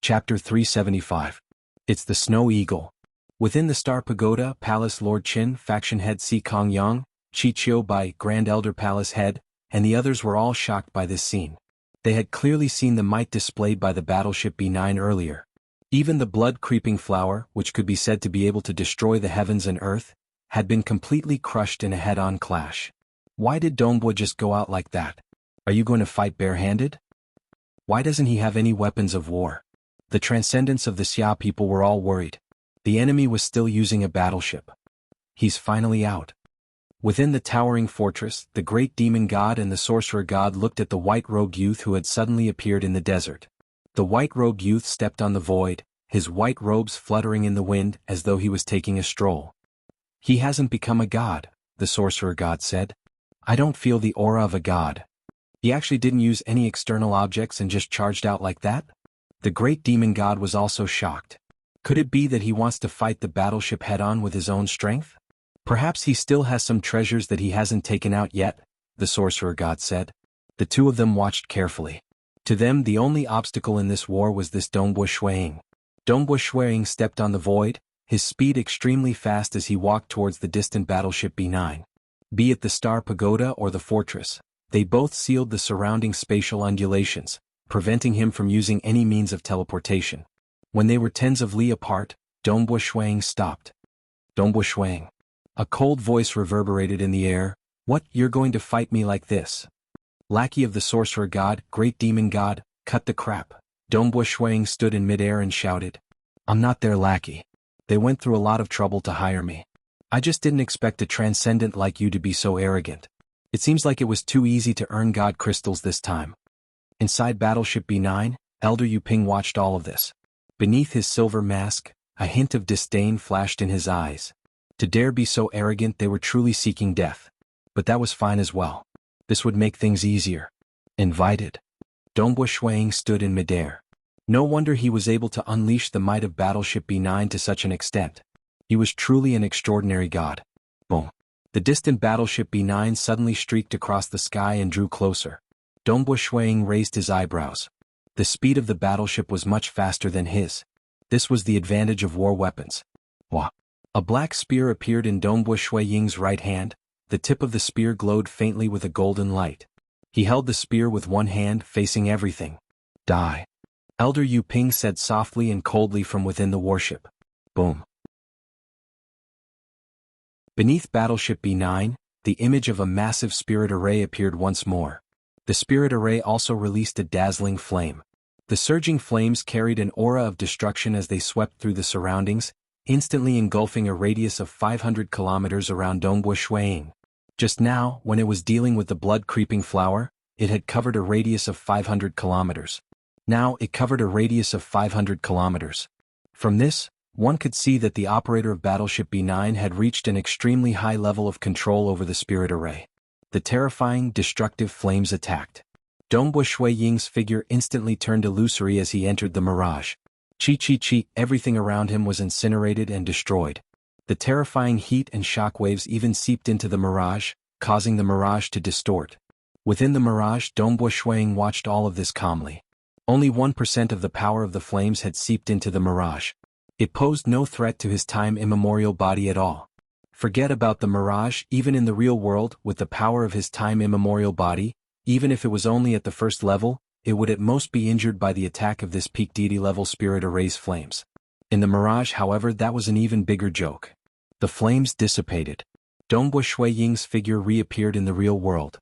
Chapter 375. It's the Snow Eagle. Within the Star Pagoda Palace, Lord Qin, faction head Si Kong Yang, Chi Chiu Bai, Grand Elder Palace head, and the others were all shocked by this scene. They had clearly seen the might displayed by the battleship B9 earlier. Even the blood-creeping flower, which could be said to be able to destroy the heavens and earth, had been completely crushed in a head-on clash. Why did Dongbo just go out like that? Are you going to fight barehanded? Why doesn't he have any weapons of war? The transcendents of the Xia people were all worried. The enemy was still using a battleship. He's finally out. Within the towering fortress, the great demon god and the sorcerer god looked at the white-robed youth who had suddenly appeared in the desert. The white-robed youth stepped on the void, his white robes fluttering in the wind as though he was taking a stroll. He hasn't become a god, the sorcerer god said. I don't feel the aura of a god. He actually didn't use any external objects and just charged out like that? The great demon god was also shocked. Could it be that he wants to fight the battleship head-on with his own strength? Perhaps he still has some treasures that he hasn't taken out yet, the sorcerer god said. The two of them watched carefully. To them the only obstacle in this war was this Dongbo Shuiying. Dongbo Shuiying stepped on the void, his speed extremely fast as he walked towards the distant battleship B9. Be it the Star Pagoda or the fortress, they both sealed the surrounding spatial undulations, preventing him from using any means of teleportation. When they were tens of li apart, Dongbo Shuiying stopped. Dongbo Shuiying. A cold voice reverberated in the air. What, you're going to fight me like this? Lackey of the sorcerer god, great demon god, cut the crap. Dongbo Shuiying stood in midair and shouted. I'm not their lackey. They went through a lot of trouble to hire me. I just didn't expect a transcendent like you to be so arrogant. It seems like it was too easy to earn god crystals this time. Inside battleship B9, Elder Yuping watched all of this. Beneath his silver mask, a hint of disdain flashed in his eyes. To dare be so arrogant, they were truly seeking death. But that was fine as well. This would make things easier. Invited. Dongbo Shuiying stood in midair. No wonder he was able to unleash the might of battleship B9 to such an extent. He was truly an extraordinary god. Boom. The distant battleship B9 suddenly streaked across the sky and drew closer. Dongbo Shuiying raised his eyebrows. The speed of the battleship was much faster than his. This was the advantage of war weapons. Wah! A black spear appeared in Dongbo Shuiying's right hand. The tip of the spear glowed faintly with a golden light. He held the spear with one hand, facing everything. Die. Elder Yuping said softly and coldly from within the warship. Boom. Beneath battleship B9, the image of a massive spirit array appeared once more. The spirit array also released a dazzling flame. The surging flames carried an aura of destruction as they swept through the surroundings, instantly engulfing a radius of 500 kilometers around Dongbo Shuiying. Just now, when it was dealing with the blood-creeping flower, it had covered a radius of 500 kilometers. Now it covered a radius of 500 kilometers. From this, one could see that the operator of battleship B9 had reached an extremely high level of control over the spirit array. The terrifying, destructive flames attacked. Dongbo Shuiying's figure instantly turned illusory as he entered the mirage. Chi, everything around him was incinerated and destroyed. The terrifying heat and shockwaves even seeped into the mirage, causing the mirage to distort. Within the mirage, Dongbo Shuiying watched all of this calmly. Only 1% of the power of the flames had seeped into the mirage. It posed no threat to his time-immemorial body at all. Forget about the mirage. Even in the real world, with the power of his time-immemorial body, even if it was only at the first level, it would at most be injured by the attack of this peak deity-level spirit array's flames. In the mirage, however, that was an even bigger joke. The flames dissipated. Dongbo Shuiying's figure reappeared in the real world.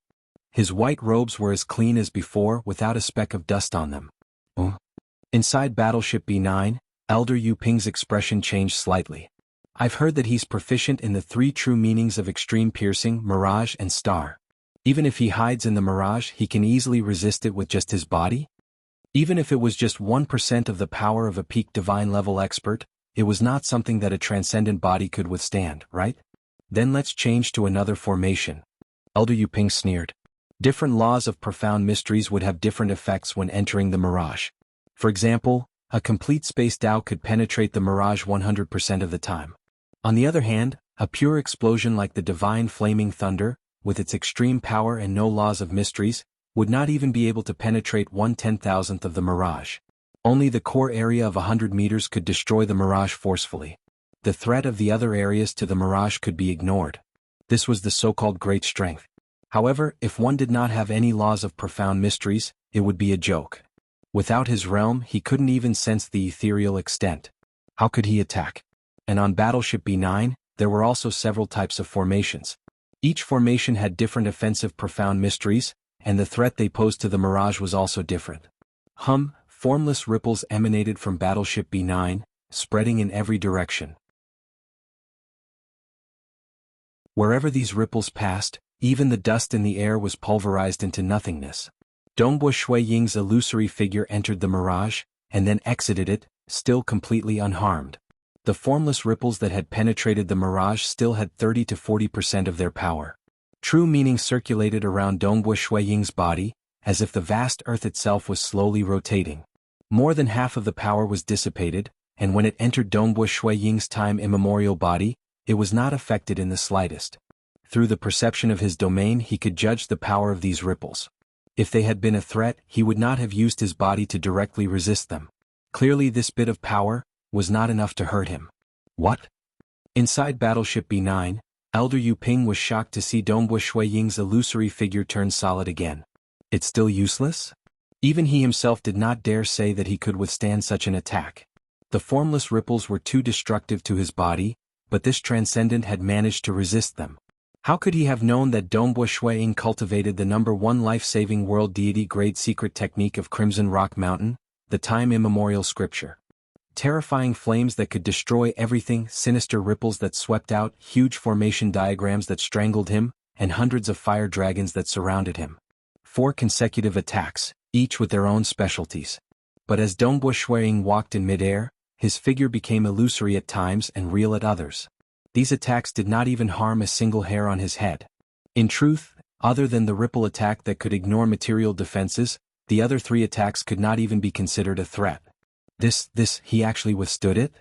His white robes were as clean as before, without a speck of dust on them. Inside battleship B9, Elder Yuping's expression changed slightly. I've heard that he's proficient in the three true meanings of extreme piercing, mirage and star. Even if he hides in the mirage, he can easily resist it with just his body? Even if it was just 1% of the power of a peak divine level expert, it was not something that a transcendent body could withstand, right? Then let's change to another formation. Elder Yuping sneered. Different laws of profound mysteries would have different effects when entering the mirage. For example, a complete space Tao could penetrate the mirage 100% of the time. On the other hand, a pure explosion like the divine flaming thunder, with its extreme power and no laws of mysteries, would not even be able to penetrate 1/10,000th of the mirage. Only the core area of 100 meters could destroy the mirage forcefully. the threat of the other areas to the mirage could be ignored. This was the so-called great strength. However, if one did not have any laws of profound mysteries, it would be a joke. Without his realm, he couldn't even sense the ethereal extent. How could he attack? And on Battleship B9, there were also several types of formations. Each formation had different offensive profound mysteries, and the threat they posed to the mirage was also different. Formless ripples emanated from Battleship B9, spreading in every direction. Wherever these ripples passed, even the dust in the air was pulverized into nothingness. Dongbo Shui Ying's illusory figure entered the mirage, and then exited it, still completely unharmed. The formless ripples that had penetrated the mirage still had 30 to 40% of their power. True meaning circulated around Dongbo Shui Ying's body, as if the vast earth itself was slowly rotating. More than half of the power was dissipated, and when it entered Dongbo Shui Ying's time immemorial body, it was not affected in the slightest. Through the perception of his domain he could judge the power of these ripples. If they had been a threat, he would not have used his body to directly resist them. Clearly this bit of power was not enough to hurt him. What? Inside Battleship B9, Elder Yu Ping was shocked to see Dongbo Shui Ying's illusory figure turn solid again. It's still useless? Even he himself did not dare say that he could withstand such an attack. The formless ripples were too destructive to his body, but this transcendent had managed to resist them. How could he have known that Dongbo Shui Ying cultivated the #1 life-saving world deity-grade secret technique of Crimson Rock Mountain, the time immemorial scripture? Terrifying flames that could destroy everything, sinister ripples that swept out, huge formation diagrams that strangled him, and hundreds of fire dragons that surrounded him. 4 consecutive attacks, each with their own specialties. But as Dongbo Shui Ying walked in midair, his figure became illusory at times and real at others. These attacks did not even harm a single hair on his head. In truth, other than the ripple attack that could ignore material defenses, the other 3 attacks could not even be considered a threat. He actually withstood it?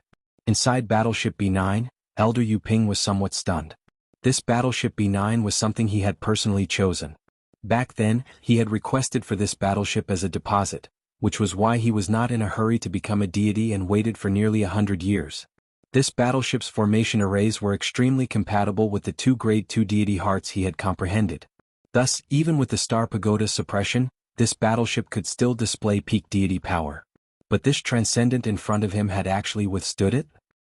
Inside Battleship B9, Elder Yu Ping was somewhat stunned. This Battleship B9 was something he had personally chosen. Back then, he had requested for this battleship as a deposit, which was why he was not in a hurry to become a deity and waited for nearly 100 years. This battleship's formation arrays were extremely compatible with the 2 Grade 2 deity hearts he had comprehended. Thus, even with the Star Pagoda suppression, this battleship could still display peak deity power. But this transcendent in front of him had actually withstood it?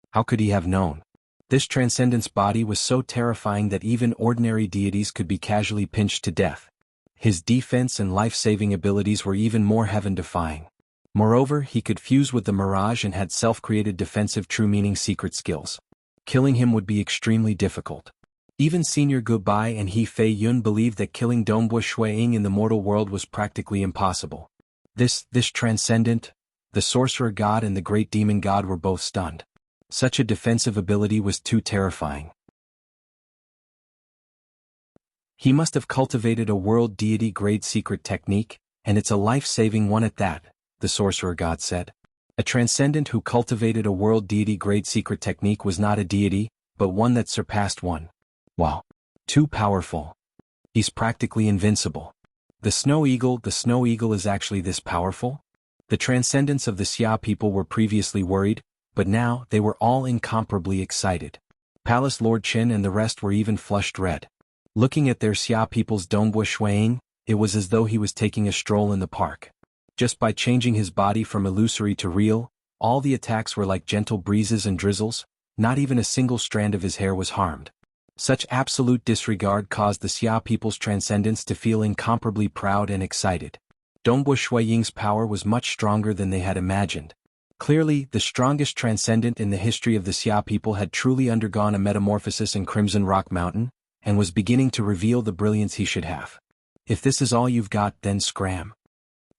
How could he have known? This transcendent's body was so terrifying that even ordinary deities could be casually pinched to death. His defense and life-saving abilities were even more heaven-defying. Moreover, he could fuse with the mirage and had self-created defensive true-meaning secret skills. Killing him would be extremely difficult. Even Senior Goodbye and He Fei Yun believed that killing Dongbo Shui Ying in the mortal world was practically impossible. This transcendent, the sorcerer god and the great demon god were both stunned. Such a defensive ability was too terrifying. He must have cultivated a world deity-grade secret technique, and it's a life-saving one at that, the sorcerer god said. A transcendent who cultivated a world deity-grade secret technique was not a deity, but one that surpassed one. Wow. Too powerful. He's practically invincible. The Snow Eagle is actually this powerful? The transcendents of the Xia people were previously worried, but now they were all incomparably excited. Palace Lord Qin and the rest were even flushed red. Looking at their Xia people's Dongbo Shui Ying, it was as though he was taking a stroll in the park. Just by changing his body from illusory to real, all the attacks were like gentle breezes and drizzles, not even a single strand of his hair was harmed. Such absolute disregard caused the Xia people's transcendents to feel incomparably proud and excited. Dongbo Shui Ying's power was much stronger than they had imagined. Clearly, the strongest transcendent in the history of the Xia people had truly undergone a metamorphosis in Crimson Rock Mountain, and was beginning to reveal the brilliance he should have. If this is all you've got, then scram.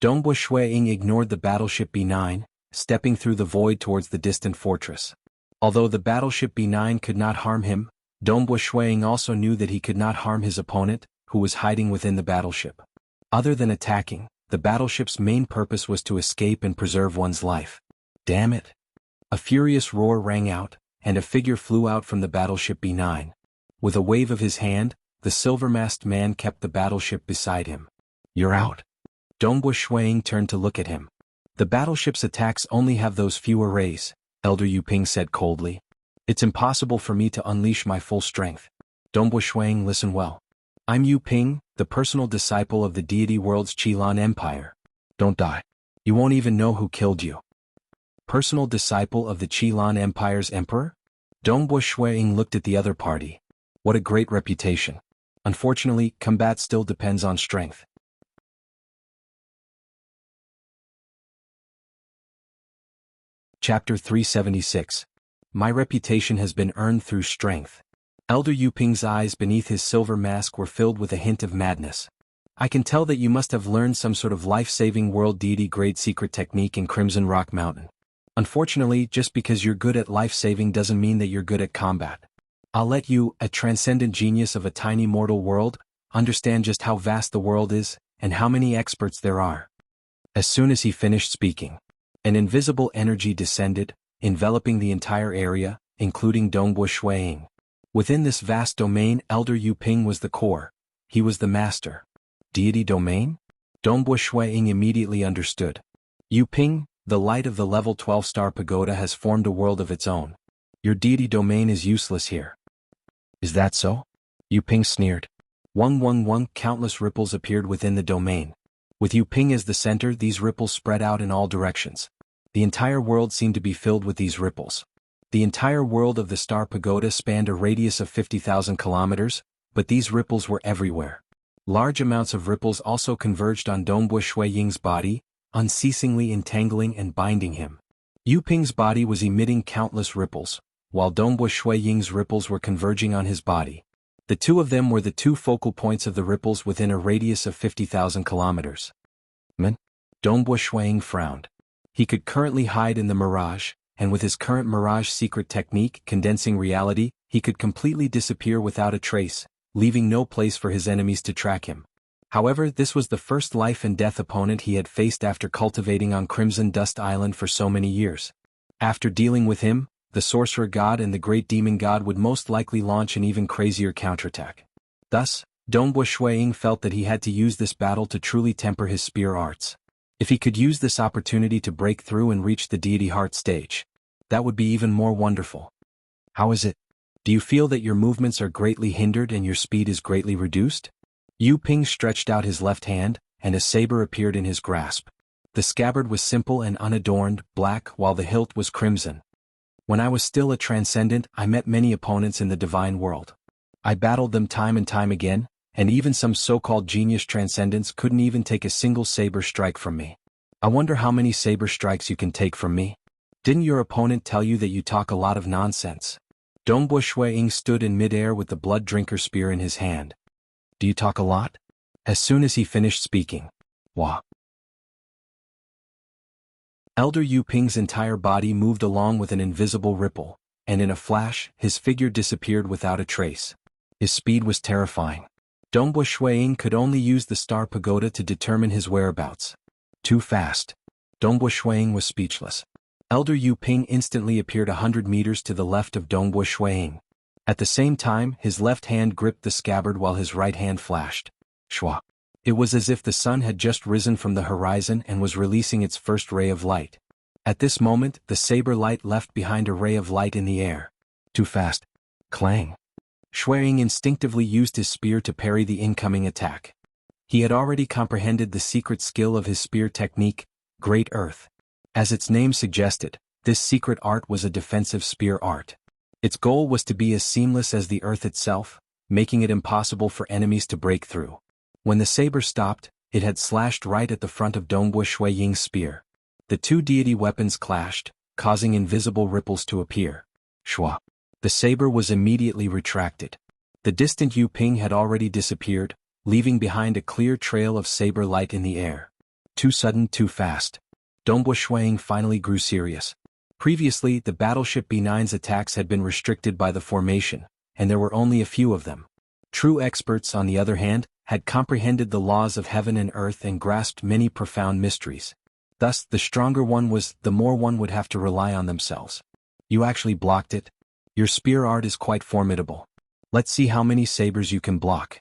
Dongbo Shui Ying ignored the Battleship B9, stepping through the void towards the distant fortress. Although the Battleship B9 could not harm him, Dongbo Shui Ying also knew that he could not harm his opponent, who was hiding within the battleship. Other than attacking, the battleship's main purpose was to escape and preserve one's life. Damn it! A furious roar rang out, and a figure flew out from the Battleship B9. With a wave of his hand, the silver-masked man kept the battleship beside him. You're out. Dongbo Shui Ying turned to look at him. The battleship's attacks only have those few arrays, Elder Yu Ping said coldly. It's impossible for me to unleash my full strength. Dongbo Shuang, listen well. I'm Yu Ping, the personal disciple of the deity world's Qilan Empire. Don't die. You won't even know who killed you. Personal disciple of the Qilan Empire's emperor? Dongbo Shuang looked at the other party. What a great reputation. Unfortunately, combat still depends on strength. Chapter 376. My reputation has been earned through strength. Elder Yu Ping's eyes beneath his silver mask were filled with a hint of madness. I can tell that you must have learned some sort of life-saving world deity-grade secret technique in Crimson Rock Mountain. Unfortunately, just because you're good at life-saving doesn't mean that you're good at combat. I'll let you, a transcendent genius of a tiny mortal world, understand just how vast the world is, and how many experts there are. As soon as he finished speaking, an invisible energy descended, enveloping the entire area, including Dongbo Shuang. Within this vast domain, Elder Yu Ping was the core. He was the master. Deity domain? Dongbo Shuang immediately understood. Yu Ping, the light of the level 12-star pagoda has formed a world of its own. Your deity domain is useless here. Is that so? Yu Ping sneered. Countless ripples appeared within the domain. With Yu Ping as the center, these ripples spread out in all directions. The entire world seemed to be filled with these ripples. The entire world of the Star Pagoda spanned a radius of 50,000 kilometers, but these ripples were everywhere. Large amounts of ripples also converged on Dongbo Shuaying's body, unceasingly entangling and binding him. Yu Ping's body was emitting countless ripples, while Dongbo Shuaying's ripples were converging on his body. The two of them were the two focal points of the ripples within a radius of 50,000 kilometers. Dongbo Shuaying frowned. He could currently hide in the mirage, and with his current mirage secret technique, condensing reality, he could completely disappear without a trace, leaving no place for his enemies to track him. However, this was the first life and death opponent he had faced after cultivating on Crimson Dust Island for so many years. After dealing with him, the sorcerer god and the great demon god would most likely launch an even crazier counterattack. Thus, Dongbo Shuaying felt that he had to use this battle to truly temper his spear arts. If he could use this opportunity to break through and reach the deity heart stage, that would be even more wonderful. How is it? Do you feel that your movements are greatly hindered and your speed is greatly reduced? Yu Ping stretched out his left hand, and a saber appeared in his grasp. The scabbard was simple and unadorned, black, while the hilt was crimson. When I was still a transcendent, I met many opponents in the divine world. I battled them time and time again, and even some so-called genius transcendents couldn't even take a single saber strike from me. I wonder how many saber strikes you can take from me? Didn't your opponent tell you that you talk a lot of nonsense? Dongbo Shuaying stood in midair with the blood drinker spear in his hand. Do you talk a lot? As soon as he finished speaking, wah! Elder Yu Ping's entire body moved along with an invisible ripple, and in a flash, his figure disappeared without a trace. His speed was terrifying. Dongbo Shuaying could only use the Star Pagoda to determine his whereabouts. Too fast. Dongbo Shuaying was speechless. Elder Yu Ping instantly appeared 100 meters to the left of Dongbo Shuaying. At the same time, his left hand gripped the scabbard while his right hand flashed. Shwa. It was as if the sun had just risen from the horizon and was releasing its first ray of light. At this moment, the saber light left behind a ray of light in the air. Too fast. Clang. Shuaying instinctively used his spear to parry the incoming attack. He had already comprehended the secret skill of his spear technique, Great Earth. As its name suggested, this secret art was a defensive spear art. Its goal was to be as seamless as the earth itself, making it impossible for enemies to break through. When the saber stopped, it had slashed right at the front of Dongbo Shuaying's spear. The two deity weapons clashed, causing invisible ripples to appear. Shwa. The saber was immediately retracted. The distant Yu Ping had already disappeared, leaving behind a clear trail of saber light in the air. Too sudden, too fast. Dongbo Shuaying finally grew serious. Previously, the battleship B9's attacks had been restricted by the formation, and there were only a few of them. True experts, on the other hand, had comprehended the laws of heaven and earth and grasped many profound mysteries. Thus, the stronger one was, the more one would have to rely on themselves. You actually blocked it? Your spear art is quite formidable. Let's see how many sabers you can block.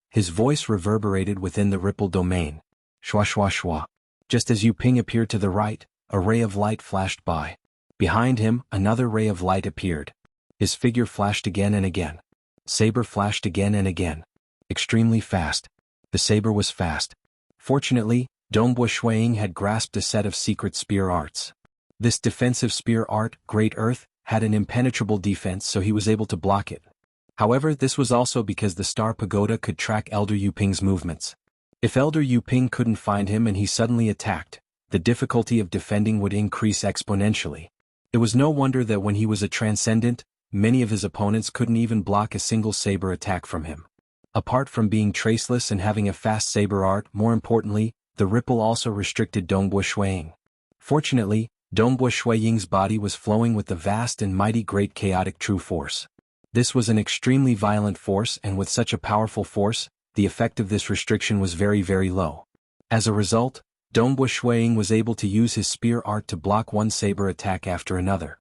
His voice reverberated within the ripple domain. Shwa shwa shwa. Just as Yu Ping appeared to the right, a ray of light flashed by. Behind him, another ray of light appeared. His figure flashed again and again. Saber flashed again and again. Extremely fast. The saber was fast. Fortunately, Dongbo Shuiying had grasped a set of secret spear arts. This defensive spear art, Great Earth, had an impenetrable defense, so he was able to block it. However, this was also because the Star Pagoda could track Elder Yuping's movements. If Elder Yuping couldn't find him and he suddenly attacked, the difficulty of defending would increase exponentially. It was no wonder that when he was a transcendent, many of his opponents couldn't even block a single saber attack from him. Apart from being traceless and having a fast saber art, more importantly, the ripple also restricted Dongbo Shuiying. Fortunately, Dongbo Shuiying's body was flowing with the vast and mighty great chaotic true force. This was an extremely violent force, and with such a powerful force, the effect of this restriction was very, very low. As a result, Dongbo Shuiying was able to use his spear art to block one saber attack after another.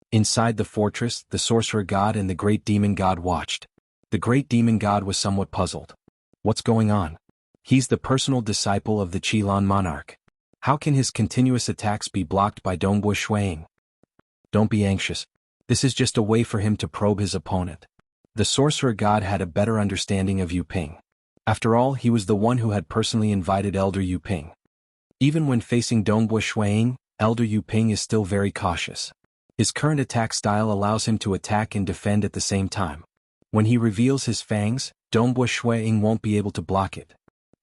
Inside the fortress, the sorcerer god and the great demon god watched. The great demon god was somewhat puzzled. What's going on? He's the personal disciple of the Qilin monarch. How can his continuous attacks be blocked by Dongbo Shuiying? Don't be anxious. This is just a way for him to probe his opponent. The sorcerer god had a better understanding of Yuping. After all, he was the one who had personally invited Elder Yuping. Even when facing Dongbo Shuiying, Elder Yuping is still very cautious. His current attack style allows him to attack and defend at the same time. When he reveals his fangs, Dongbo Shuiying won't be able to block it.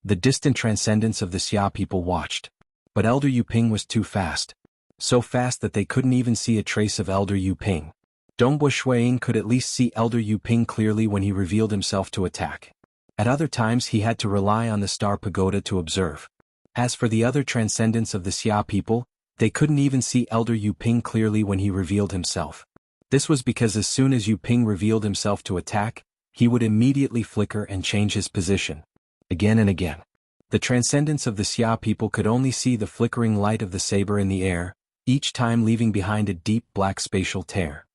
The distant transcendence of the Xia people watched. But Elder Yuping was too fast. So fast that they couldn't even see a trace of Elder Yuping. Dongbo Shuiying could at least see Elder Yuping clearly when he revealed himself to attack. At other times he had to rely on the Star Pagoda to observe. As for the other transcendents of the Xia people, they couldn't even see Elder Yuping clearly when he revealed himself. This was because as soon as Yuping revealed himself to attack, he would immediately flicker and change his position. Again and again. The transcendents of the Xia people could only see the flickering light of the saber in the air, each time leaving behind a deep black spatial tear.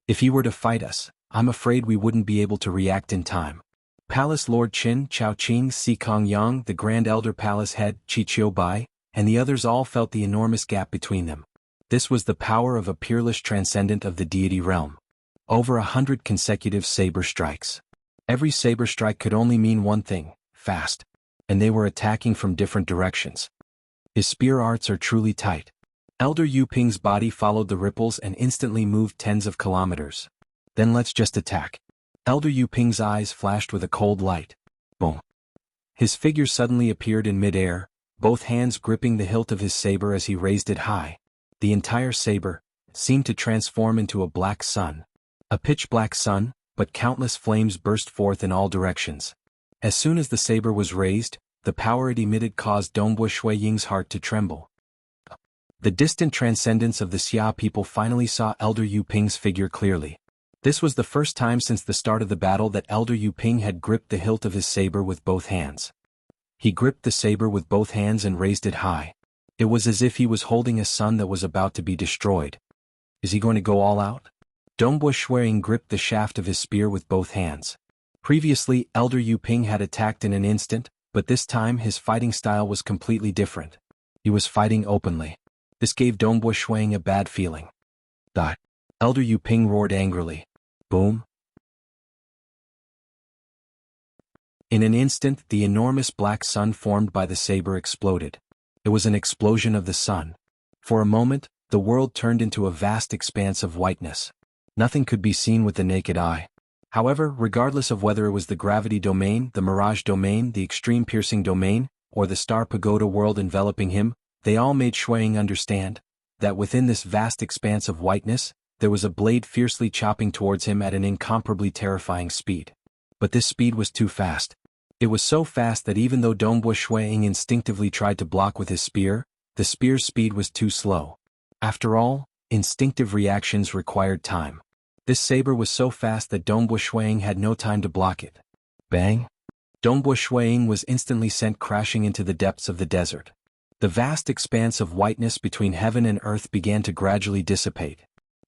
If he were to fight us, I'm afraid we wouldn't be able to react in time. Palace Lord Qin, Chao Qing, Si Kong Yang, the Grand Elder Palace Head, Chi Chiu Bai, and the others all felt the enormous gap between them. This was the power of a peerless transcendent of the deity realm. Over 100 consecutive saber strikes. Every saber strike could only mean one thing: fast. And they were attacking from different directions. His spear arts are truly tight. Elder Yuping's body followed the ripples and instantly moved tens of kilometers. Then let's just attack. Elder Yuping's eyes flashed with a cold light. Boom. His figure suddenly appeared in mid-air, both hands gripping the hilt of his saber as he raised it high. The entire saber seemed to transform into a black sun. A pitch-black sun, but countless flames burst forth in all directions. As soon as the saber was raised, the power it emitted caused Dongbo Shuiying's heart to tremble. The distant transcendence of the Xia people finally saw Elder Yuping's figure clearly. This was the first time since the start of the battle that Elder Yuping had gripped the hilt of his saber with both hands. He gripped the saber with both hands and raised it high. It was as if he was holding a sun that was about to be destroyed. Is he going to go all out? Dongbo Shuiying gripped the shaft of his spear with both hands. Previously, Elder Yuping had attacked in an instant, but this time his fighting style was completely different. He was fighting openly. This gave Dongbo Shuiying a bad feeling. Die. Elder Yuping roared angrily. Boom. In an instant, the enormous black sun formed by the saber exploded. It was an explosion of the sun. For a moment, the world turned into a vast expanse of whiteness. Nothing could be seen with the naked eye. However, regardless of whether it was the gravity domain, the mirage domain, the extreme piercing domain, or the Star Pagoda world enveloping him, they all made Shuiying understand that within this vast expanse of whiteness, there was a blade fiercely chopping towards him at an incomparably terrifying speed. But this speed was too fast. It was so fast that even though Dongbo Shuiying instinctively tried to block with his spear, the spear's speed was too slow. After all, instinctive reactions required time. This saber was so fast that Dongbo Shuiying had no time to block it. Bang! Dongbo Shuiying was instantly sent crashing into the depths of the desert. The vast expanse of whiteness between heaven and earth began to gradually dissipate.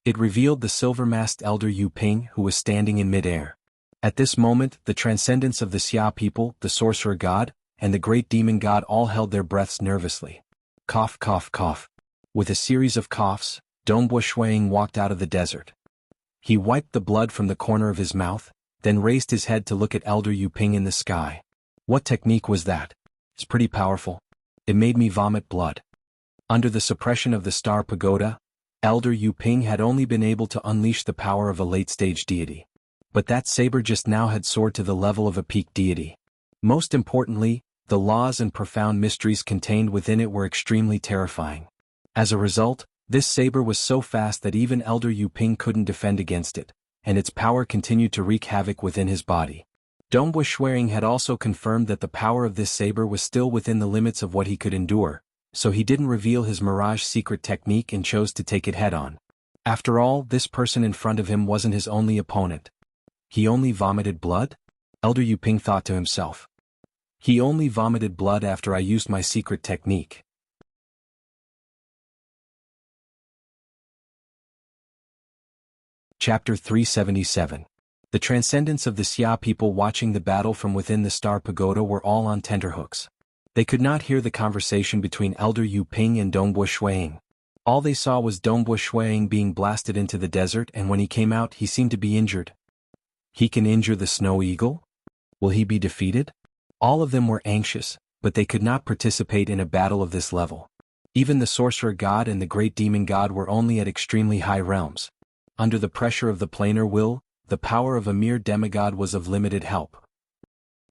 It revealed the silver-masked Elder Yuping, who was standing in mid-air. At this moment, the transcendents of the Xia people, the sorcerer god, and the great demon god all held their breaths nervously. Cough, cough, cough. With a series of coughs, Dongbo Shuang walked out of the desert. He wiped the blood from the corner of his mouth, then raised his head to look at Elder Yu Ping in the sky. What technique was that? It's pretty powerful. It made me vomit blood. Under the suppression of the Star Pagoda, Elder Yu Ping had only been able to unleash the power of a late-stage deity. But that saber just now had soared to the level of a peak deity. Most importantly, the laws and profound mysteries contained within it were extremely terrifying. As a result, this saber was so fast that even Elder Yu Ping couldn't defend against it, and its power continued to wreak havoc within his body. Dongbo Shuang had also confirmed that the power of this saber was still within the limits of what he could endure, so he didn't reveal his Mirage secret technique and chose to take it head-on. After all, this person in front of him wasn't his only opponent. He only vomited blood? Elder Yu Ping thought to himself. He only vomited blood after I used my secret technique. Chapter 377. The transcendents of the Xia people watching the battle from within the Star Pagoda were all on tenterhooks. They could not hear the conversation between Elder Yu Ping and Dongbo Shuang. All they saw was Dongbo Shuang being blasted into the desert, and when he came out he seemed to be injured. He can injure the Snow Eagle? Will he be defeated? All of them were anxious, but they could not participate in a battle of this level. Even the Sorcerer God and the Great Demon God were only at extremely high realms. Under the pressure of the planar will, the power of a mere demigod was of limited help.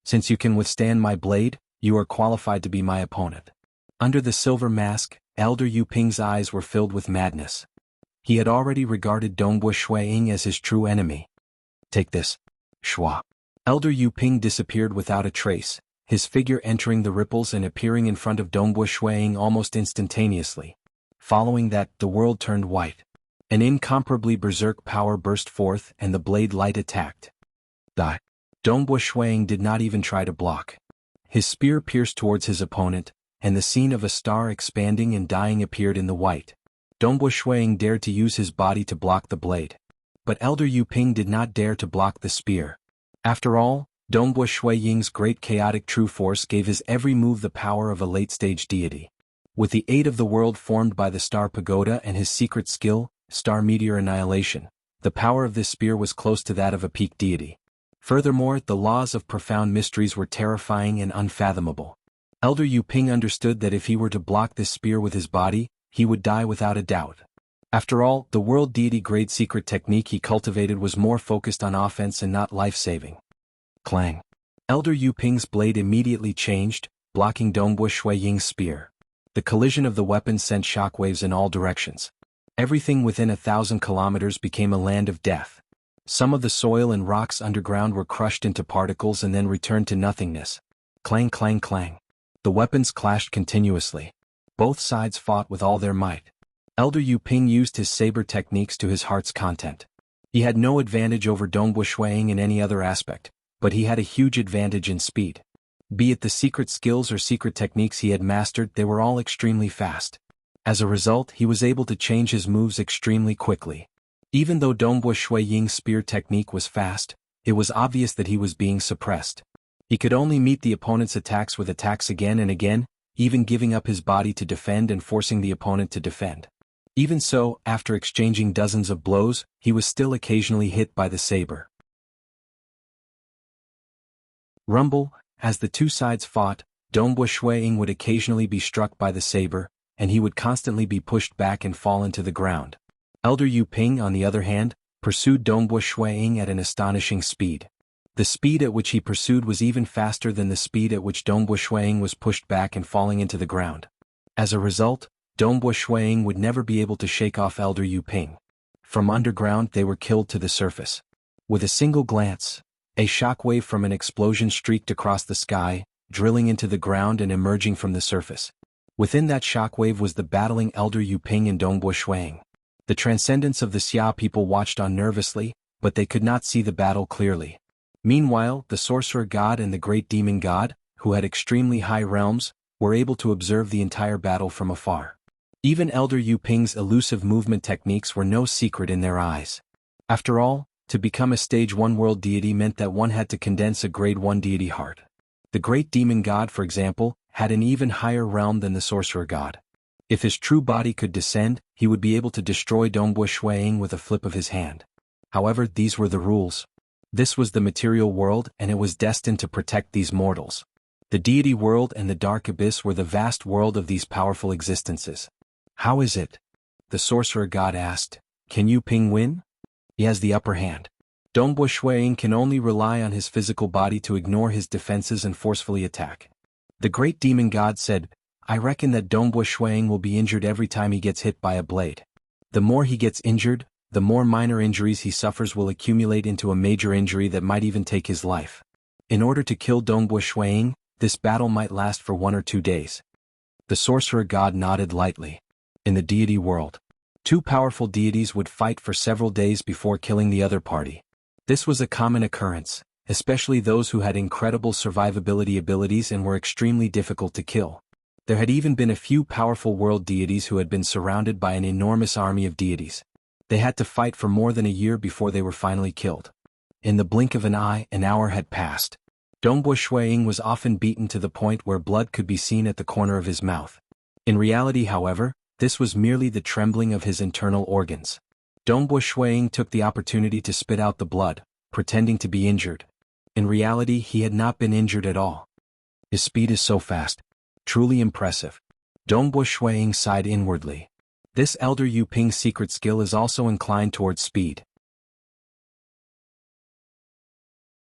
Since you can withstand my blade, you are qualified to be my opponent. Under the silver mask, Elder Yu Ping's eyes were filled with madness. He had already regarded Dongbo Shuang as his true enemy. Take this. Shua. Elder Yu Ping disappeared without a trace, his figure entering the ripples and appearing in front of Dongbo Shuang almost instantaneously. Following that, the world turned white. An incomparably berserk power burst forth and the blade light attacked. Die. Dongbo Shuang did not even try to block. His spear pierced towards his opponent, and the scene of a star expanding and dying appeared in the white. Dongbo Shuang dared to use his body to block the blade. But Elder Yu Ping did not dare to block the spear. After all, Dongbo Shuang's great chaotic true force gave his every move the power of a late-stage deity. With the aid of the world formed by the Star Pagoda and his secret skill, Star Meteor Annihilation, the power of this spear was close to that of a peak deity. Furthermore, the laws of profound mysteries were terrifying and unfathomable. Elder Yu Ping understood that if he were to block this spear with his body, he would die without a doubt. After all, the world deity grade secret technique he cultivated was more focused on offense and not life-saving. Clang. Elder Yu Ping's blade immediately changed, blocking Dongbo Shuang's spear. The collision of the weapons sent shockwaves in all directions. Everything within 1,000 kilometers became a land of death. Some of the soil and rocks underground were crushed into particles and then returned to nothingness. Clang, clang, clang. The weapons clashed continuously. Both sides fought with all their might. Elder Yu Ping used his saber techniques to his heart's content. He had no advantage over Dongbo Shuang in any other aspect, but he had a huge advantage in speed. Be it the secret skills or secret techniques he had mastered, they were all extremely fast. As a result, he was able to change his moves extremely quickly. Even though Dongbo Shuang's spear technique was fast, it was obvious that he was being suppressed. He could only meet the opponent's attacks with attacks again and again, even giving up his body to defend and forcing the opponent to defend. Even so, after exchanging dozens of blows, he was still occasionally hit by the saber. Rumble. As the two sides fought, Dongbo Shuang would occasionally be struck by the saber, and he would constantly be pushed back and fall into the ground. Elder Yu Ping, on the other hand, pursued Dongbo Shuang at an astonishing speed. The speed at which he pursued was even faster than the speed at which Dongbo Shuang was pushed back and falling into the ground. As a result, Dongbo Shuang would never be able to shake off Elder Yu Ping. From underground they were killed to the surface. With a single glance, a shockwave from an explosion streaked across the sky, drilling into the ground and emerging from the surface. Within that shockwave was the battling Elder Yu Ping and Dongbo Shuang. The transcendents of the Xia people watched on nervously, but they could not see the battle clearly. Meanwhile, the Sorcerer God and the Great Demon God, who had extremely high realms, were able to observe the entire battle from afar. Even Elder Yu Ping's elusive movement techniques were no secret in their eyes. After all, to become a Stage 1 world deity meant that one had to condense a Grade 1 deity heart. The Great Demon God, for example, had an even higher realm than the Sorcerer God. If his true body could descend, he would be able to destroy Dongbo Shuiying with a flip of his hand. However, these were the rules. This was the material world, and it was destined to protect these mortals. The deity world and the dark abyss were the vast world of these powerful existences. How is it? The sorcerer god asked. Can Yu Ping win? He has the upper hand. Dongbo Shuiying can only rely on his physical body to ignore his defenses and forcefully attack. The great demon god said, I reckon that Dongbo Shuiying will be injured every time he gets hit by a blade. The more he gets injured, the more minor injuries he suffers will accumulate into a major injury that might even take his life. In order to kill Dongbo Shuiying, this battle might last for 1 or 2 days. The sorcerer god nodded lightly. In the deity world, 2 powerful deities would fight for several days before killing the other party. This was a common occurrence, especially those who had incredible survivability abilities and were extremely difficult to kill. There had even been a few powerful world deities who had been surrounded by an enormous army of deities. They had to fight for more than a year before they were finally killed. In the blink of an eye, an hour had passed. Dongbo Shuiying was often beaten to the point where blood could be seen at the corner of his mouth. In reality, however, this was merely the trembling of his internal organs. Dongbo Shuiying took the opportunity to spit out the blood, pretending to be injured. In reality, he had not been injured at all. His speed is so fast. Truly impressive. Dongbo Shuiying sighed inwardly. This elder Yu Ping's secret skill is also inclined towards speed.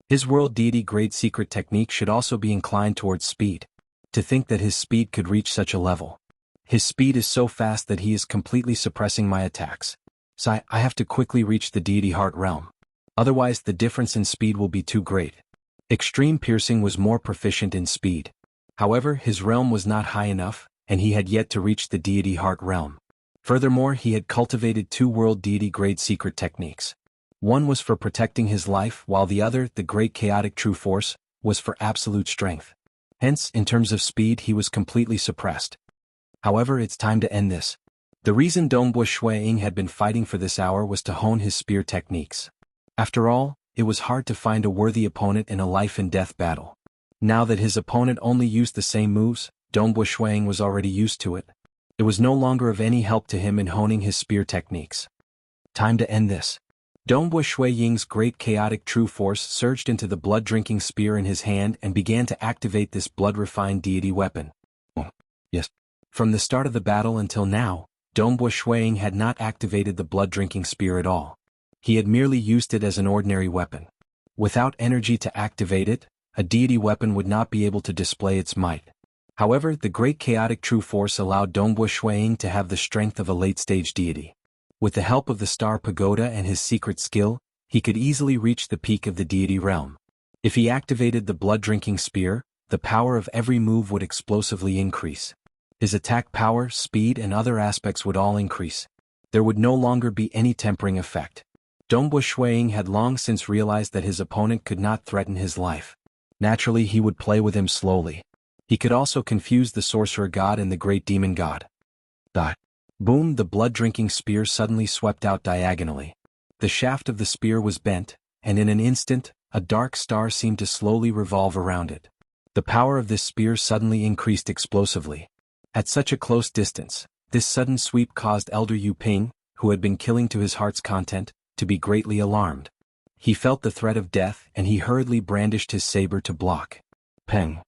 His world deity grade secret technique should also be inclined towards speed. To think that his speed could reach such a level. His speed is so fast that he is completely suppressing my attacks. So I have to quickly reach the deity heart realm. Otherwise the difference in speed will be too great. Extreme Piercing was more proficient in speed. However, his realm was not high enough, and he had yet to reach the deity heart realm. Furthermore, he had cultivated 2 world deity grade secret techniques. One was for protecting his life, while the other, the great chaotic true force, was for absolute strength. Hence, in terms of speed, he was completely suppressed. However, it's time to end this. The reason Dongbo Shuiying had been fighting for this hour was to hone his spear techniques. After all, it was hard to find a worthy opponent in a life-and-death battle. Now that his opponent only used the same moves, Dongbo Shuiying was already used to it. It was no longer of any help to him in honing his spear techniques. Time to end this. Dongbo Shuiying's great chaotic true force surged into the blood-drinking spear in his hand and began to activate this blood-refined deity weapon. Oh, yes. From the start of the battle until now, Dongbo Shuiying had not activated the blood-drinking spear at all. He had merely used it as an ordinary weapon. Without energy to activate it, a deity weapon would not be able to display its might. However, the great chaotic true force allowed Dongbo Shuiying to have the strength of a late-stage deity. With the help of the Star Pagoda and his secret skill, he could easily reach the peak of the deity realm. If he activated the blood-drinking spear, the power of every move would explosively increase. His attack power, speed, and other aspects would all increase. There would no longer be any tempering effect. Dongbo Shuiying had long since realized that his opponent could not threaten his life. Naturally, he would play with him slowly. He could also confuse the sorcerer god and the great demon god. Boom! The blood-drinking spear suddenly swept out diagonally. The shaft of the spear was bent, and in an instant, a dark star seemed to slowly revolve around it. The power of this spear suddenly increased explosively. At such a close distance, this sudden sweep caused Elder Yu Ping, who had been killing to his heart's content, to be greatly alarmed. He felt the threat of death, and he hurriedly brandished his saber to block. Peng.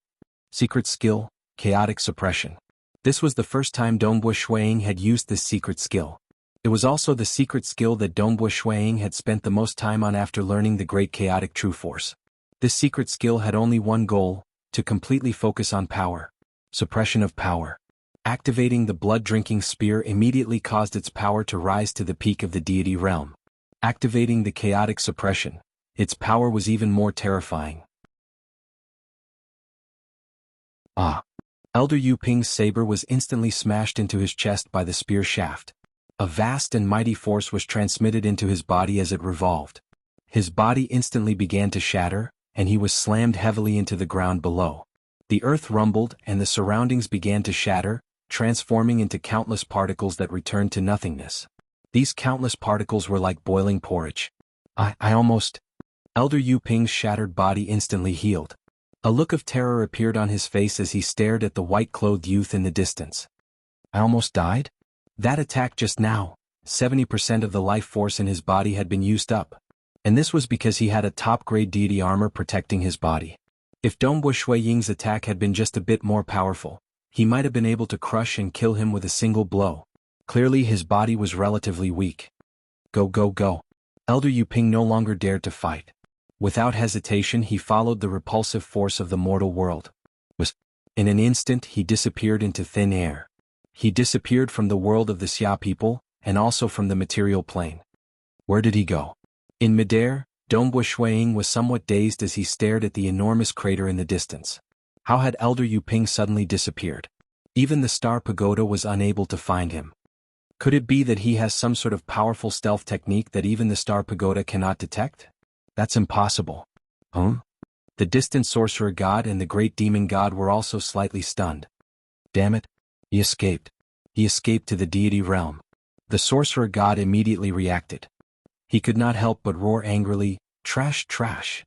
Secret skill, chaotic suppression. This was the first time Dongbo Shuiying had used this secret skill. It was also the secret skill that Dongbo Shuiying had spent the most time on after learning the great chaotic true force. This secret skill had only one goal, to completely focus on power. Suppression of power. Activating the blood-drinking spear immediately caused its power to rise to the peak of the deity realm. Activating the chaotic suppression, its power was even more terrifying. Elder Yu Ping's saber was instantly smashed into his chest by the spear shaft. A vast and mighty force was transmitted into his body as it revolved. His body instantly began to shatter, and he was slammed heavily into the ground below. The earth rumbled and the surroundings began to shatter, transforming into countless particles that returned to nothingness. These countless particles were like boiling porridge. Elder Yu Ping's shattered body instantly healed. A look of terror appeared on his face as he stared at the white-clothed youth in the distance. I almost died? That attack just now, 70% of the life force in his body had been used up. And this was because he had a top-grade deity armor protecting his body. If Dongbu Shui Ying's attack had been just a bit more powerful, he might have been able to crush and kill him with a single blow. Clearly his body was relatively weak. Go go go. Elder Yuping no longer dared to fight. Without hesitation he followed the repulsive force of the mortal world. In an instant he disappeared into thin air. He disappeared from the world of the Xia people, and also from the material plane. Where did he go? In midair, Dongbu Shuiying was somewhat dazed as he stared at the enormous crater in the distance. How had Elder Yuping suddenly disappeared? Even the Star Pagoda was unable to find him. Could it be that he has some sort of powerful stealth technique that even the Star Pagoda cannot detect? That's impossible. Huh? The distant sorcerer god and the great demon god were also slightly stunned. Damn it. He escaped. He escaped to the deity realm. The sorcerer god immediately reacted. He could not help but roar angrily, "Trash, trash."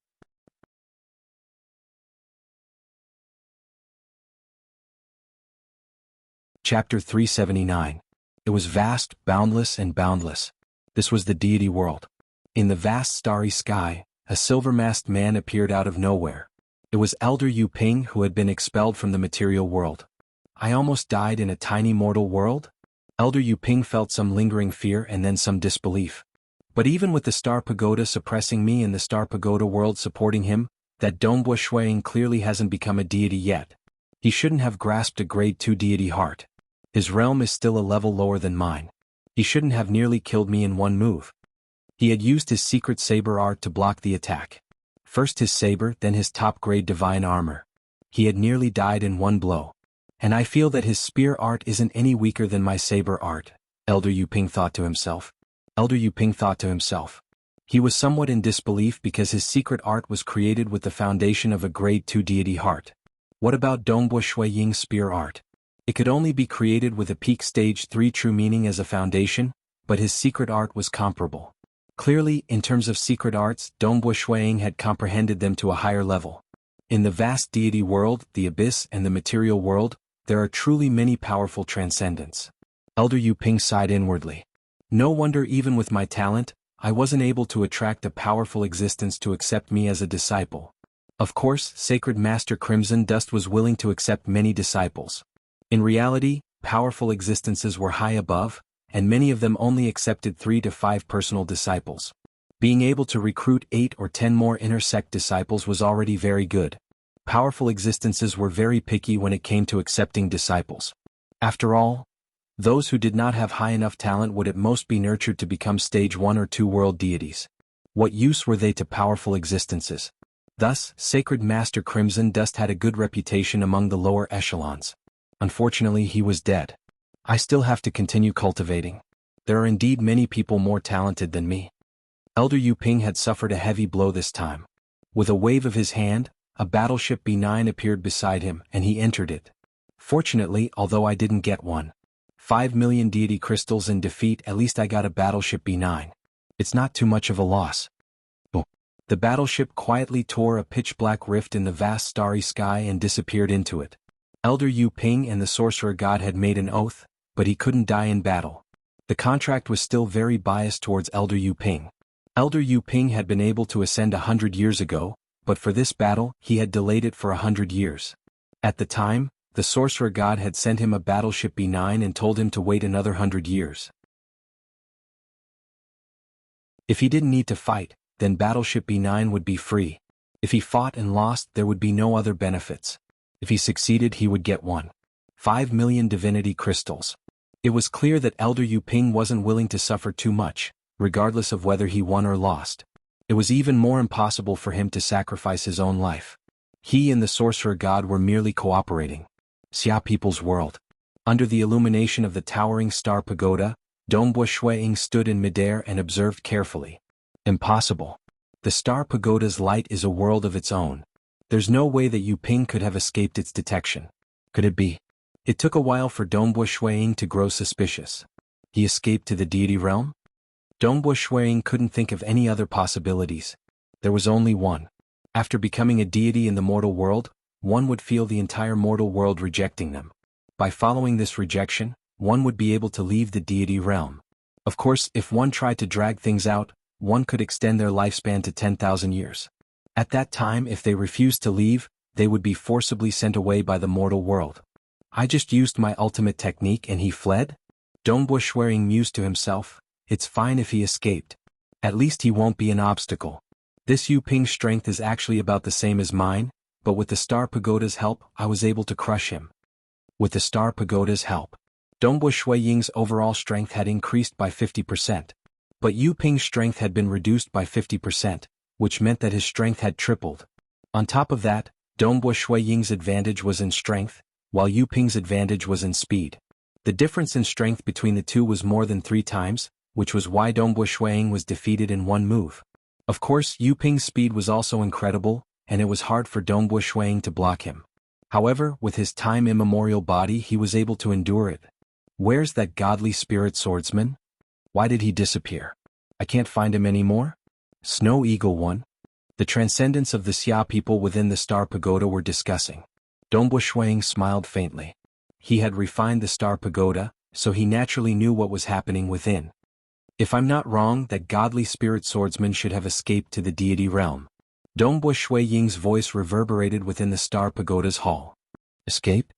Chapter 379. It was vast, boundless and boundless. This was the deity world. In the vast starry sky, a silver-masked man appeared out of nowhere. It was Elder Yuping who had been expelled from the material world. I almost died in a tiny mortal world? Elder Yuping felt some lingering fear and then some disbelief. But even with the Star Pagoda suppressing me and the Star Pagoda world supporting him, that Dongbu Shuiying clearly hasn't become a deity yet. He shouldn't have grasped a grade 2 deity heart. His realm is still a level lower than mine. He shouldn't have nearly killed me in one move. He had used his secret saber art to block the attack. First his saber, then his top-grade divine armor. He had nearly died in one blow. And I feel that his spear art isn't any weaker than my saber art, Elder Yuping thought to himself. Elder Yuping thought to himself. He was somewhat in disbelief because his secret art was created with the foundation of a grade 2 deity heart. What about Dongbu Shuiying's spear art? It could only be created with a peak stage 3 true meaning as a foundation, but his secret art was comparable. Clearly, in terms of secret arts, Dongbu Shuiying had comprehended them to a higher level. In the vast deity world, the abyss and the material world, there are truly many powerful transcendents. Elder Yuping sighed inwardly. No wonder even with my talent, I wasn't able to attract a powerful existence to accept me as a disciple. Of course, Sacred Master Crimson Dust was willing to accept many disciples. In reality, powerful existences were high above, and many of them only accepted 3 to 5 personal disciples. Being able to recruit 8 or 10 more inner sect disciples was already very good. Powerful existences were very picky when it came to accepting disciples. After all, those who did not have high enough talent would at most be nurtured to become stage 1 or 2 world deities. What use were they to powerful existences? Thus, Sacred Master Crimson Dust had a good reputation among the lower echelons. Unfortunately, he was dead. I still have to continue cultivating. There are indeed many people more talented than me. Elder Yuping had suffered a heavy blow this time. With a wave of his hand, a battleship B9 appeared beside him and he entered it. Fortunately, although I didn't get one. 5 million deity crystals in defeat, at least I got a battleship B9. It's not too much of a loss. The battleship quietly tore a pitch-black rift in the vast starry sky and disappeared into it. Elder Yuping and the sorcerer god had made an oath, but he couldn't die in battle. The contract was still very biased towards Elder Yuping. Elder Yuping had been able to ascend 100 years ago, but for this battle, he had delayed it for 100 years. At the time, the sorcerer god had sent him a battleship B9 and told him to wait another 100 years. If he didn't need to fight, then battleship B9 would be free. If he fought and lost, there would be no other benefits. If he succeeded, he would get 5 million divinity crystals. It was clear that Elder Yuping wasn't willing to suffer too much, regardless of whether he won or lost. It was even more impossible for him to sacrifice his own life. He and the sorcerer god were merely cooperating. Xia people's world. Under the illumination of the towering star pagoda, Dongbu Shuiying stood in midair and observed carefully. Impossible. The star pagoda's light is a world of its own. There's no way that Yuping could have escaped its detection. Could it be? It took a while for Dongbu Shuiying to grow suspicious. He escaped to the deity realm? Dongbu Shuiying couldn't think of any other possibilities. There was only one. After becoming a deity in the mortal world, one would feel the entire mortal world rejecting them. By following this rejection, one would be able to leave the deity realm. Of course, if one tried to drag things out, one could extend their lifespan to 10,000 years. At that time, if they refused to leave, they would be forcibly sent away by the mortal world. I just used my ultimate technique and he fled? Dongbo Shuiying mused to himself, it's fine if he escaped. At least he won't be an obstacle. This Yu Ping's strength is actually about the same as mine, but with the Star Pagoda's help, I was able to crush him. With the Star Pagoda's help, Dongbo Shuiying's overall strength had increased by 50%. But Yu Ping's strength had been reduced by 50%, which meant that his strength had tripled. On top of that, Dongbo Shuiying's advantage was in strength, while Yu Ping's advantage was in speed. The difference in strength between the two was more than 3 times, which was why Dongbo Shuiying was defeated in one move. Of course, Yu Ping's speed was also incredible, and it was hard for Dongbo Shuiying to block him. However, with his time immemorial body he was able to endure it. Where's that godly spirit swordsman? Why did he disappear? I can't find him anymore? Snow Eagle 1. The transcendence of the Xia people within the Star Pagoda were discussing. Dongbo Shuiying smiled faintly. He had refined the Star Pagoda, so he naturally knew what was happening within. If I'm not wrong, that godly spirit swordsman should have escaped to the deity realm. Dongbo Shuiying's voice reverberated within the Star Pagoda's hall. Escape?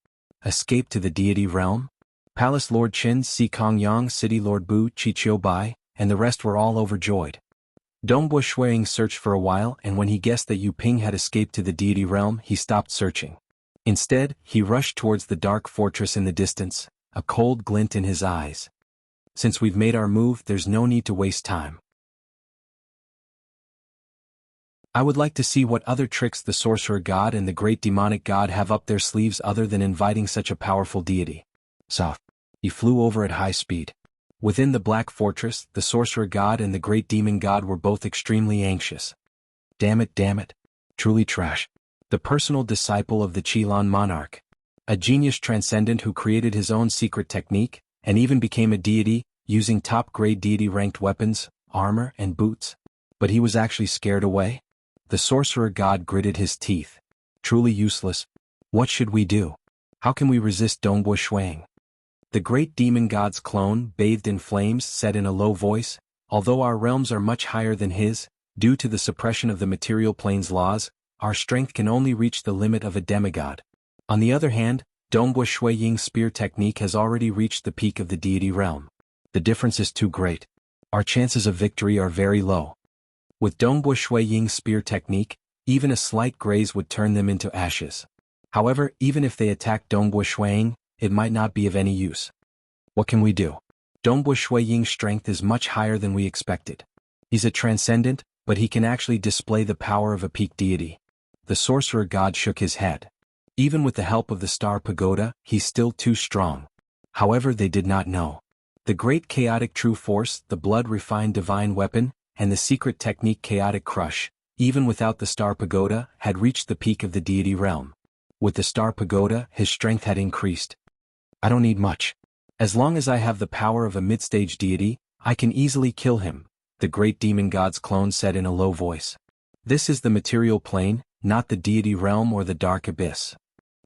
Escape to the deity realm? Palace Lord Qin, Si Kongyang, City Lord Bu, Chiqiu Bai, and the rest were all overjoyed. Dongbo Shuiying searched for a while, and when he guessed that Yu Ping had escaped to the deity realm, he stopped searching. Instead, he rushed towards the dark fortress in the distance, a cold glint in his eyes. Since we've made our move, there's no need to waste time. I would like to see what other tricks the sorcerer god and the great demonic god have up their sleeves other than inviting such a powerful deity. So, he flew over at high speed. Within the Black Fortress, the sorcerer god and the great demon god were both extremely anxious. Damn it, truly trash. The personal disciple of the Qilin monarch. A genius transcendent who created his own secret technique, and even became a deity, using top-grade deity-ranked weapons, armor, and boots. But he was actually scared away? The sorcerer god gritted his teeth. Truly useless. What should we do? How can we resist Dongbo Shuiying? The great demon god's clone, bathed in flames, said in a low voice, although our realms are much higher than his, due to the suppression of the material plane's laws, our strength can only reach the limit of a demigod. On the other hand, Dongbo Shuiying's spear technique has already reached the peak of the deity realm. The difference is too great. Our chances of victory are very low. With Dongbo Shuiying's spear technique, even a slight graze would turn them into ashes. However, even if they attack Dongbo Shuiying, it might not be of any use. What can we do? Dongbo Shuiying's strength is much higher than we expected. He's a transcendent, but he can actually display the power of a peak deity. The sorcerer god shook his head. Even with the help of the Star Pagoda, he's still too strong. However, they did not know. The great chaotic true force, the blood-refined divine weapon, and the secret technique chaotic crush, even without the Star Pagoda, had reached the peak of the deity realm. With the Star Pagoda, his strength had increased. I don't need much. As long as I have the power of a mid-stage deity, I can easily kill him, the great demon god's clone said in a low voice. This is the material plane, not the deity realm or the dark abyss.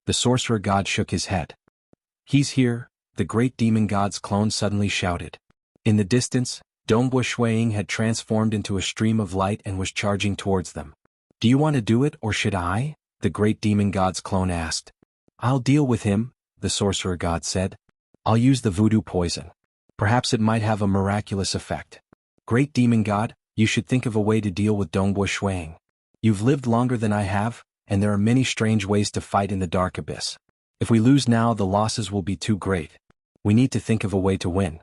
The sorcerer god shook his head. He's here, the great demon god's clone suddenly shouted. In the distance, Dongbo Shuiying had transformed into a stream of light and was charging towards them. Do you want to do it or should I? The great demon god's clone asked. I'll deal with him, the sorcerer god said. I'll use the voodoo poison. Perhaps it might have a miraculous effect. Great demon god, you should think of a way to deal with Dongbo Shuiying. You've lived longer than I have, and there are many strange ways to fight in the dark abyss. If we lose now, the losses will be too great. We need to think of a way to win.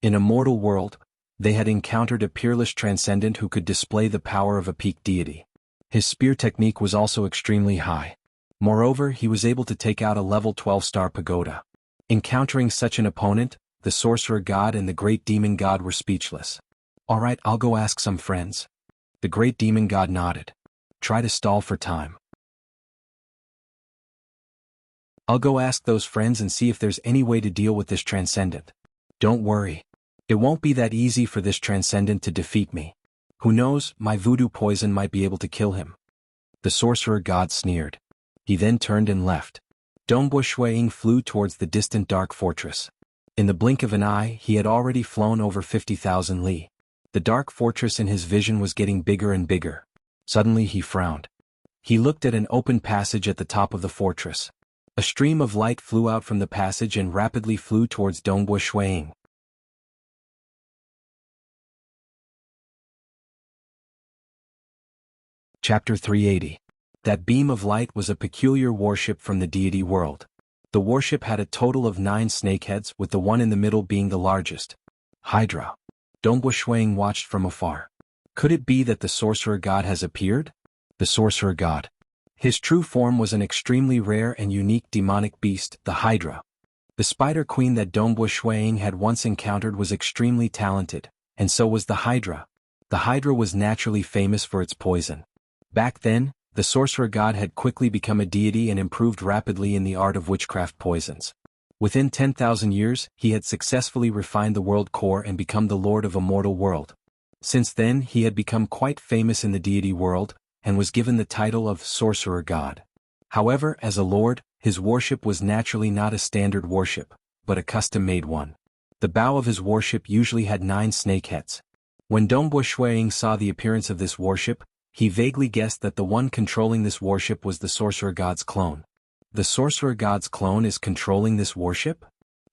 In a mortal world, they had encountered a peerless transcendent who could display the power of a peak deity. His spear technique was also extremely high. Moreover, he was able to take out a level 12 Star Pagoda. Encountering such an opponent, the sorcerer god and the great demon god were speechless. Alright, I'll go ask some friends. The great demon god nodded. Try to stall for time. I'll go ask those friends and see if there's any way to deal with this transcendent. Don't worry. It won't be that easy for this transcendent to defeat me. Who knows, my voodoo poison might be able to kill him. The sorcerer god sneered. He then turned and left. Dongbo Shuiying flew towards the distant dark fortress. In the blink of an eye, he had already flown over 50,000 li. The dark fortress in his vision was getting bigger and bigger. Suddenly he frowned. He looked at an open passage at the top of the fortress. A stream of light flew out from the passage and rapidly flew towards Dongbo Shuiying. Chapter 380. That beam of light was a peculiar warship from the deity world. The warship had a total of 9 snakeheads, with the one in the middle being the largest. Hydra. Dongbo Shuiying watched from afar. Could it be that the sorcerer god has appeared? The sorcerer god. His true form was an extremely rare and unique demonic beast, the Hydra. The spider queen that Dongbo Shuiying had once encountered was extremely talented, and so was the Hydra. The Hydra was naturally famous for its poison. Back then, the sorcerer god had quickly become a deity and improved rapidly in the art of witchcraft poisons. Within 10,000 years, he had successfully refined the world core and become the lord of a mortal world. Since then, he had become quite famous in the deity world, and was given the title of sorcerer god. However, as a lord, his worship was naturally not a standard worship, but a custom-made one. The bow of his worship usually had 9 snakeheads. When Dongbo Shuiying saw the appearance of this worship, he vaguely guessed that the one controlling this worship was the sorcerer god's clone. The sorcerer god's clone is controlling this worship?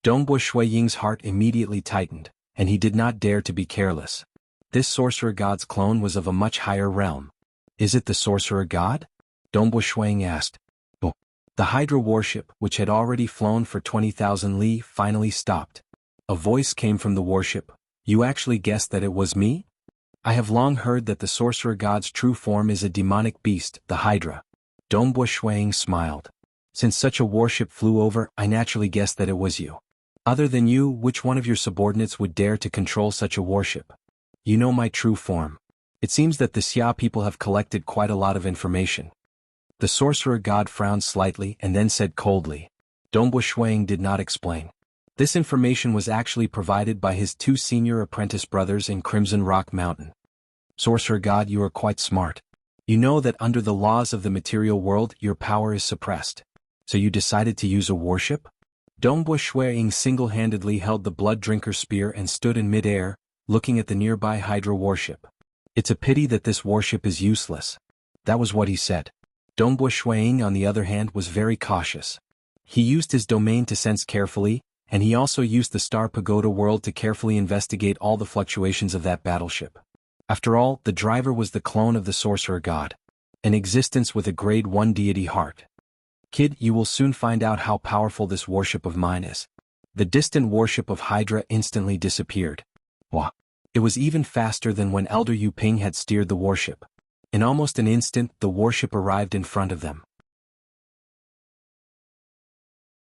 Dongbo Shuiying's heart immediately tightened, and he did not dare to be careless. This sorcerer god's clone was of a much higher realm. Is it the sorcerer god? Dongbo Shuiying asked. Oh. The Hydra warship, which had already flown for 20,000 li, finally stopped. A voice came from the warship. You actually guessed that it was me? I have long heard that the sorcerer god's true form is a demonic beast, the Hydra. Dongbo Shuiying smiled. Since such a warship flew over, I naturally guessed that it was you. Other than you, which one of your subordinates would dare to control such a warship? You know my true form. It seems that the Xia people have collected quite a lot of information. The sorcerer god frowned slightly and then said coldly. Dongbo Shuiying did not explain. This information was actually provided by his 2 senior apprentice brothers in Crimson Rock Mountain. Sorcerer god, you are quite smart. You know that under the laws of the material world your power is suppressed. So you decided to use a warship? Dongbo Shuiying single-handedly held the blood drinker spear and stood in mid-air, looking at the nearby Hydra warship. It's a pity that this warship is useless. That was what he said. Dongbo Shuiying, on the other hand, was very cautious. He used his domain to sense carefully, and he also used the Star Pagoda world to carefully investigate all the fluctuations of that battleship. After all, the driver was the clone of the sorcerer god. An existence with a grade 1 deity heart. Kid, you will soon find out how powerful this warship of mine is. The distant warship of Hydra instantly disappeared. Wah! It was even faster than when Elder Yu Ping had steered the warship. In almost an instant, the warship arrived in front of them.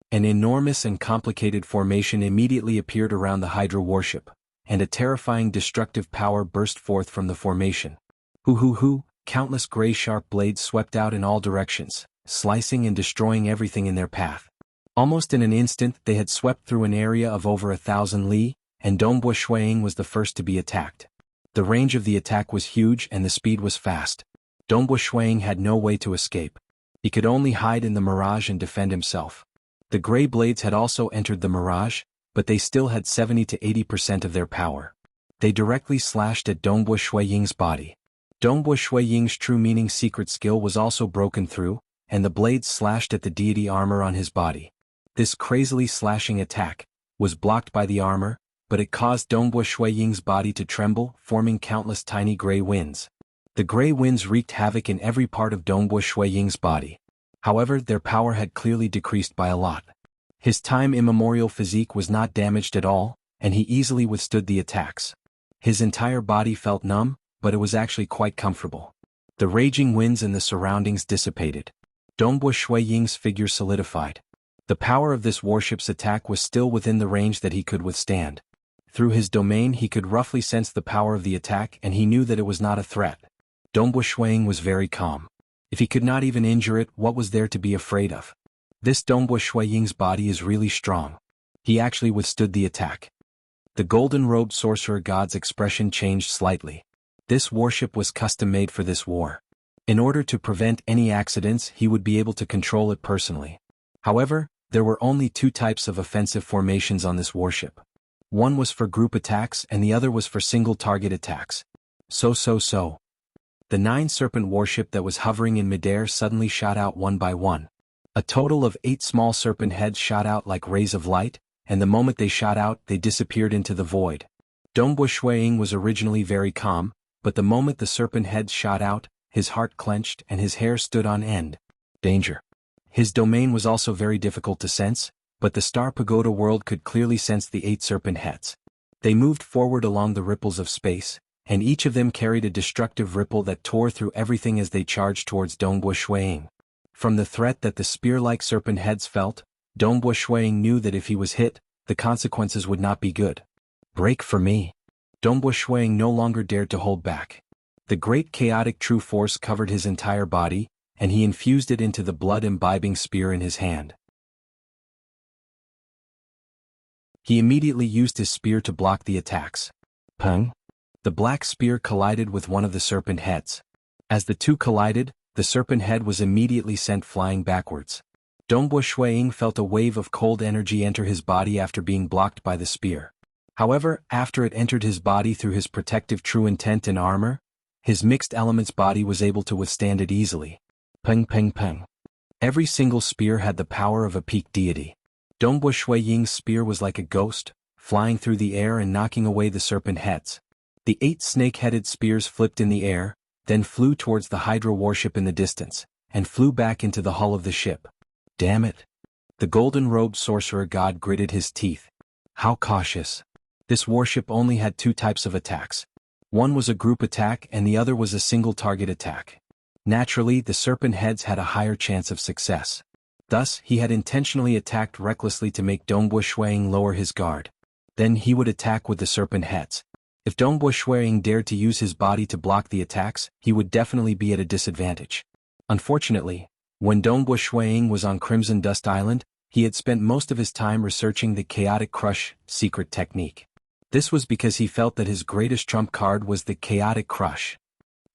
An enormous and complicated formation immediately appeared around the Hydra warship, and a terrifying destructive power burst forth from the formation. Hoo! Countless gray sharp blades swept out in all directions, slicing and destroying everything in their path. Almost in an instant, they had swept through an area of over 1,000 li, and Dongbo Shuiying was the first to be attacked. The range of the attack was huge and the speed was fast. Dongbo Shuiying had no way to escape. He could only hide in the mirage and defend himself. The gray blades had also entered the mirage, but they still had 70 to 80% of their power. They directly slashed at Dongbo Shuiying's body. Dongbo Shuiying's true meaning secret skill was also broken through, and the blades slashed at the deity armor on his body. This crazily slashing attack was blocked by the armor, but it caused Dongbo Shuiying's body to tremble, forming countless tiny gray winds. The gray winds wreaked havoc in every part of Dongbo Shuiying's body. However, their power had clearly decreased by a lot. His time immemorial physique was not damaged at all, and he easily withstood the attacks. His entire body felt numb, but it was actually quite comfortable. The raging winds and the surroundings dissipated. Dongbo Shuiying's figure solidified. The power of this warship's attack was still within the range that he could withstand. Through his domain he could roughly sense the power of the attack and he knew that it was not a threat. Dongbo Shuiying was very calm. If he could not even injure it, what was there to be afraid of? This Dongbo Shuiying's body is really strong. He actually withstood the attack. The golden-robed sorcerer god's expression changed slightly. This warship was custom-made for this war. In order to prevent any accidents, he would be able to control it personally. However, There were only two types of offensive formations on this warship. One was for group attacks and the other was for single target attacks. So. The 9-serpent warship that was hovering in midair suddenly shot out one by one. A total of 8 small serpent heads shot out like rays of light, and the moment they shot out, they disappeared into the void. Dongbo Shuiying was originally very calm, but the moment the serpent heads shot out, his heart clenched and his hair stood on end. Danger. His domain was also very difficult to sense, but the Star Pagoda world could clearly sense the 8 serpent heads. They moved forward along the ripples of space, and each of them carried a destructive ripple that tore through everything as they charged towards Dongbo Shuiying. From the threat that the spear-like serpent heads felt, Dongbo Shuiying knew that if he was hit, the consequences would not be good. Break for me. Dongbo Shuiying no longer dared to hold back. The great chaotic true force covered his entire body, and he infused it into the blood-imbibing spear in his hand. He immediately used his spear to block the attacks. Peng! The black spear collided with one of the serpent heads. As the two collided, the serpent head was immediately sent flying backwards. Dongbo Shuiying felt a wave of cold energy enter his body after being blocked by the spear. However, after it entered his body through his protective true intent and armor, his mixed elements body was able to withstand it easily. Peng peng peng. Every single spear had the power of a peak deity. Dongbo Shuiying's spear was like a ghost, flying through the air and knocking away the serpent heads. The 8 snake-headed spears flipped in the air, then flew towards the Hydra warship in the distance, and flew back into the hull of the ship. Damn it! The golden-robed sorcerer god gritted his teeth. How cautious. This warship only had 2 types of attacks. One was a group attack and the other was a single-target attack. Naturally, the serpent heads had a higher chance of success. Thus, he had intentionally attacked recklessly to make Dongbo Shuiying lower his guard. Then he would attack with the serpent heads. If Dongbo Shuiying dared to use his body to block the attacks, he would definitely be at a disadvantage. Unfortunately, when Dongbo Shuiying was on Crimson Dust Island, he had spent most of his time researching the Chaotic Crush secret technique. This was because he felt that his greatest trump card was the Chaotic Crush.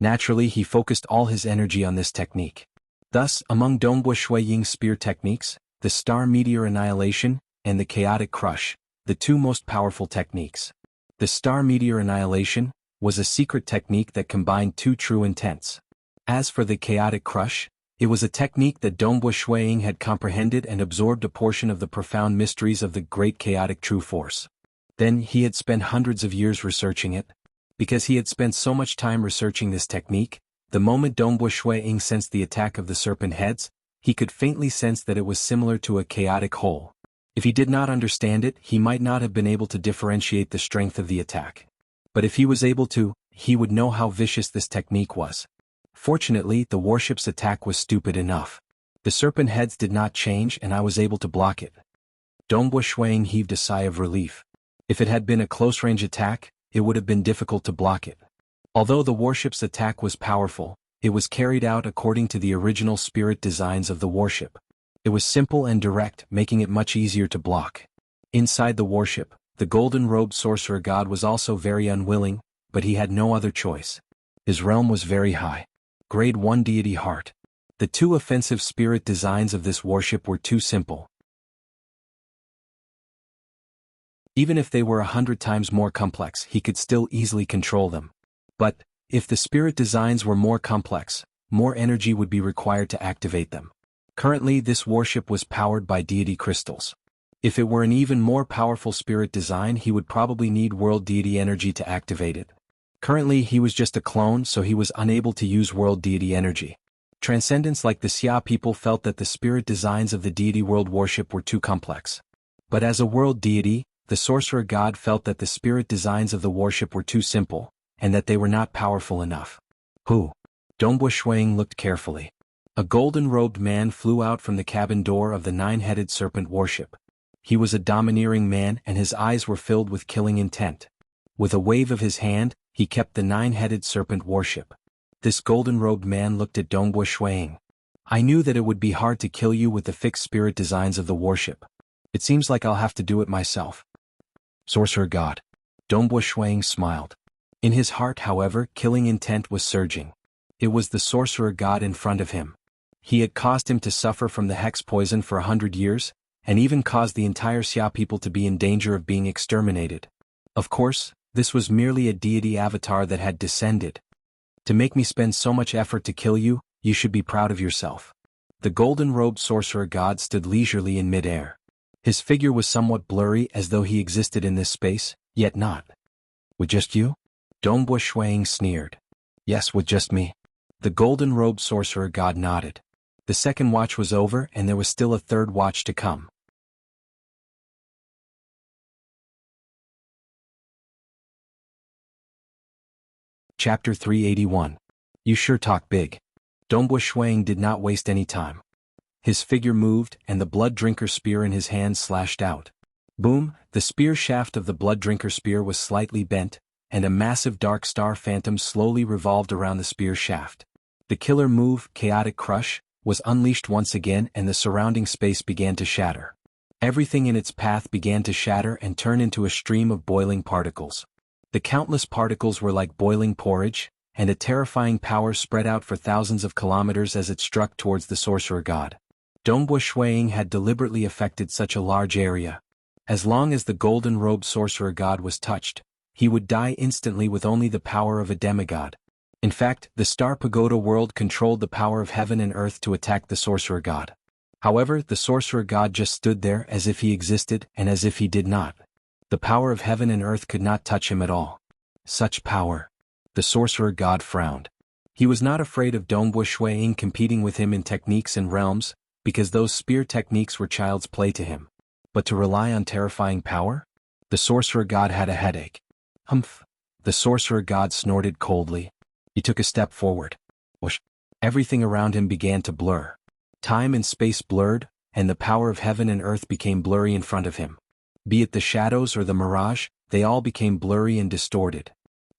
Naturally, he focused all his energy on this technique. Thus, among Dongbo Shuiying's spear techniques, the Star Meteor Annihilation and the Chaotic Crush, the 2 most powerful techniques. The Star Meteor Annihilation was a secret technique that combined 2 true intents. As for the Chaotic Crush, it was a technique that Dongbo Shuiying had comprehended and absorbed a portion of the profound mysteries of the great chaotic true force. Then he had spent hundreds of years researching it. Because he had spent so much time researching this technique, the moment Dongbo Shuiying sensed the attack of the serpent heads, he could faintly sense that it was similar to a chaotic hole. If he did not understand it, he might not have been able to differentiate the strength of the attack. But if he was able to, he would know how vicious this technique was. Fortunately, the warship's attack was stupid enough. The serpent heads did not change and I was able to block it. Dongbo Shuiying heaved a sigh of relief. If it had been a close-range attack, it would have been difficult to block it. Although the warship's attack was powerful, it was carried out according to the original spirit designs of the warship. It was simple and direct, making it much easier to block. Inside the warship, the golden-robed sorcerer god was also very unwilling, but he had no other choice. His realm was very high. Grade 1 deity heart. The 2 offensive spirit designs of this warship were too simple. Even if they were 100 times more complex, he could still easily control them. But, if the spirit designs were more complex, more energy would be required to activate them. Currently, this warship was powered by deity crystals. If it were an even more powerful spirit design, he would probably need world deity energy to activate it. Currently, he was just a clone, so he was unable to use world deity energy. Transcendents like the Xia people felt that the spirit designs of the deity world warship were too complex. But as a world deity, the sorcerer god felt that the spirit designs of the warship were too simple, and that they were not powerful enough. Who? Dongbo Shuiying looked carefully. A golden-robed man flew out from the cabin door of the 9-headed serpent warship. He was a domineering man and his eyes were filled with killing intent. With a wave of his hand, he kept the 9-headed serpent warship. This golden-robed man looked at Dongbo Shuiying. I knew that it would be hard to kill you with the fixed spirit designs of the warship. It seems like I'll have to do it myself. Sorcerer god. Dongbo Shuiying smiled. In his heart, however, killing intent was surging. It was the sorcerer god in front of him. He had caused him to suffer from the hex poison for 100 years, and even caused the entire Xia people to be in danger of being exterminated. Of course, this was merely a deity avatar that had descended. To make me spend so much effort to kill you, you should be proud of yourself. The golden-robed sorcerer god stood leisurely in mid-air. His figure was somewhat blurry as though he existed in this space, yet not. With just you? Dongbo Shuang sneered. Yes, with just me. The golden-robed sorcerer god nodded. The second watch was over and there was still a third watch to come. Chapter 381. You sure talk big. Dongbo Shuang did not waste any time. His figure moved and the blood drinker spear in his hand slashed out. Boom, the spear shaft of the blood drinker spear was slightly bent, and a massive dark star phantom slowly revolved around the spear shaft. The killer move, Chaotic Crush, was unleashed once again and the surrounding space began to shatter. Everything in its path began to shatter and turn into a stream of boiling particles. The countless particles were like boiling porridge, and a terrifying power spread out for thousands of kilometers as it struck towards the sorcerer god. Dongbo Shuang had deliberately affected such a large area. As long as the golden-robed sorcerer god was touched, he would die instantly with only the power of a demigod. In fact, the Star Pagoda world controlled the power of heaven and earth to attack the sorcerer god. However, the sorcerer god just stood there as if he existed and as if he did not. The power of heaven and earth could not touch him at all. Such power. The sorcerer god frowned. He was not afraid of Dongbo Shuang competing with him in techniques and realms, because those spear techniques were child's play to him. But to rely on terrifying power? The sorcerer god had a headache. Humph. The sorcerer god snorted coldly. He took a step forward. Whoosh. Everything around him began to blur. Time and space blurred, and the power of heaven and earth became blurry in front of him. Be it the shadows or the mirage, they all became blurry and distorted.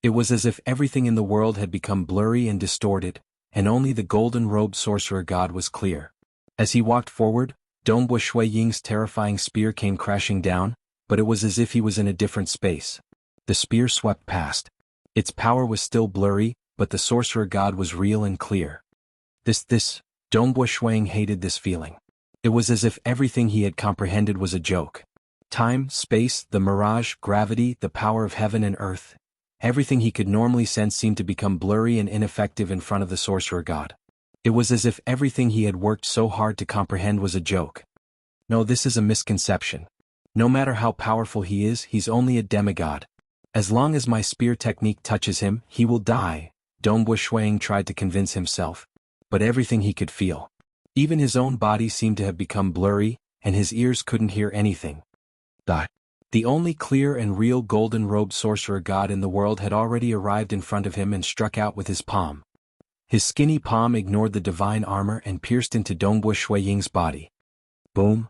It was as if everything in the world had become blurry and distorted, and only the golden-robed sorcerer god was clear. As he walked forward, Dongbo Shuang's terrifying spear came crashing down, but it was as if he was in a different space. The spear swept past. Its power was still blurry, but the sorcerer god was real and clear. Dongbo Shuang hated this feeling. It was as if everything he had comprehended was a joke. Time, space, the mirage, gravity, the power of heaven and earth. Everything he could normally sense seemed to become blurry and ineffective in front of the sorcerer god. It was as if everything he had worked so hard to comprehend was a joke. No, this is a misconception. No matter how powerful he is, he's only a demigod. As long as my spear technique touches him, he will die, Dongbo Shuang tried to convince himself. But everything he could feel. Even his own body seemed to have become blurry, and his ears couldn't hear anything. The only clear and real golden-robed sorcerer god in the world had already arrived in front of him and struck out with his palm. His skinny palm ignored the divine armor and pierced into Dongbo Shuang's body. Boom!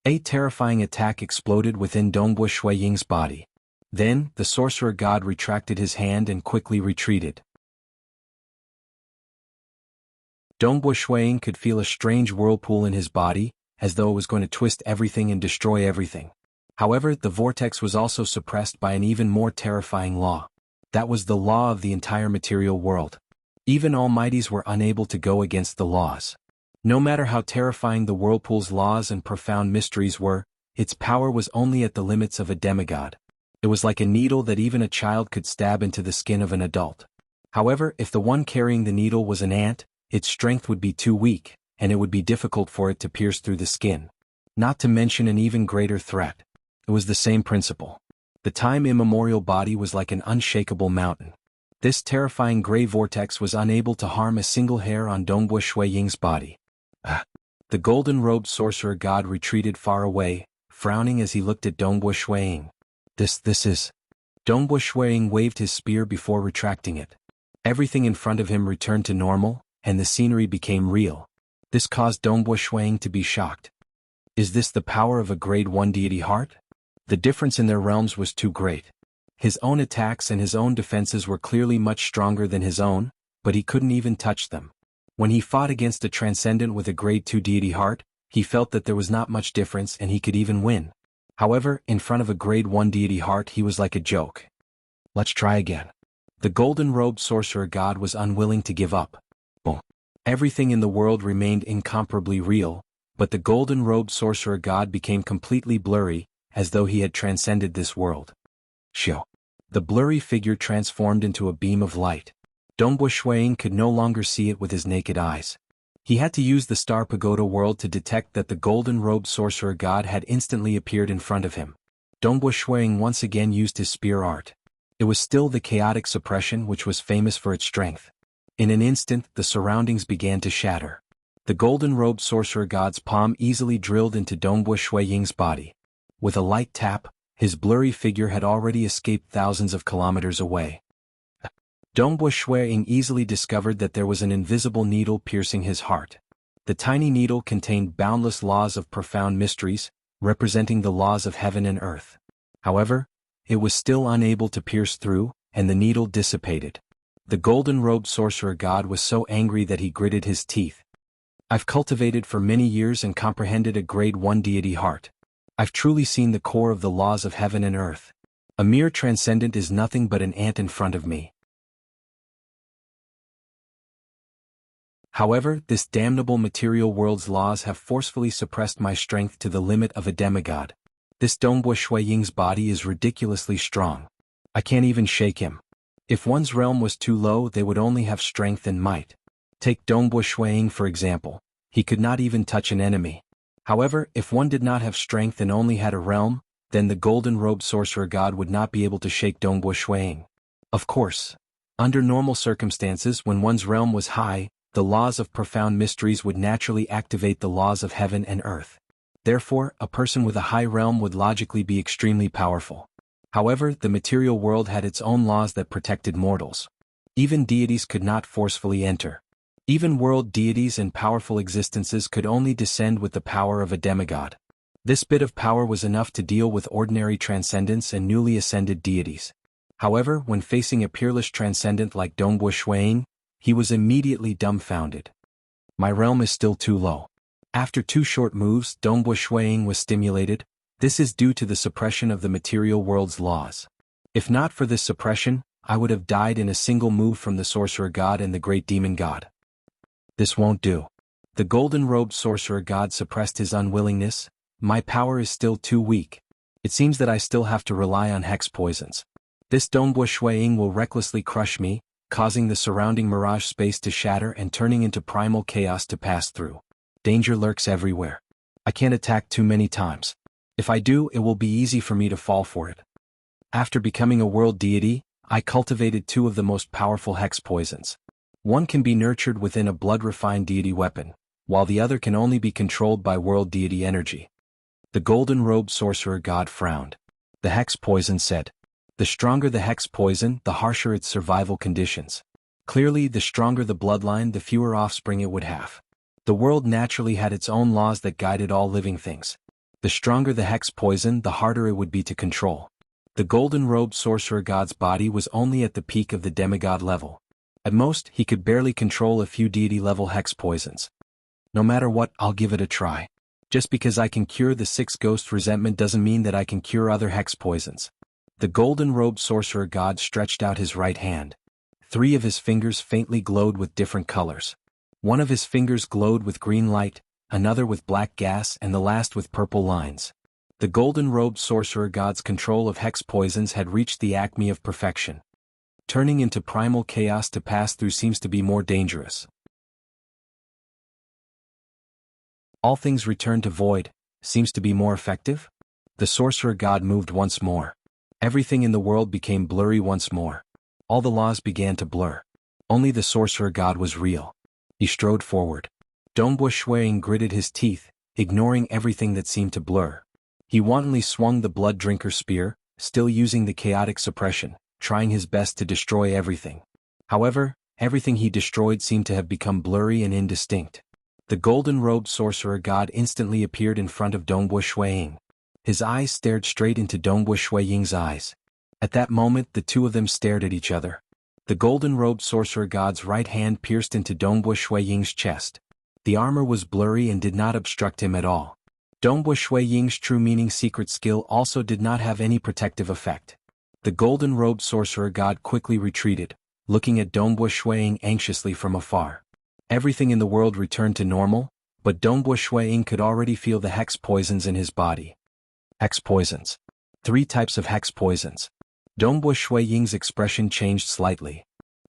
A terrifying attack exploded within Dongbo Shuang's body. Then, the sorcerer god retracted his hand and quickly retreated. Dongbo Shuang could feel a strange whirlpool in his body, as though it was going to twist everything and destroy everything. However, the vortex was also suppressed by an even more terrifying law. That was the law of the entire material world. Even almighties were unable to go against the laws. No matter how terrifying the whirlpool's laws and profound mysteries were, its power was only at the limits of a demigod. It was like a needle that even a child could stab into the skin of an adult. However, if the one carrying the needle was an ant, its strength would be too weak, and it would be difficult for it to pierce through the skin. Not to mention an even greater threat. It was the same principle. The time-immemorial body was like an unshakable mountain. This terrifying gray vortex was unable to harm a single hair on Dongbo Shuang's body. The golden-robed sorcerer god retreated far away, frowning as he looked at Dongbo Shuang. This is... Dongbo Shuang waved his spear before retracting it. Everything in front of him returned to normal, and the scenery became real. This caused Dongbo Shuang to be shocked. Is this the power of a grade 1 deity heart? The difference in their realms was too great. His own attacks and his own defenses were clearly much stronger than his own, but he couldn't even touch them. When he fought against a transcendent with a grade 2 deity heart, he felt that there was not much difference and he could even win. However, in front of a grade 1 deity heart he was like a joke. Let's try again. The golden-robed sorcerer god was unwilling to give up. Boom. Everything in the world remained incomparably real, but the golden-robed sorcerer god became completely blurry, as though he had transcended this world. Xiao. The blurry figure transformed into a beam of light. Dongbo Shuiying could no longer see it with his naked eyes. He had to use the Star Pagoda world to detect that the golden-robed sorcerer god had instantly appeared in front of him. Dongbo Shuiying once again used his spear art. It was still the chaotic suppression which was famous for its strength. In an instant, the surroundings began to shatter. The golden-robed sorcerer god's palm easily drilled into Dongbo Shuiying's body. With a light tap, his blurry figure had already escaped thousands of kilometers away. Dongbo Shuiying easily discovered that there was an invisible needle piercing his heart. The tiny needle contained boundless laws of profound mysteries, representing the laws of heaven and earth. However, it was still unable to pierce through, and the needle dissipated. The golden-robed sorcerer god was so angry that he gritted his teeth. I've cultivated for many years and comprehended a grade 1 deity heart. I've truly seen the core of the laws of heaven and earth. A mere transcendent is nothing but an ant in front of me. However, this damnable material world's laws have forcefully suppressed my strength to the limit of a demigod. This Dongbo Shuiying's body is ridiculously strong. I can't even shake him. If one's realm was too low, they would only have strength and might. Take Dongbo Shuiying for example. He could not even touch an enemy. However, if one did not have strength and only had a realm, then the golden-robed sorcerer god would not be able to shake Dongbo Shuiying. Of course, under normal circumstances when one's realm was high, the laws of profound mysteries would naturally activate the laws of heaven and earth. Therefore, a person with a high realm would logically be extremely powerful. However, the material world had its own laws that protected mortals. Even deities could not forcefully enter. Even world deities and powerful existences could only descend with the power of a demigod. This bit of power was enough to deal with ordinary transcendents and newly ascended deities. However, when facing a peerless transcendent like Dongbo Shuiying, he was immediately dumbfounded. My realm is still too low. After 2 short moves, Dongbo Shuiying was stimulated. This is due to the suppression of the material world's laws. If not for this suppression, I would have died in a single move from the sorcerer god and the great demon god. This won't do. The golden-robed sorcerer god suppressed his unwillingness. My power is still too weak. It seems that I still have to rely on hex poisons. This Dongbo Shuiying will recklessly crush me, causing the surrounding mirage space to shatter and turning into primal chaos to pass through. Danger lurks everywhere. I can't attack too many times. If I do, it will be easy for me to fall for it. After becoming a world deity, I cultivated 2 of the most powerful hex poisons. One can be nurtured within a blood-refined deity weapon, while the other can only be controlled by world deity energy. The golden-robed sorcerer god frowned. The hex poison said, "The stronger the hex poison, the harsher its survival conditions. Clearly, the stronger the bloodline, the fewer offspring it would have. The world naturally had its own laws that guided all living things. The stronger the hex poison, the harder it would be to control." The golden-robed sorcerer god's body was only at the peak of the demigod level. At most, he could barely control a few deity-level hex poisons. No matter what, I'll give it a try. Just because I can cure the 6 ghost resentment doesn't mean that I can cure other hex poisons. The golden-robed sorcerer god stretched out his right hand. 3 of his fingers faintly glowed with different colors. One of his fingers glowed with green light, another with black gas, and the last with purple lines. The golden-robed sorcerer god's control of hex poisons had reached the acme of perfection. Turning into primal chaos to pass through seems to be more dangerous. All things return to void, seems to be more effective? The sorcerer god moved once more. Everything in the world became blurry once more. All the laws began to blur. Only the sorcerer god was real. He strode forward. Dongbo Shuiying gritted his teeth, ignoring everything that seemed to blur. He wantonly swung the blood drinker spear, still using the chaotic suppression, trying his best to destroy everything. However, everything he destroyed seemed to have become blurry and indistinct. The golden-robed sorcerer god instantly appeared in front of Dongbo Shuiying. His eyes stared straight into Dongbo Shuiying's eyes. At that moment, the 2 of them stared at each other. The golden-robed sorcerer god's right hand pierced into Dongbo Shuiying's chest. The armor was blurry and did not obstruct him at all. Dongbo Shuiying's true meaning secret skill also did not have any protective effect. The golden-robed sorcerer god quickly retreated, looking at Dongbo Shuiying anxiously from afar. Everything in the world returned to normal, but Dongbo Shuiying could already feel the hex poisons in his body. Hex poisons. 3 types of hex poisons. Dongbo Shuiying's expression changed slightly.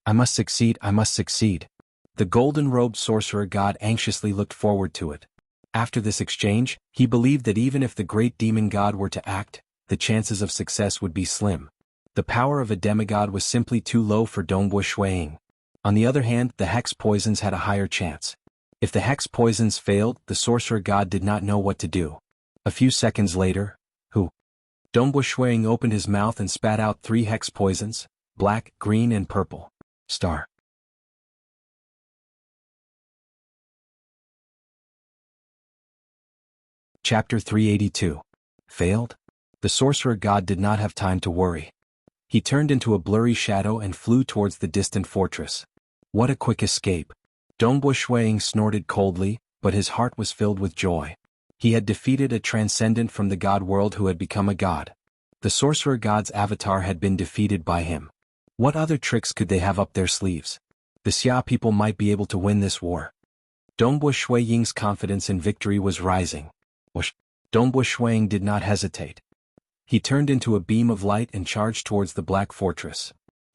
I must succeed, I must succeed. The golden-robed sorcerer god anxiously looked forward to it. After this exchange, he believed that even if the great demon god were to act, the chances of success would be slim. The power of a demigod was simply too low for Dongbo Shuiying. On the other hand, the hex poisons had a higher chance. If the hex poisons failed, the sorcerer god did not know what to do. A few seconds later, Dongbo Shuiying opened his mouth and spat out 3 hex poisons, black, green and purple. Star. Chapter 382. Failed? The sorcerer god did not have time to worry. He turned into a blurry shadow and flew towards the distant fortress. What a quick escape! Dongbo Shuiying snorted coldly, but his heart was filled with joy. He had defeated a transcendent from the god world who had become a god. The sorcerer god's avatar had been defeated by him. What other tricks could they have up their sleeves? The Xia people might be able to win this war. Dongbo Shuiying's confidence in victory was rising. Dongbo Shuiying did not hesitate. He turned into a beam of light and charged towards the Black Fortress.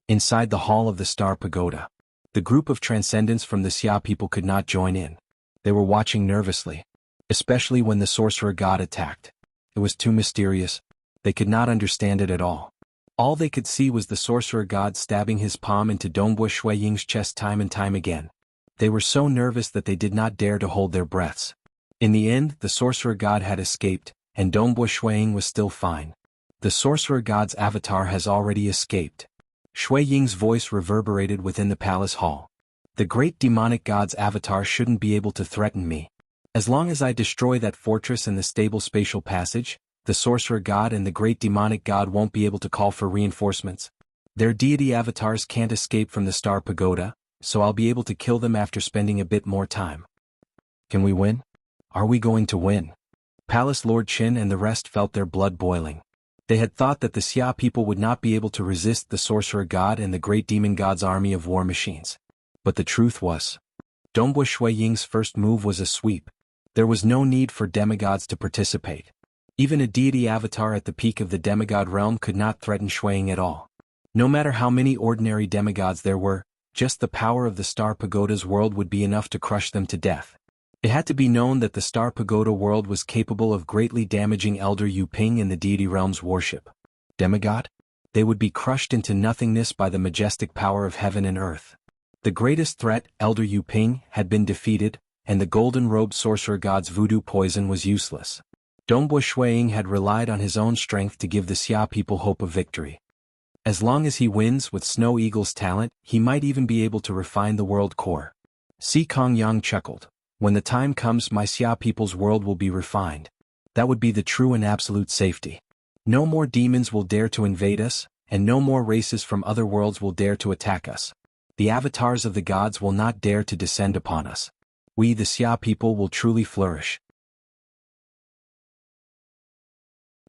Inside the hall of the Star Pagoda, the group of transcendents from the Xia people could not join in. They were watching nervously, especially when the sorcerer god attacked. It was too mysterious. They could not understand it at all. All they could see was the sorcerer god stabbing his palm into Dongbo Shuiying's chest time and time again. They were so nervous that they did not dare to hold their breaths. In the end, the sorcerer god had escaped, and Dongbo Shuiying was still fine. The sorcerer god's avatar has already escaped. Shuiying's voice reverberated within the palace hall. The great demonic god's avatar shouldn't be able to threaten me. As long as I destroy that fortress and the stable spatial passage, the sorcerer god and the great demonic god won't be able to call for reinforcements. Their deity avatars can't escape from the Star Pagoda, so I'll be able to kill them after spending a bit more time. Can we win? Are we going to win? Palace Lord Qin and the rest felt their blood boiling. They had thought that the Xia people would not be able to resist the sorcerer god and the great demon god's army of war machines. But the truth was, Dongbo Shuiying's first move was a sweep. There was no need for demigods to participate. Even a deity avatar at the peak of the demigod realm could not threaten Shuiying at all. No matter how many ordinary demigods there were, just the power of the Star Pagoda's world would be enough to crush them to death. It had to be known that the Star Pagoda world was capable of greatly damaging Elder Yu Ping in the deity realm's worship. Demigod? They would be crushed into nothingness by the majestic power of heaven and earth. The greatest threat, Elder Yu Ping, had been defeated, and the golden-robed sorcerer god's voodoo poison was useless. Dongbo Shuiying had relied on his own strength to give the Xia people hope of victory. As long as he wins with Snow Eagle's talent, he might even be able to refine the world core. Si Kongyang chuckled. When the time comes, my Xia people's world will be refined. That would be the true and absolute safety. No more demons will dare to invade us, and no more races from other worlds will dare to attack us. The avatars of the gods will not dare to descend upon us. We, the Xia people, will truly flourish.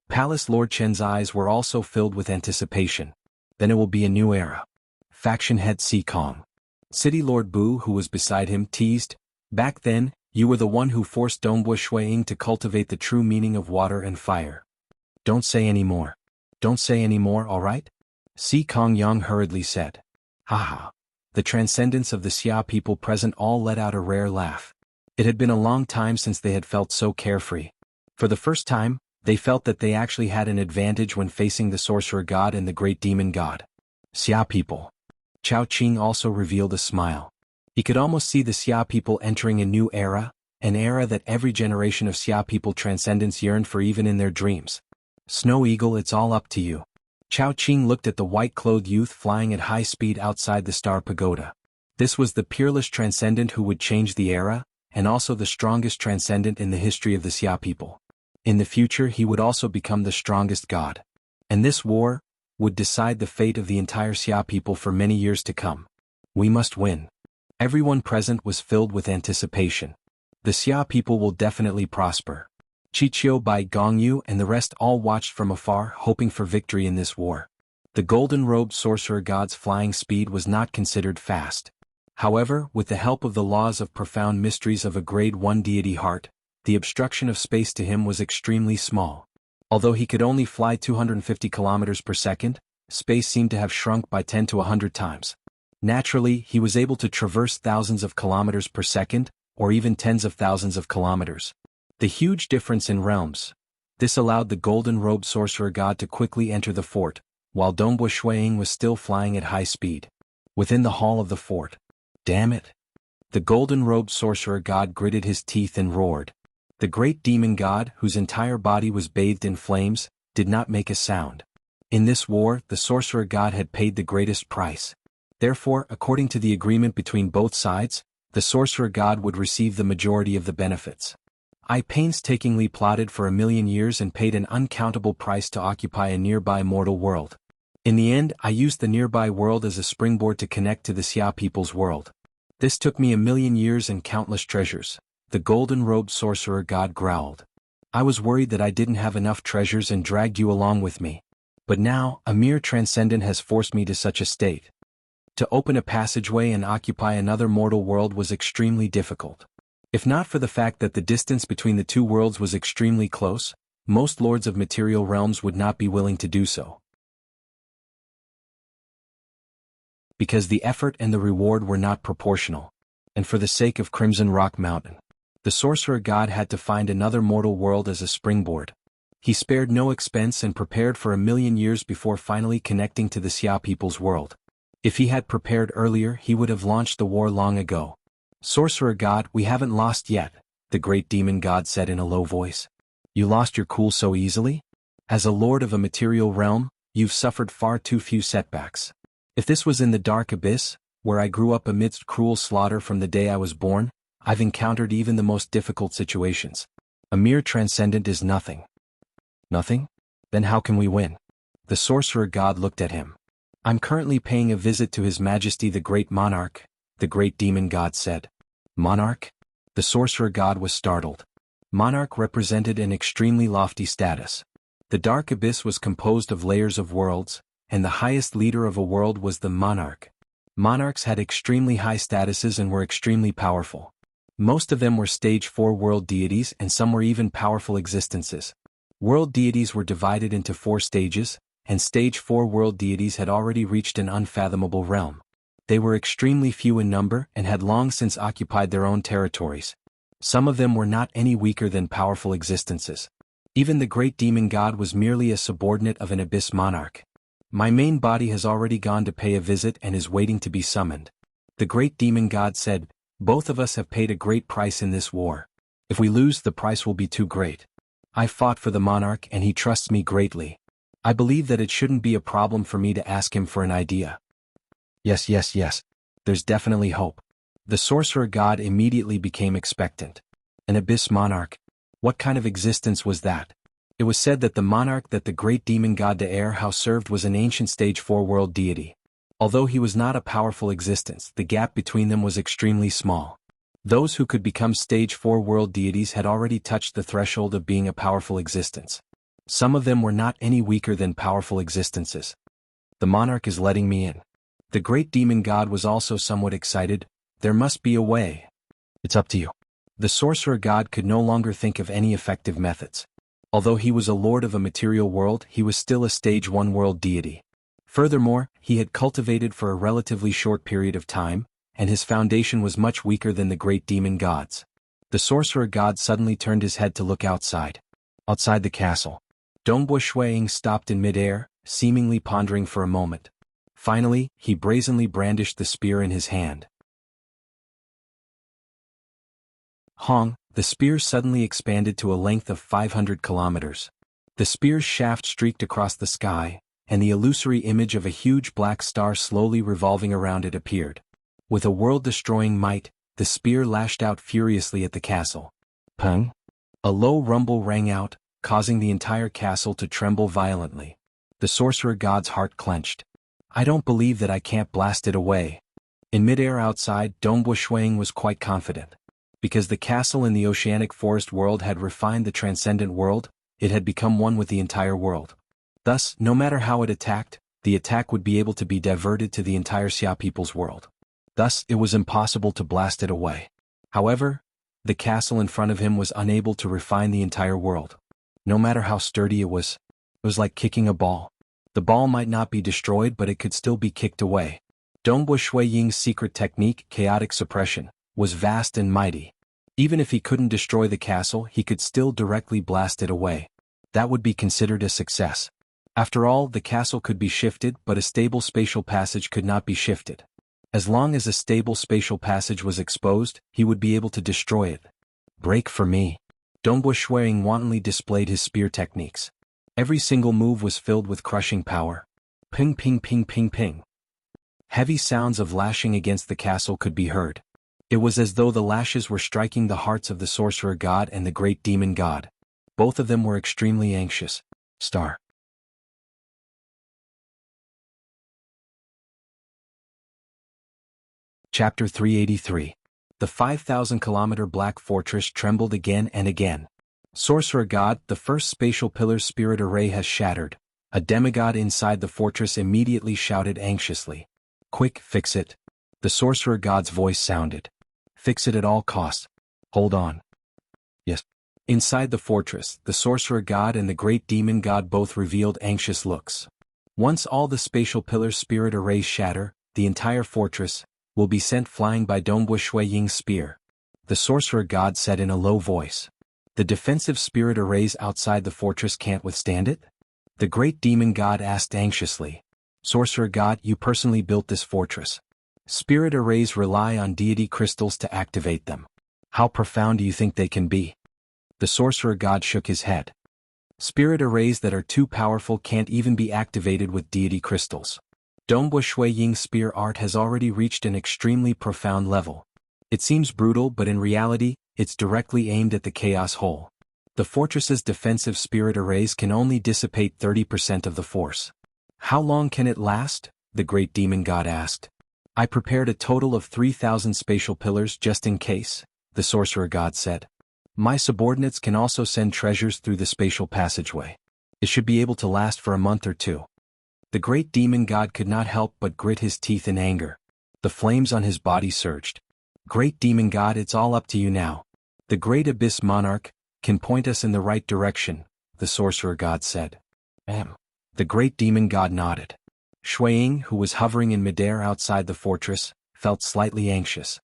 Palace Lord Chen's eyes were also filled with anticipation. Then it will be a new era. Faction head Si Kong. City Lord Bu, who was beside him, teased, "Back then, you were the one who forced Dongbo Shuiying to cultivate the true meaning of water and fire. Don't say any more. Don't say any more, all right?" Si Kongyang hurriedly said. Haha. The transcendents of the Xia people present all let out a rare laugh. It had been a long time since they had felt so carefree. For the first time, they felt that they actually had an advantage when facing the sorcerer god and the great demon god. Xia people. Chao Qing also revealed a smile. He could almost see the Xia people entering a new era, an era that every generation of Xia people transcendents yearned for even in their dreams. Snow Eagle, it's all up to you. Chao Qing looked at the white-clothed youth flying at high speed outside the Star Pagoda. This was the peerless transcendent who would change the era, and also the strongest transcendent in the history of the Xia people. In the future he would also become the strongest god. And this war would decide the fate of the entire Xia people for many years to come. We must win. Everyone present was filled with anticipation. The Xia people will definitely prosper. Chichio Bai Gongyu and the rest all watched from afar, hoping for victory in this war. The golden-robed sorcerer god's flying speed was not considered fast. However, with the help of the laws of profound mysteries of a grade 1 deity heart, the obstruction of space to him was extremely small. Although he could only fly 250 kilometers per second, space seemed to have shrunk by 10 to 100 times. Naturally, he was able to traverse thousands of kilometers per second, or even tens of thousands of kilometers. The huge difference in realms. This allowed the golden-robed sorcerer god to quickly enter the fort, while Dongbo Shuiying was still flying at high speed. Within the hall of the fort. Damn it! The golden-robed sorcerer god gritted his teeth and roared. The great demon god, whose entire body was bathed in flames, did not make a sound. In this war, the sorcerer god had paid the greatest price. Therefore, according to the agreement between both sides, the sorcerer god would receive the majority of the benefits. I painstakingly plotted for 1,000,000 years and paid an uncountable price to occupy a nearby mortal world. In the end, I used the nearby world as a springboard to connect to the Xia people's world. This took me 1,000,000 years and countless treasures, the golden-robed sorcerer god growled. I was worried that I didn't have enough treasures and dragged you along with me. But now, a mere transcendent has forced me to such a state. To open a passageway and occupy another mortal world was extremely difficult. If not for the fact that the distance between the two worlds was extremely close, most lords of material realms would not be willing to do so. Because the effort and the reward were not proportional. And for the sake of Crimson Rock Mountain, the sorcerer god had to find another mortal world as a springboard. He spared no expense and prepared for 1,000,000 years before finally connecting to the Xia people's world. If he had prepared earlier, he would have launched the war long ago. Sorcerer god, we haven't lost yet, the great demon god said in a low voice. You lost your cool so easily? As a lord of a material realm, you've suffered far too few setbacks. If this was in the dark abyss, where I grew up amidst cruel slaughter from the day I was born, I've encountered even the most difficult situations. A mere transcendent is nothing. Nothing? Then how can we win? The sorcerer god looked at him. I'm currently paying a visit to His Majesty the Great Monarch, the great demon god said. Monarch? The sorcerer god was startled. Monarch represented an extremely lofty status. The dark abyss was composed of layers of worlds, and the highest leader of a world was the monarch. Monarchs had extremely high statuses and were extremely powerful. Most of them were stage 4 world deities and some were even powerful existences. World deities were divided into 4 stages, and stage 4 world deities had already reached an unfathomable realm. They were extremely few in number and had long since occupied their own territories. Some of them were not any weaker than powerful existences. Even the great demon god was merely a subordinate of an abyss monarch. My main body has already gone to pay a visit and is waiting to be summoned. The great demon god said, both of us have paid a great price in this war. If we lose, the price will be too great. I fought for the monarch and he trusts me greatly. I believe that it shouldn't be a problem for me to ask him for an idea. Yes. There's definitely hope. The sorcerer god immediately became expectant. An abyss monarch? What kind of existence was that? It was said that the monarch that the great demon god Daerhao served was an ancient stage 4 world deity. Although he was not a powerful existence, the gap between them was extremely small. Those who could become stage 4 world deities had already touched the threshold of being a powerful existence. Some of them were not any weaker than powerful existences. The monarch is letting me in. The great demon god was also somewhat excited. There must be a way. It's up to you. The sorcerer god could no longer think of any effective methods. Although he was a lord of a material world, he was still a stage 1 world deity. Furthermore, he had cultivated for a relatively short period of time, and his foundation was much weaker than the great demon gods. The sorcerer god suddenly turned his head to look outside. Outside the castle. Dongbo Shuiying stopped in midair, seemingly pondering for a moment. Finally, he brazenly brandished the spear in his hand. Hong, the spear suddenly expanded to a length of 500 kilometers. The spear's shaft streaked across the sky, and the illusory image of a huge black star slowly revolving around it appeared. With a world-destroying might, the spear lashed out furiously at the castle. Pung! A low rumble rang out, causing the entire castle to tremble violently. The sorcerer god's heart clenched. I don't believe that I can't blast it away. In midair outside, Dongbo Shuiying was quite confident. Because the castle in the oceanic forest world had refined the transcendent world, it had become one with the entire world. Thus, no matter how it attacked, the attack would be able to be diverted to the entire Xia people's world. Thus, it was impossible to blast it away. However, the castle in front of him was unable to refine the entire world. No matter how sturdy it was like kicking a ball. The ball might not be destroyed, but it could still be kicked away. Dongbu Shui Ying's secret technique, chaotic suppression, was vast and mighty. Even if he couldn't destroy the castle, he could still directly blast it away. That would be considered a success. After all, the castle could be shifted, but a stable spatial passage could not be shifted. As long as a stable spatial passage was exposed, he would be able to destroy it. Break for me. Dongbu Shuiying wantonly displayed his spear techniques. Every single move was filled with crushing power. Ping ping ping ping ping. Heavy sounds of lashing against the castle could be heard. It was as though the lashes were striking the hearts of the sorcerer god and the great demon god. Both of them were extremely anxious. Star. Chapter 383. The 5,000-kilometer Black Fortress trembled again and again. Sorcerer God, the first spatial pillar's spirit array has shattered. A demigod inside the fortress immediately shouted anxiously. Quick, fix it. The sorcerer god's voice sounded. Fix it at all costs. Hold on. Yes. Inside the fortress, the sorcerer god and the great demon god both revealed anxious looks. Once all the spatial pillar's spirit arrays shatter, the entire fortress will be sent flying by Dongbu Shui Ying's spear. The sorcerer god said in a low voice. The defensive spirit arrays outside the fortress can't withstand it? The great demon god asked anxiously. Sorcerer god, you personally built this fortress. Spirit arrays rely on deity crystals to activate them. How profound do you think they can be? The sorcerer god shook his head. Spirit arrays that are too powerful can't even be activated with deity crystals. Dongbu Shui Ying's spear art has already reached an extremely profound level. It seems brutal, but in reality, it's directly aimed at the chaos hole. The fortress's defensive spirit arrays can only dissipate 30% of the force. How long can it last? The great demon god asked. I prepared a total of 3,000 spatial pillars just in case, the sorcerer god said. My subordinates can also send treasures through the spatial passageway. It should be able to last for a month or two. The great demon god could not help but grit his teeth in anger. The flames on his body surged. Great demon god, it's all up to you now. The great abyss monarch can point us in the right direction, the sorcerer god said. The great demon god nodded. Shuiying, who was hovering in midair outside the fortress, felt slightly anxious.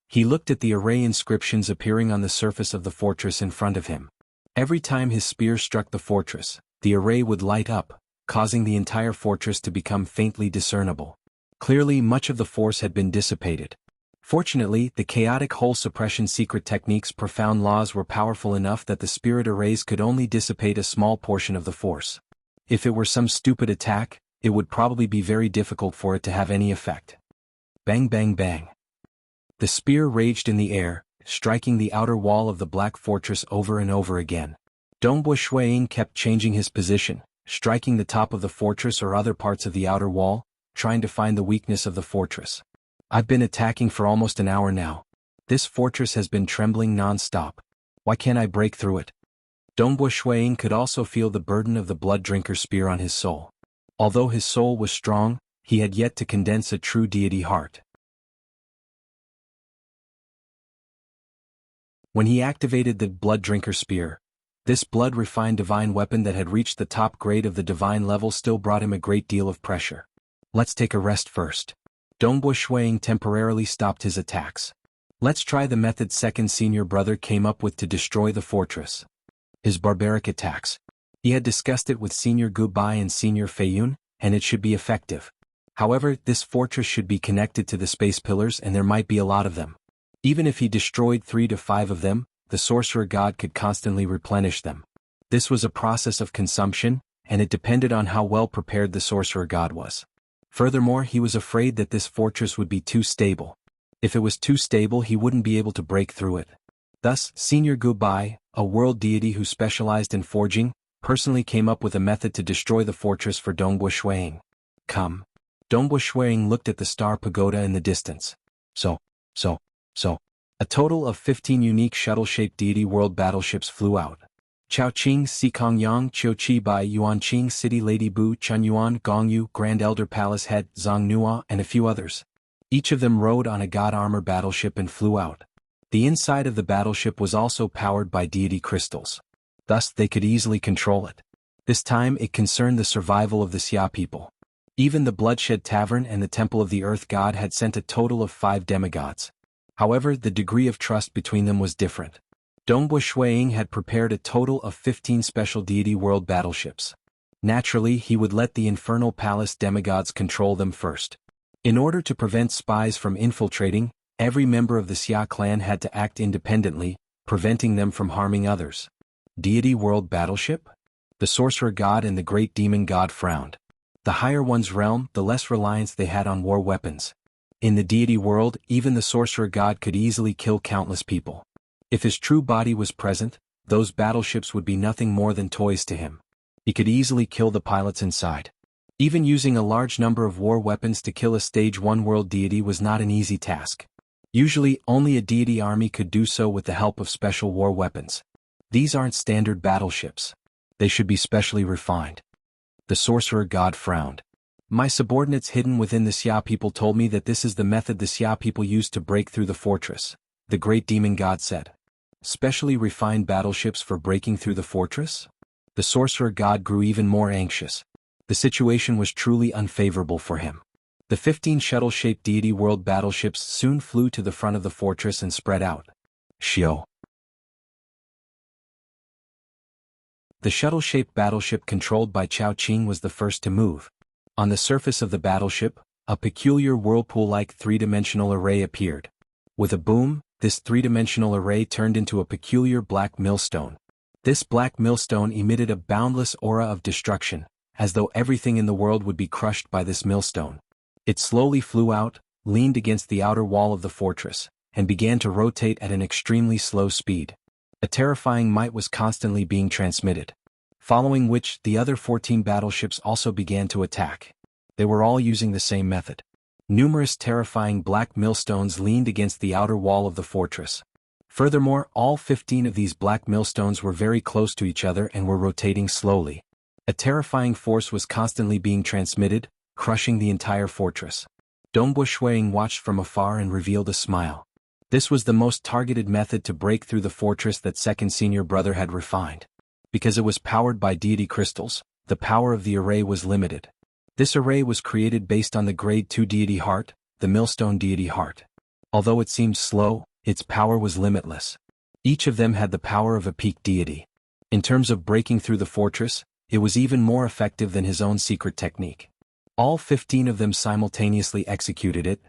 He looked at the array inscriptions appearing on the surface of the fortress in front of him. Every time his spear struck the fortress, the array would light up, causing the entire fortress to become faintly discernible. Clearly, much of the force had been dissipated. Fortunately, the chaotic hole suppression secret technique's profound laws were powerful enough that the spirit arrays could only dissipate a small portion of the force. If it were some stupid attack, it would probably be very difficult for it to have any effect. Bang bang bang. The spear raged in the air, striking the outer wall of the Black Fortress over and over again. Dongbu Shuiying kept changing his position, striking the top of the fortress or other parts of the outer wall, trying to find the weakness of the fortress. I've been attacking for almost an hour now. This fortress has been trembling non-stop. Why can't I break through it? Dongbu Shuiying could also feel the burden of the blood drinker spear on his soul. Although his soul was strong, he had yet to condense a true deity heart. When he activated the blood drinker spear, this blood-refined divine weapon that had reached the top grade of the divine level still brought him a great deal of pressure. Let's take a rest first. Dongbu Shuiying temporarily stopped his attacks. Let's try the method second senior brother came up with to destroy the fortress. His barbaric attacks. He had discussed it with Senior Gubai and Senior Feiyun, and it should be effective. However, this fortress should be connected to the space pillars and there might be a lot of them. Even if he destroyed 3 to 5 of them, the sorcerer god could constantly replenish them. This was a process of consumption, and it depended on how well prepared the sorcerer god was. Furthermore, he was afraid that this fortress would be too stable. If it was too stable, he wouldn't be able to break through it. Thus, Senior Gubai, a world deity who specialized in forging, personally came up with a method to destroy the fortress for Dongbu Shuiying. Come. Dongbu Shuiying looked at the star pagoda in the distance. So. A total of 15 unique shuttle-shaped deity world battleships flew out. Chaoqing, Xikong Yang, Qiuqi Bai, Yuanqing City Lady Bu, Chunyuan, Gongyu, Grand Elder Palace Head, Zhongnua, and a few others. Each of them rode on a god armor battleship and flew out. The inside of the battleship was also powered by deity crystals. Thus they could easily control it. This time it concerned the survival of the Xia people. Even the Bloodshed Tavern and the Temple of the Earth God had sent a total of 5 demigods. However, the degree of trust between them was different. Dongbu Shuiying had prepared a total of 15 special deity world battleships. Naturally, he would let the Infernal Palace demigods control them first. In order to prevent spies from infiltrating, every member of the Xia clan had to act independently, preventing them from harming others. Deity world battleship? The sorcerer god and the great demon god frowned. The higher one's realm, the less reliance they had on war weapons. In the deity world, even the sorcerer god could easily kill countless people. If his true body was present, those battleships would be nothing more than toys to him. He could easily kill the pilots inside. Even using a large number of war weapons to kill a stage 1 world deity was not an easy task. Usually, only a deity army could do so with the help of special war weapons. These aren't standard battleships. They should be specially refined. The sorcerer god frowned. My subordinates hidden within the Xia people told me that this is the method the Xia people used to break through the fortress, the great demon god said. Specially refined battleships for breaking through the fortress? The sorcerer god grew even more anxious. The situation was truly unfavorable for him. The 15 shuttle-shaped deity world battleships soon flew to the front of the fortress and spread out. Xiao. The shuttle-shaped battleship controlled by Chao Qing was the first to move. On the surface of the battleship, a peculiar whirlpool-like three-dimensional array appeared. With a boom, this three-dimensional array turned into a peculiar black millstone. This black millstone emitted a boundless aura of destruction, as though everything in the world would be crushed by this millstone. It slowly flew out, leaned against the outer wall of the fortress, and began to rotate at an extremely slow speed. A terrifying might was constantly being transmitted. Following which, the other 14 battleships also began to attack. They were all using the same method. Numerous terrifying black millstones leaned against the outer wall of the fortress. Furthermore, all 15 of these black millstones were very close to each other and were rotating slowly. A terrifying force was constantly being transmitted, crushing the entire fortress. Dongbu Shuiying watched from afar and revealed a smile. This was the most targeted method to break through the fortress that second senior brother had refined. Because it was powered by deity crystals, the power of the array was limited. This array was created based on the grade 2 deity heart, the millstone deity heart. Although it seemed slow, its power was limitless. Each of them had the power of a peak deity. In terms of breaking through the fortress, it was even more effective than his own secret technique. All 15 of them simultaneously executed it.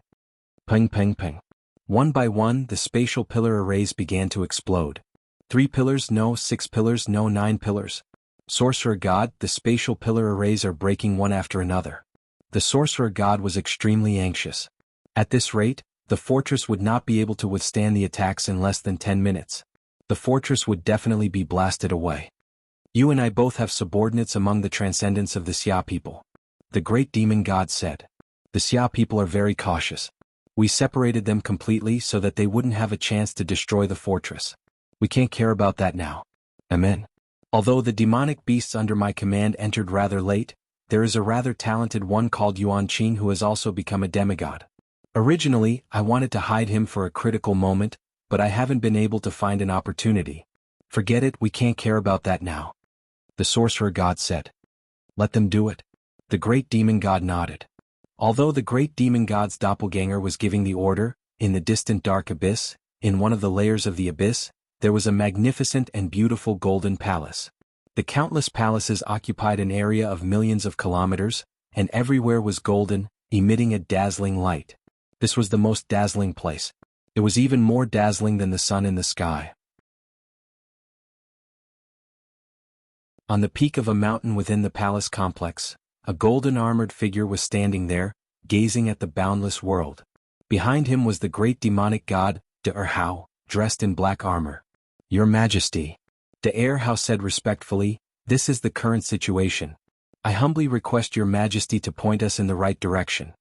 Ping ping ping. One by one, the spatial pillar arrays began to explode. 3 pillars, no, 6 pillars, no, 9 pillars. Sorcerer God, the spatial pillar arrays are breaking one after another. The sorcerer God was extremely anxious. At this rate, the fortress would not be able to withstand the attacks in less than 10 minutes. The fortress would definitely be blasted away. You and I both have subordinates among the transcendents of the Xia people. The great demon god said. The Xia people are very cautious. We separated them completely so that they wouldn't have a chance to destroy the fortress. We can't care about that now. Amen. Although the demonic beasts under my command entered rather late, there is a rather talented one called Yuan Qing who has also become a demigod. Originally, I wanted to hide him for a critical moment, but I haven't been able to find an opportunity. Forget it, we can't care about that now. The sorcerer god said. Let them do it. The great demon god nodded. Although the great demon god's doppelganger was giving the order, in the distant dark abyss, in one of the layers of the abyss, there was a magnificent and beautiful golden palace. The countless palaces occupied an area of millions of kilometers, and everywhere was golden, emitting a dazzling light. This was the most dazzling place. It was even more dazzling than the sun in the sky. On the peak of a mountain within the palace complex, a golden armored figure was standing there, gazing at the boundless world. Behind him was the great demonic god, De Erhao, dressed in black armor. Your Majesty. De Erhao said respectfully, this is the current situation. I humbly request your Majesty to point us in the right direction.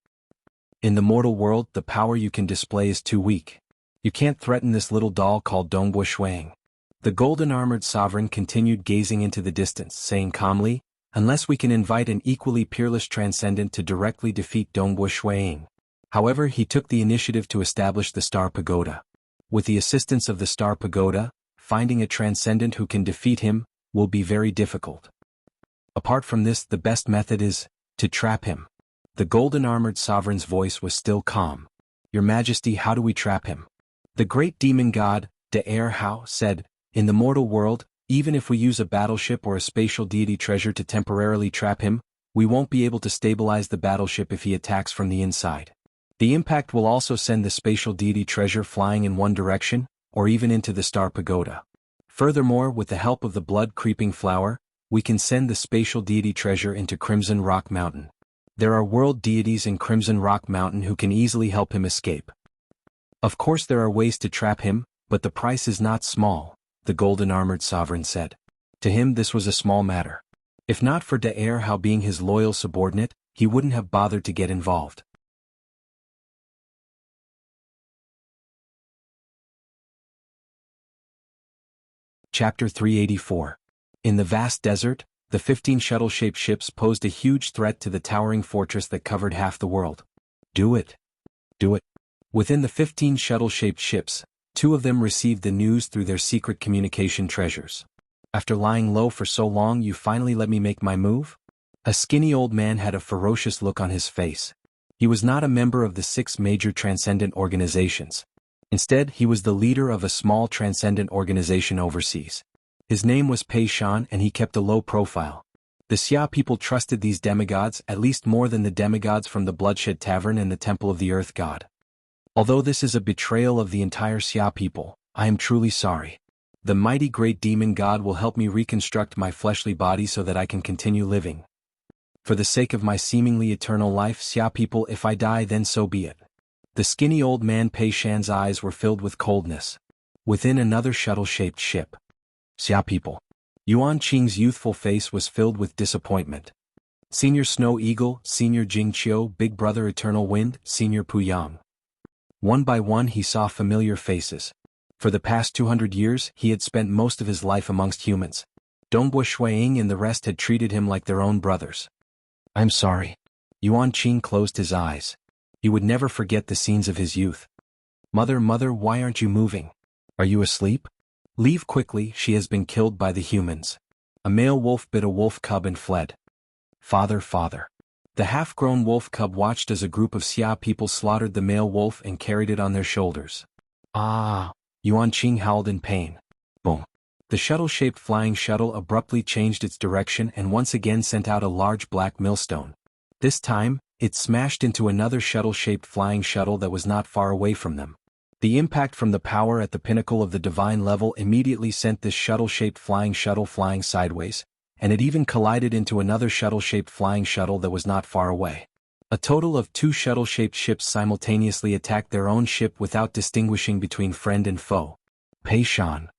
In the mortal world, the power you can display is too weak. You can't threaten this little doll called Dongbu Shuiying. The golden-armored sovereign continued gazing into the distance, saying calmly, unless we can invite an equally peerless transcendent to directly defeat Dongbu Shuiying. However, he took the initiative to establish the Star Pagoda. With the assistance of the Star Pagoda, finding a transcendent who can defeat him will be very difficult. Apart from this, the best method is to trap him. The golden-armored sovereign's voice was still calm. Your Majesty, how do we trap him? The great demon god, De Hao, said, in the mortal world, even if we use a battleship or a spatial deity treasure to temporarily trap him, we won't be able to stabilize the battleship if he attacks from the inside. The impact will also send the spatial deity treasure flying in one direction, or even into the Star Pagoda. Furthermore, with the help of the blood-creeping flower, we can send the spatial deity treasure into Crimson Rock Mountain. There are world deities in Crimson Rock Mountain who can easily help him escape. Of course there are ways to trap him, but the price is not small, the golden-armored sovereign said. To him this was a small matter. If not for De Hao being his loyal subordinate, he wouldn't have bothered to get involved. Chapter 384. In the vast desert, the 15 shuttle-shaped ships posed a huge threat to the towering fortress that covered half the world. Do it. Do it. Within the 15 shuttle-shaped ships, 2 of them received the news through their secret communication treasures. After lying low for so long, you finally let me make my move? A skinny old man had a ferocious look on his face. He was not a member of the 6 major transcendent organizations. Instead, he was the leader of a small transcendent organization overseas. His name was Pei Shan and he kept a low profile. The Xia people trusted these demigods at least more than the demigods from the Bloodshed Tavern and the Temple of the Earth God. Although this is a betrayal of the entire Xia people, I am truly sorry. The mighty great demon god will help me reconstruct my fleshly body so that I can continue living. For the sake of my seemingly eternal life, Xia people, if I die then so be it. The skinny old man Pei Shan's eyes were filled with coldness. Within another shuttle-shaped ship. Xia people. Yuan Qing's youthful face was filled with disappointment. Senior Snow Eagle, Senior Jingqiu, Big Brother Eternal Wind, Senior Puyang. One by one he saw familiar faces. For the past 200 years he had spent most of his life amongst humans. Dongbo Shuiying and the rest had treated him like their own brothers. I'm sorry. Yuan Qing closed his eyes. He would never forget the scenes of his youth. Mother, why aren't you moving? Are you asleep? Leave quickly, she has been killed by the humans. A male wolf bit a wolf cub and fled. Father. The half-grown wolf cub watched as a group of Xia people slaughtered the male wolf and carried it on their shoulders. Ah! Yuan Qing howled in pain. Boom! The shuttle-shaped flying shuttle abruptly changed its direction and once again sent out a large black millstone. This time, it smashed into another shuttle-shaped flying shuttle that was not far away from them. The impact from the power at the pinnacle of the divine level immediately sent this shuttle-shaped flying shuttle flying sideways, and it even collided into another shuttle-shaped flying shuttle that was not far away. A total of 2 shuttle-shaped ships simultaneously attacked their own ship without distinguishing between friend and foe. Pei Shan.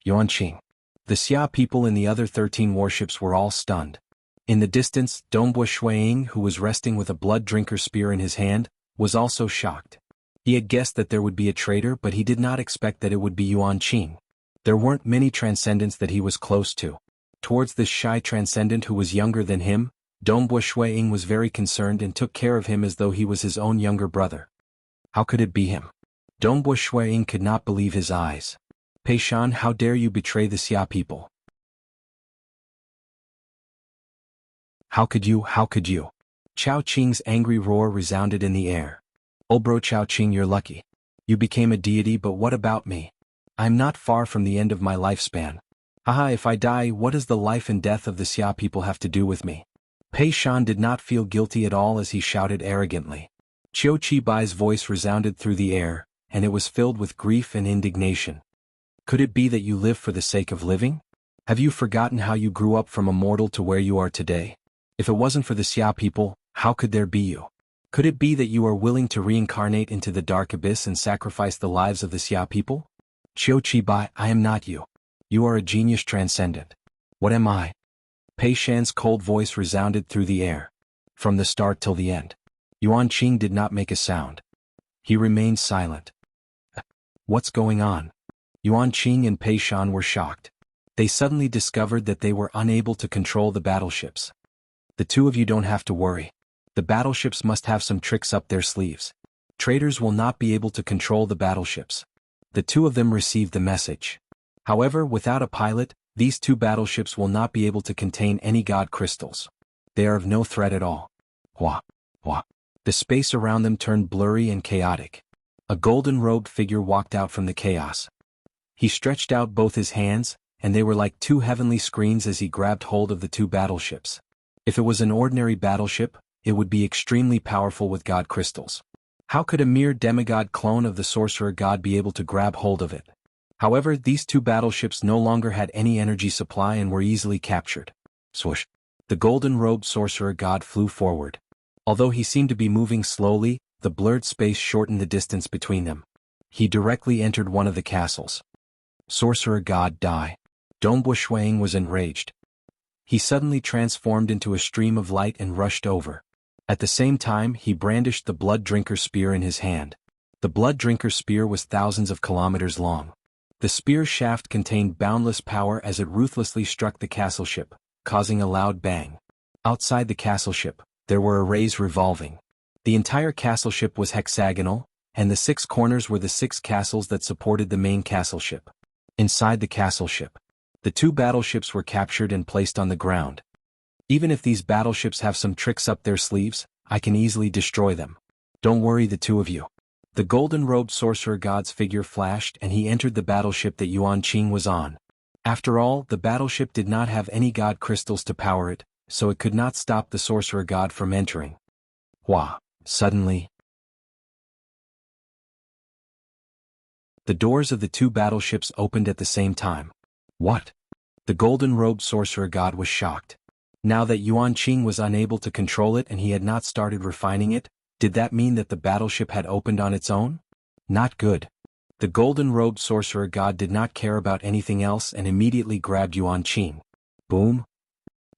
Yuan Qing. The Xia people in the other 13 warships were all stunned. In the distance, Dongbo Shuiying, who was resting with a blood drinker spear in his hand, was also shocked. He had guessed that there would be a traitor, but he did not expect that it would be Yuan Qing. There weren't many transcendents that he was close to. Towards this shy transcendent who was younger than him, Dongbo Shuiying was very concerned and took care of him as though he was his own younger brother. How could it be him? Dongbo Shuiying could not believe his eyes. Pei Shan, how dare you betray the Xia people? How could you? Chao Qing's angry roar resounded in the air. Oh bro Chao Qing, you're lucky. You became a deity, but what about me? I'm not far from the end of my lifespan. Haha, if I die, what does the life and death of the Xia people have to do with me? Pei Shan did not feel guilty at all as he shouted arrogantly. Qiu Qibai's voice resounded through the air, and it was filled with grief and indignation. Could it be that you live for the sake of living? Have you forgotten how you grew up from a mortal to where you are today? If it wasn't for the Xia people, how could there be you? Could it be that you are willing to reincarnate into the dark abyss and sacrifice the lives of the Xia people? Qiu Qibai, I am not you. You are a genius transcendent. What am I? Pei Shan's cold voice resounded through the air. From the start till the end. Yuan Qing did not make a sound. He remained silent. What's going on? Yuan Qing and Pei Shan were shocked. They suddenly discovered that they were unable to control the battleships. The 2 of you don't have to worry. The battleships must have some tricks up their sleeves. Traders will not be able to control the battleships. The two of them received the message. However, without a pilot, these two battleships will not be able to contain any god crystals. They are of no threat at all. Wah, wah. The space around them turned blurry and chaotic. A golden-robed figure walked out from the chaos. He stretched out both his hands, and they were like two heavenly screens as he grabbed hold of the two battleships. If it was an ordinary battleship, it would be extremely powerful with god crystals. How could a mere demigod clone of the sorcerer god be able to grab hold of it? However, these two battleships no longer had any energy supply and were easily captured. Swoosh! The golden-robed sorcerer god flew forward. Although he seemed to be moving slowly, the blurred space shortened the distance between them. He directly entered one of the castles. Sorcerer god, die. Dongbuo was enraged. He suddenly transformed into a stream of light and rushed over. At the same time, he brandished the Blood Drinker spear in his hand. The Blood Drinker spear was thousands of kilometers long. The spear's shaft contained boundless power as it ruthlessly struck the castle ship, causing a loud bang. Outside the castle ship, there were arrays revolving. The entire castle ship was hexagonal, and the 6 corners were the 6 castles that supported the main castle ship. Inside the castle ship, the 2 battleships were captured and placed on the ground. Even if these battleships have some tricks up their sleeves, I can easily destroy them. Don't worry, the two of you. The golden-robed sorcerer god's figure flashed and he entered the battleship that Yuan Qing was on. After all, the battleship did not have any god crystals to power it, so it could not stop the sorcerer god from entering. Wah! Suddenly, the doors of the 2 battleships opened at the same time. What? The golden-robed sorcerer god was shocked. Now that Yuan Qing was unable to control it and he had not started refining it, did that mean that the battleship had opened on its own? Not good. The golden-robed sorcerer god did not care about anything else and immediately grabbed Yuan Qing. Boom!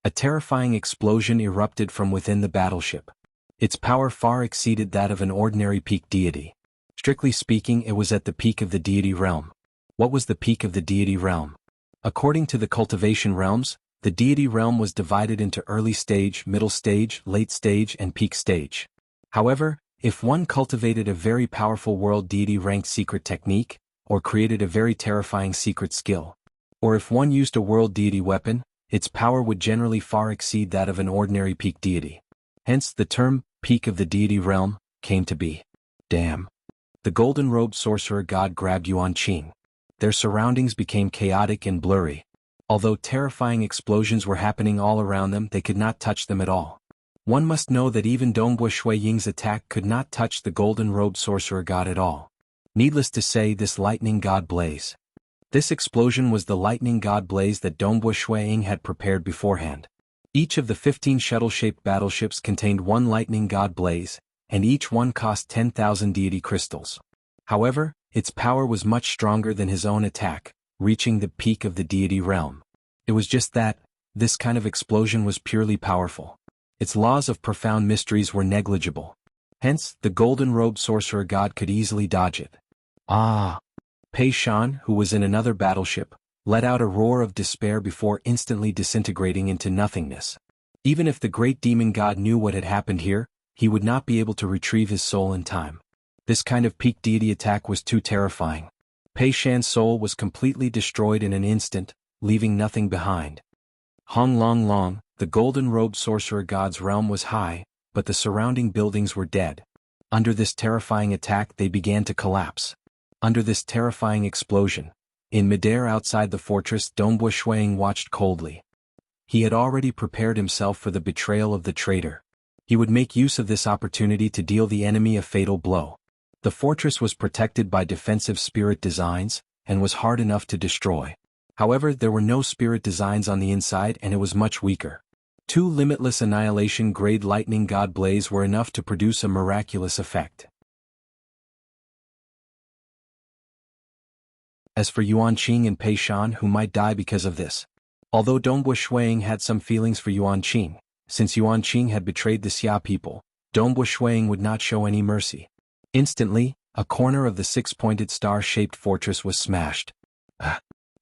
A terrifying explosion erupted from within the battleship. Its power far exceeded that of an ordinary peak deity. Strictly speaking, it was at the peak of the deity realm. What was the peak of the deity realm? According to the cultivation realms, the deity realm was divided into early stage, middle stage, late stage, and peak stage. However, if one cultivated a very powerful world deity-ranked secret technique, or created a very terrifying secret skill, or if one used a world deity weapon, its power would generally far exceed that of an ordinary peak deity. Hence, the term, peak of the deity realm, came to be. Damn. The golden-robed sorcerer god grabbed Yuan Qing. Their surroundings became chaotic and blurry. Although terrifying explosions were happening all around them, they could not touch them at all. One must know that even Dongbuo Ying's attack could not touch the golden-robed sorcerer god at all. Needless to say, this lightning god blaze. This explosion was the lightning god blaze that Dongbuo Ying had prepared beforehand. Each of the 15 shuttle-shaped battleships contained one lightning god blaze, and each one cost 10,000 deity crystals. However, its power was much stronger than his own attack, reaching the peak of the deity realm. It was just that, this kind of explosion was purely powerful. Its laws of profound mysteries were negligible. Hence, the golden-robed sorcerer god could easily dodge it. Ah! Pei Shan, who was in another battleship, let out a roar of despair before instantly disintegrating into nothingness. Even if the great demon god knew what had happened here, he would not be able to retrieve his soul in time. This kind of peak deity attack was too terrifying. Pei Shan's soul was completely destroyed in an instant, leaving nothing behind. Hong Long Long, the golden-robed sorcerer god's realm was high, but the surrounding buildings were dead. Under this terrifying attack they began to collapse. Under this terrifying explosion, in midair outside the fortress, Dongbuo watched coldly. He had already prepared himself for the betrayal of the traitor. He would make use of this opportunity to deal the enemy a fatal blow. The fortress was protected by defensive spirit designs, and was hard enough to destroy. However, there were no spirit designs on the inside and it was much weaker. 2 limitless annihilation-grade lightning god blaze were enough to produce a miraculous effect. As for Yuan Qing and Pei Shan, who might die because of this. Although Dongbuo had some feelings for Yuan Qing, since Yuan Qing had betrayed the Xia people, Dongbuo would not show any mercy. Instantly, a corner of the 6-pointed star-shaped fortress was smashed.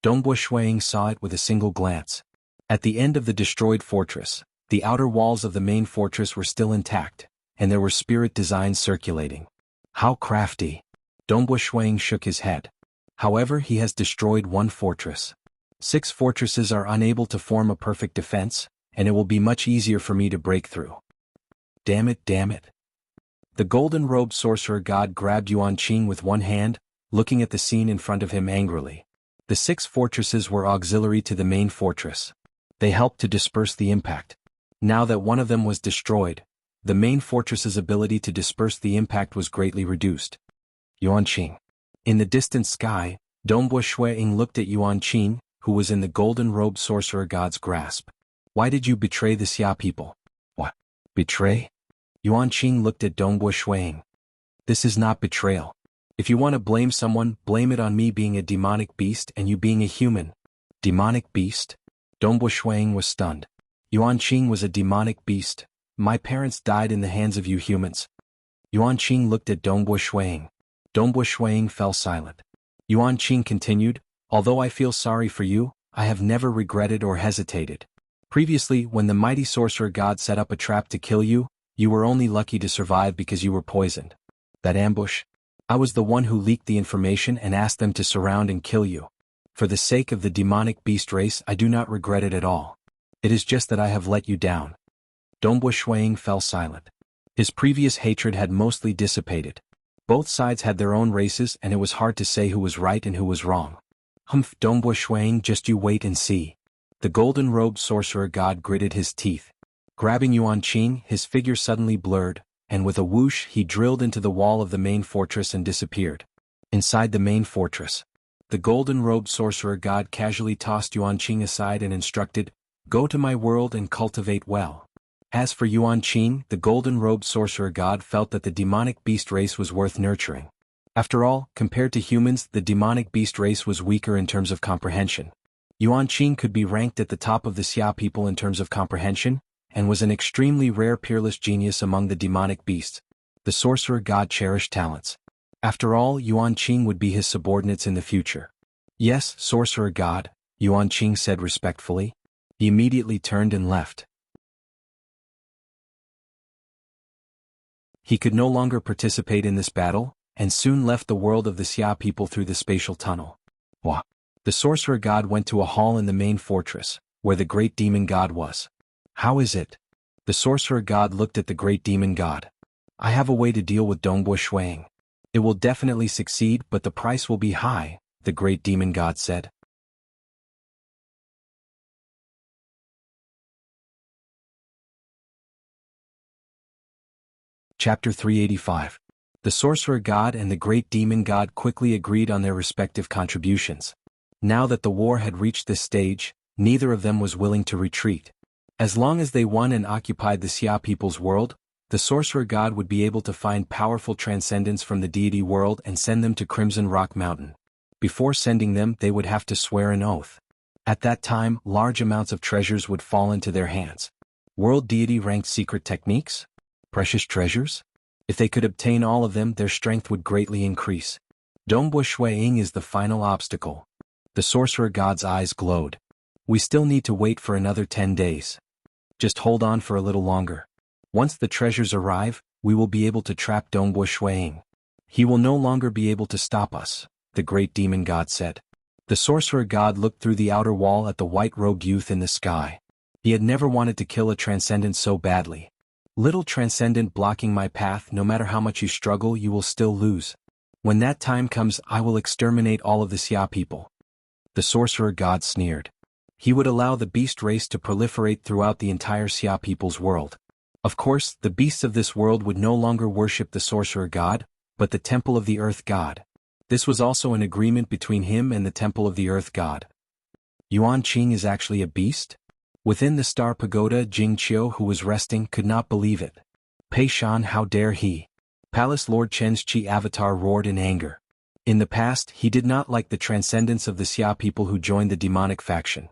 Dongbuo saw it with a single glance. At the end of the destroyed fortress, the outer walls of the main fortress were still intact, and there were spirit designs circulating. How crafty. Dongbo Shuang shook his head. However, he has destroyed one fortress. 6 fortresses are unable to form a perfect defense, and it will be much easier for me to break through. Damn it, damn it. The golden-robed sorcerer god grabbed Yuan Qing with one hand, looking at the scene in front of him angrily. The 6 fortresses were auxiliary to the main fortress. They helped to disperse the impact. Now that one of them was destroyed, the main fortress's ability to disperse the impact was greatly reduced. Yuan Qing. In the distant sky, Dongbo Shuang looked at Yuan Qing, who was in the golden-robed sorcerer god's grasp. Why did you betray the Xia people? What? Betray? Yuan Qing looked at Dongbo Shuang. This is not betrayal. If you want to blame someone, blame it on me being a demonic beast and you being a human. Demonic beast? Dongbo Shuang was stunned. Yuan Qing was a demonic beast. My parents died in the hands of you humans. Yuan Qing looked at Dongbo Shuang. Dongbo Shuang fell silent. Yuan Qing continued, although I feel sorry for you, I have never regretted or hesitated. Previously, when the mighty sorcerer god set up a trap to kill you, you were only lucky to survive because you were poisoned. That ambush? I was the one who leaked the information and asked them to surround and kill you. For the sake of the demonic beast race, I do not regret it at all. It is just that I have let you down. Dongbo Shuang fell silent. His previous hatred had mostly dissipated. Both sides had their own races and it was hard to say who was right and who was wrong. Humph, Dongbo Shuang, just you wait and see. The golden-robed sorcerer god gritted his teeth. Grabbing Yuan Qing, his figure suddenly blurred, and with a whoosh he drilled into the wall of the main fortress and disappeared. Inside the main fortress, the golden-robed sorcerer god casually tossed Yuan Qing aside and instructed, "Go to my world and cultivate well." As for Yuan Qing, the golden-robed sorcerer god felt that the demonic beast race was worth nurturing. After all, compared to humans, the demonic beast race was weaker in terms of comprehension. Yuan Qing could be ranked at the top of the Xia people in terms of comprehension, and was an extremely rare peerless genius among the demonic beasts. The sorcerer god cherished talents. After all, Yuan Qing would be his subordinates in the future. Yes, sorcerer god, Yuan Qing said respectfully. He immediately turned and left. He could no longer participate in this battle, and soon left the world of the Xia people through the spatial tunnel. Wah! The sorcerer god went to a hall in the main fortress, where the great demon god was. How is it? The sorcerer god looked at the great demon god. I have a way to deal with Dongbo Shuang. It will definitely succeed, but the price will be high, the great demon god said. Chapter 385. The sorcerer god and the great demon god quickly agreed on their respective contributions. Now that the war had reached this stage, neither of them was willing to retreat. As long as they won and occupied the Xia people's world, the sorcerer god would be able to find powerful transcendents from the deity world and send them to Crimson Rock Mountain. Before sending them, they would have to swear an oath. At that time, large amounts of treasures would fall into their hands. World deity ranked secret techniques? Precious treasures? If they could obtain all of them, their strength would greatly increase. Dongbo Shuang is the final obstacle. The sorcerer god's eyes glowed. We still need to wait for another 10 days. Just hold on for a little longer. Once the treasures arrive, we will be able to trap Dongbo Shuang. He will no longer be able to stop us, the great demon god said. The sorcerer god looked through the outer wall at the white-robed youth in the sky. He had never wanted to kill a transcendent so badly. Little transcendent blocking my path, no matter how much you struggle, you will still lose. When that time comes, I will exterminate all of the Xia people. The sorcerer god sneered. He would allow the beast race to proliferate throughout the entire Xia people's world. Of course, the beasts of this world would no longer worship the sorcerer god, but the temple of the earth god. This was also an agreement between him and the temple of the earth god. Yuan Qing is actually a beast? Within the star pagoda, Jing Qiu, who was resting, could not believe it. Pei Shan, how dare he? Palace Lord Chen's Qi avatar roared in anger. In the past, he did not like the transcendence of the Xia people who joined the demonic faction.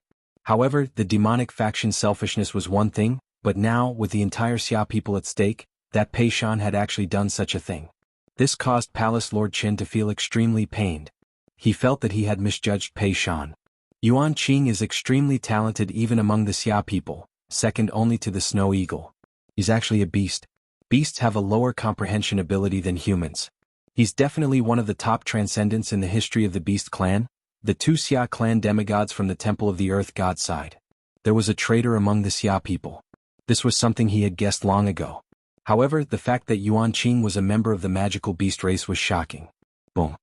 However, the demonic faction's selfishness was one thing, but now, with the entire Xia people at stake, that Pei Shan had actually done such a thing. This caused Palace Lord Chen to feel extremely pained. He felt that he had misjudged Pei Shan. Yuan Qing is extremely talented even among the Xia people, second only to the snow eagle. He's actually a beast. Beasts have a lower comprehension ability than humans. He's definitely one of the top transcendents in the history of the Beast clan, the two Xia clan demigods from the Temple of the Earth God side. There was a traitor among the Xia people. This was something he had guessed long ago. However, the fact that Yuan Qing was a member of the magical beast race was shocking. Boom.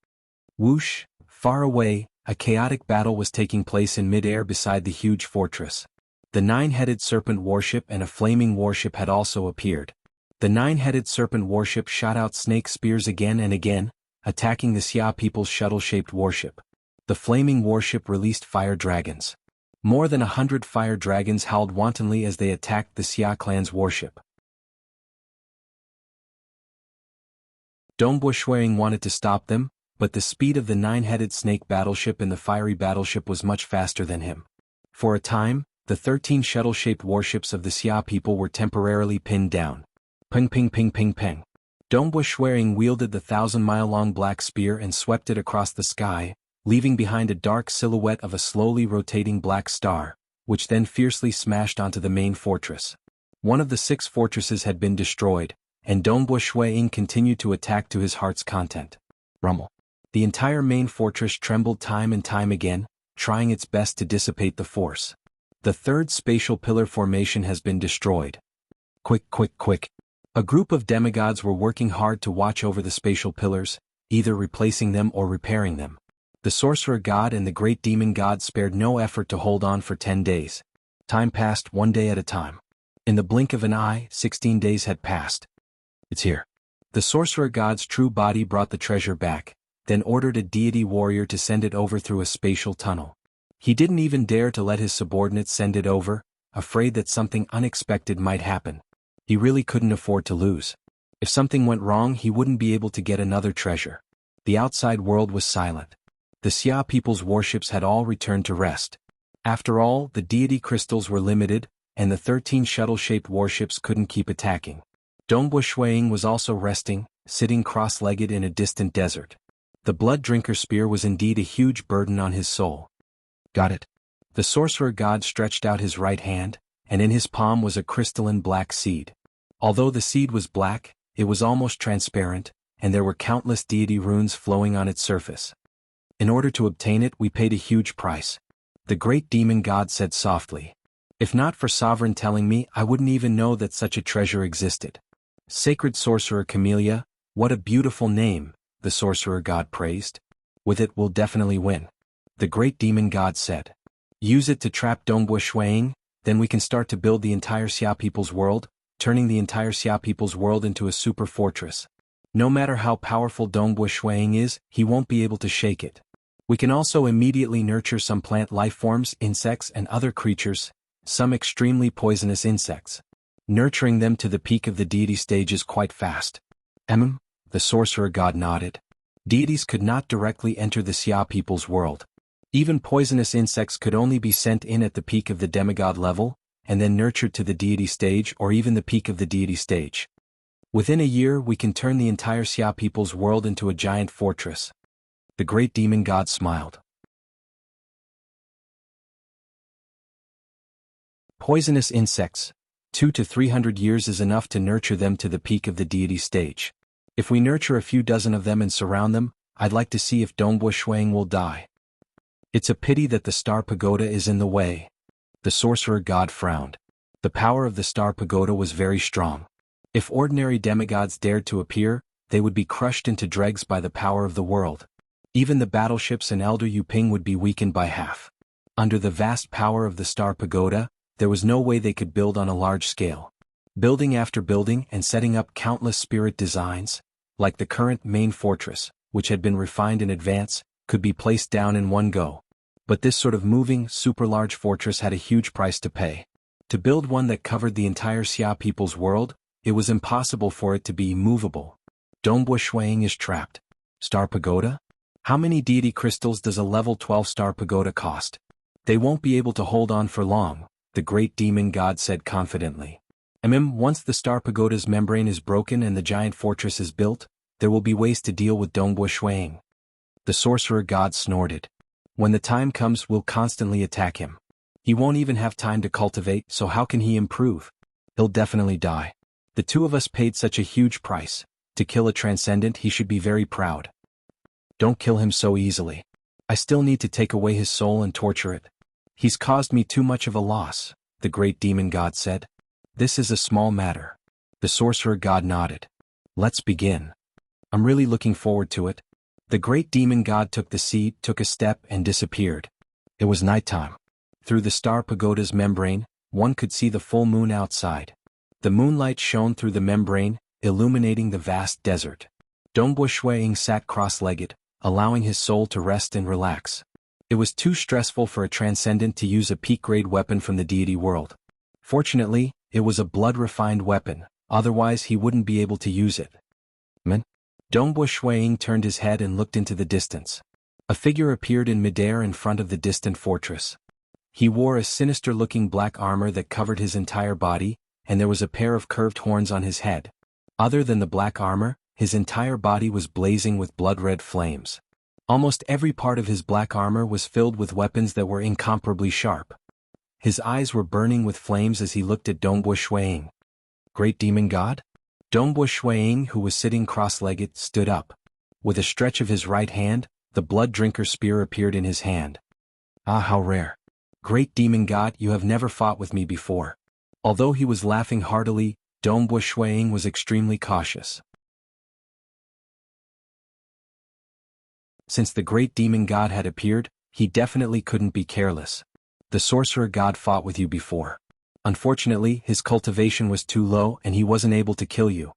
Whoosh, far away, a chaotic battle was taking place in mid-air beside the huge fortress. The nine-headed serpent warship and a flaming warship had also appeared. The nine-headed serpent warship shot out snake spears again and again, attacking the Xia people's shuttle-shaped warship. The flaming warship released fire dragons. More than 100 fire dragons howled wantonly as they attacked the Xia clan's warship. Dongbo Shuang wanted to stop them, but the speed of the nine-headed snake battleship and the fiery battleship was much faster than him. For a time, the 13 shuttle-shaped warships of the Xia people were temporarily pinned down. Ping ping ping ping ping. Dongbo Shuang wielded the 1,000-mile-long black spear and swept it across the sky, leaving behind a dark silhouette of a slowly rotating black star, which then fiercely smashed onto the main fortress. One of the 6 fortresses had been destroyed, and Dongbo Shuang continued to attack to his heart's content. Rumble. The entire main fortress trembled time and time again, trying its best to dissipate the force. The third spatial pillar formation has been destroyed. Quick, quick, quick. A group of demigods were working hard to watch over the spatial pillars, either replacing them or repairing them. The sorcerer god and the great demon god spared no effort to hold on for 10 days. Time passed one day at a time. In the blink of an eye, 16 days had passed. It's here. The sorcerer god's true body brought the treasure back, then ordered a deity warrior to send it over through a spatial tunnel. He didn't even dare to let his subordinates send it over, afraid that something unexpected might happen. He really couldn't afford to lose. If something went wrong, he wouldn't be able to get another treasure. The outside world was silent. The Xia people's warships had all returned to rest. After all, the deity crystals were limited, and the 13 shuttle-shaped warships couldn't keep attacking. Dongbo Shuang was also resting, sitting cross-legged in a distant desert. The blood drinker spear was indeed a huge burden on his soul. Got it. The sorcerer god stretched out his right hand, and in his palm was a crystalline black seed. Although the seed was black, it was almost transparent, and there were countless deity runes flowing on its surface. In order to obtain it, we paid a huge price. The great demon god said softly. If not for Sovereign telling me, I wouldn't even know that such a treasure existed. Sacred sorcerer Camellia, what a beautiful name, the sorcerer god praised. With it we'll definitely win. The great demon god said. Use it to trap Dongbo Shuang, then we can start to build the entire Xia people's world, turning the entire Xia people's world into a super fortress. No matter how powerful Dongbo Shuang is, he won't be able to shake it. We can also immediately nurture some plant life forms, insects and other creatures, some extremely poisonous insects. Nurturing them to the peak of the deity stage is quite fast. The sorcerer god nodded. Deities could not directly enter the Xia people's world. Even poisonous insects could only be sent in at the peak of the demigod level, and then nurtured to the deity stage or even the peak of the deity stage. Within a year we can turn the entire Xia people's world into a giant fortress. The great demon god smiled. Poisonous insects. 200 to 300 years is enough to nurture them to the peak of the deity stage. If we nurture a few dozen of them and surround them, I'd like to see if Dongbo Shuang will die. It's a pity that the star pagoda is in the way. The sorcerer god frowned. The power of the star pagoda was very strong. If ordinary demigods dared to appear, they would be crushed into dregs by the power of the world. Even the battleships and Elder Yuping would be weakened by half. Under the vast power of the star pagoda, there was no way they could build on a large scale. Building after building and setting up countless spirit designs, like the current main fortress, which had been refined in advance, could be placed down in one go. But this sort of moving, super-large fortress had a huge price to pay. To build one that covered the entire Xia people's world, it was impossible for it to be movable. Dongbo Shuang is trapped. Star pagoda? How many deity crystals does a level 12 star pagoda cost? They won't be able to hold on for long, the great demon god said confidently. Once the star pagoda's membrane is broken and the giant fortress is built, there will be ways to deal with Dongbo Shuang. The sorcerer god snorted. When the time comes, we'll constantly attack him. He won't even have time to cultivate, so how can he improve? He'll definitely die. The two of us paid such a huge price. To kill a transcendent, he should be very proud. Don't kill him so easily. I still need to take away his soul and torture it. He's caused me too much of a loss, the great demon god said. This is a small matter. The sorcerer god nodded. Let's begin. I'm really looking forward to it. The great demon god took the seed, took a step, and disappeared. It was nighttime. Through the star pagoda's membrane, one could see the full moon outside. The moonlight shone through the membrane, illuminating the vast desert. Dongbo Shuiying sat cross-legged, allowing his soul to rest and relax. It was too stressful for a transcendent to use a peak-grade weapon from the deity world. Fortunately, it was a blood-refined weapon, otherwise he wouldn't be able to use it. Dongbo Shuiying turned his head and looked into the distance. A figure appeared in midair in front of the distant fortress. He wore a sinister-looking black armor that covered his entire body, and there was a pair of curved horns on his head. Other than the black armor, his entire body was blazing with blood-red flames. Almost every part of his black armor was filled with weapons that were incomparably sharp. His eyes were burning with flames as he looked at Dongbo Shuiying. Great demon god? Dongbo Shuiying, who was sitting cross-legged, stood up. With a stretch of his right hand, the blood drinker spear appeared in his hand. Ah, how rare. Great demon god, you have never fought with me before. Although he was laughing heartily, Dongbo Shuiying was extremely cautious. Since the great demon god had appeared, he definitely couldn't be careless. The sorcerer god fought with you before. Unfortunately, his cultivation was too low and he wasn't able to kill you.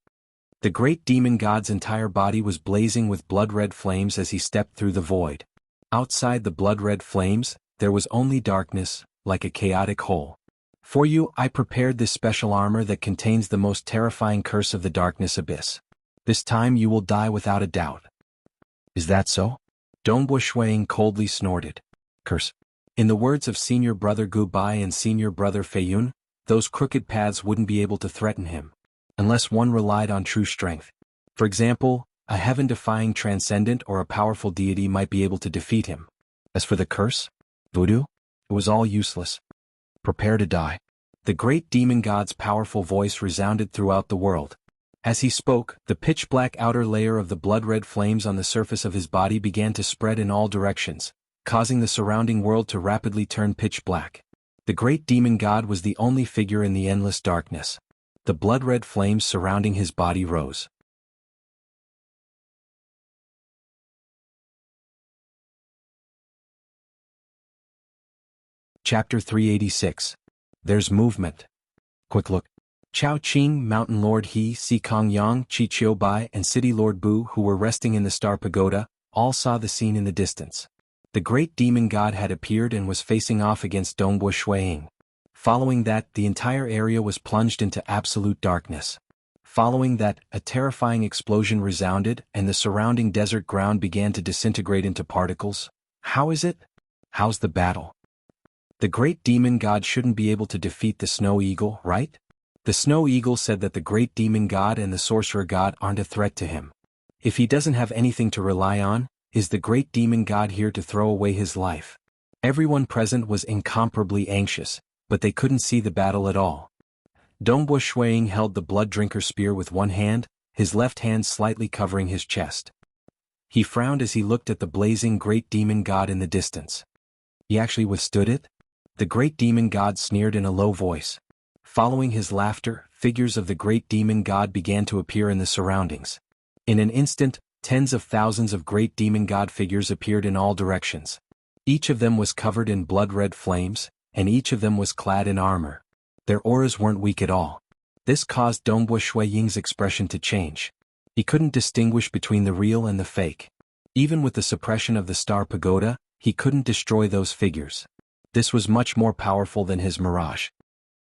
The great demon god's entire body was blazing with blood-red flames as he stepped through the void. Outside the blood-red flames, there was only darkness, like a chaotic hole. For you, I prepared this special armor that contains the most terrifying curse of the darkness abyss. This time you will die without a doubt. Is that so? Dongbo Shuiying coldly snorted. Curse. In the words of Senior Brother Gu Bai and Senior Brother Fei Yun, those crooked paths wouldn't be able to threaten him, unless one relied on true strength. For example, a heaven-defying transcendent or a powerful deity might be able to defeat him. As for the curse, voodoo, it was all useless. Prepare to die. The great demon god's powerful voice resounded throughout the world. As he spoke, the pitch-black outer layer of the blood-red flames on the surface of his body began to spread in all directions, causing the surrounding world to rapidly turn pitch black. The great demon god was the only figure in the endless darkness. The blood-red flames surrounding his body rose. Chapter 386. There's movement. Quick look. Chao Qing, Mountain Lord He, Si Kong Yang, Chi Chiu Bai, and City Lord Bu, who were resting in the Star Pagoda, all saw the scene in the distance. The great demon god had appeared and was facing off against Dongbo Shuiying. Following that, the entire area was plunged into absolute darkness. Following that, a terrifying explosion resounded and the surrounding desert ground began to disintegrate into particles. How is it? How's the battle? The great demon god shouldn't be able to defeat the snow eagle, right? The snow eagle said that the great demon god and the sorcerer god aren't a threat to him. If he doesn't have anything to rely on, is the great demon god here to throw away his life? Everyone present was incomparably anxious, but they couldn't see the battle at all. Dongbo Shuiying held the blood drinker spear with one hand, his left hand slightly covering his chest. He frowned as he looked at the blazing great demon god in the distance. He actually withstood it? The great demon god sneered in a low voice. Following his laughter, figures of the great demon god began to appear in the surroundings. In an instant, tens of thousands of great demon god figures appeared in all directions. Each of them was covered in blood-red flames, and each of them was clad in armor. Their auras weren't weak at all. This caused Dongbo Shuiying's expression to change. He couldn't distinguish between the real and the fake. Even with the suppression of the Star Pagoda, he couldn't destroy those figures. This was much more powerful than his mirage.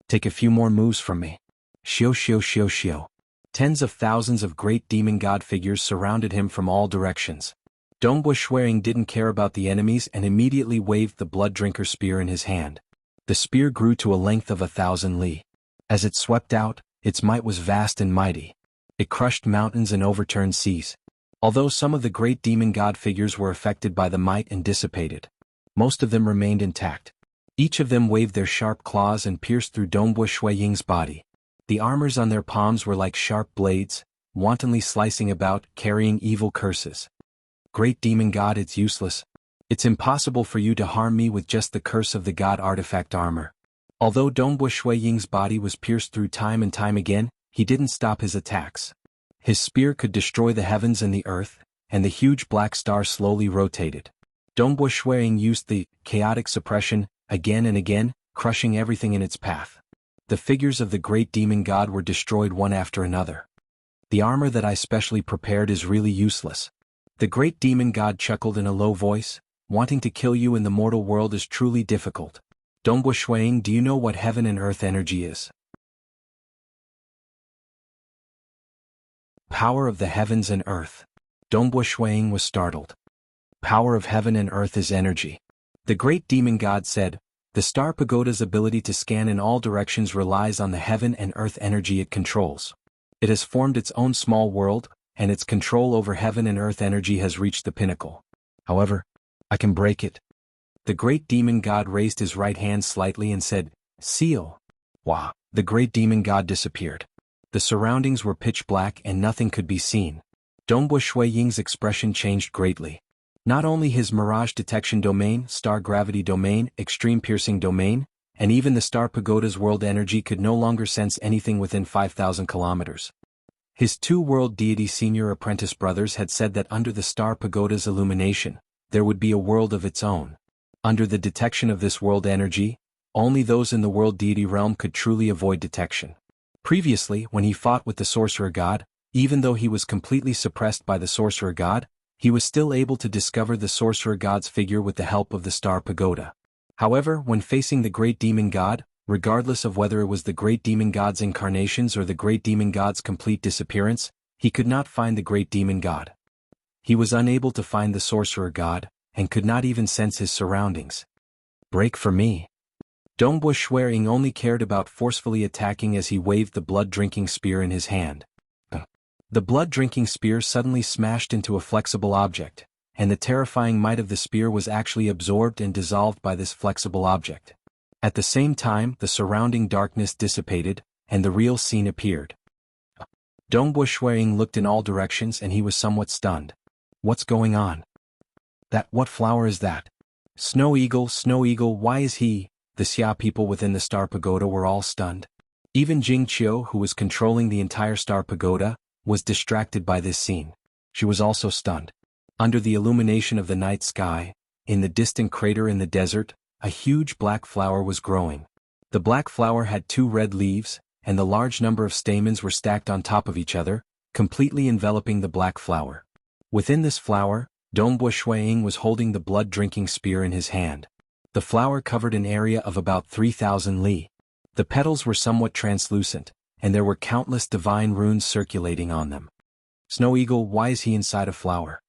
Take a few more moves from me. Xiu xiu xiu xiu. Tens of thousands of great demon god figures surrounded him from all directions. Dongbo Shuiying didn't care about the enemies and immediately waved the blood drinker spear in his hand. The spear grew to a length of 1,000 li. As it swept out, its might was vast and mighty. It crushed mountains and overturned seas. Although some of the great demon god figures were affected by the might and dissipated, most of them remained intact. Each of them waved their sharp claws and pierced through Dongbo Shuiying's body. The armors on their palms were like sharp blades, wantonly slicing about, carrying evil curses. Great demon god, it's useless. It's impossible for you to harm me with just the curse of the god artifact armor. Although Dongbo Shui Ying's body was pierced through time and time again, he didn't stop his attacks. His spear could destroy the heavens and the earth, and the huge black star slowly rotated. Dongbo Shui Ying used the chaotic suppression again and again, crushing everything in its path. The figures of the great demon god were destroyed one after another. The armor that I specially prepared is really useless. The great demon god chuckled in a low voice. Wanting to kill you in the mortal world is truly difficult. Dongbo Shui Ying, do you know what heaven and earth energy is? Power of the heavens and earth. Dongbo Shui Ying was startled. Power of heaven and earth is energy. The great demon god said, the star pagoda's ability to scan in all directions relies on the heaven and earth energy it controls. It has formed its own small world, and its control over heaven and earth energy has reached the pinnacle. However, I can break it. The great demon god raised his right hand slightly and said, seal. Wah! The great demon god disappeared. The surroundings were pitch black and nothing could be seen. Dongbo Shui Ying's expression changed greatly. Not only his mirage detection domain, star gravity domain, extreme piercing domain, and even the star pagoda's world energy could no longer sense anything within 5,000 kilometers. His two world deity senior apprentice brothers had said that under the star pagoda's illumination, there would be a world of its own. Under the detection of this world energy, only those in the world deity realm could truly avoid detection. Previously, when he fought with the sorcerer god, even though he was completely suppressed by the sorcerer god, he was still able to discover the sorcerer god's figure with the help of the star pagoda. However, when facing the great demon god, regardless of whether it was the great demon god's incarnations or the great demon god's complete disappearance, he could not find the great demon god. He was unable to find the sorcerer god, and could not even sense his surroundings. Break for me. Dongbo Shui Ying only cared about forcefully attacking as he waved the blood-drinking spear in his hand. The blood-drinking spear suddenly smashed into a flexible object, and the terrifying might of the spear was actually absorbed and dissolved by this flexible object. At the same time, the surrounding darkness dissipated, and the real scene appeared. Dongbo Shui Ying looked in all directions and he was somewhat stunned. What's going on? What flower is that? Snow Eagle, why is he? The Xia people within the Star Pagoda were all stunned. Even Jianghu, who was controlling the entire Star Pagoda, was distracted by this scene. She was also stunned. Under the illumination of the night sky, in the distant crater in the desert, a huge black flower was growing. The black flower had 2 red leaves, and the large number of stamens were stacked on top of each other, completely enveloping the black flower. Within this flower, Dongbo Shui Ying was holding the blood-drinking spear in his hand. The flower covered an area of about 3,000 li. The petals were somewhat translucent, and there were countless divine runes circulating on them. Snow Eagle, why is he inside a flower?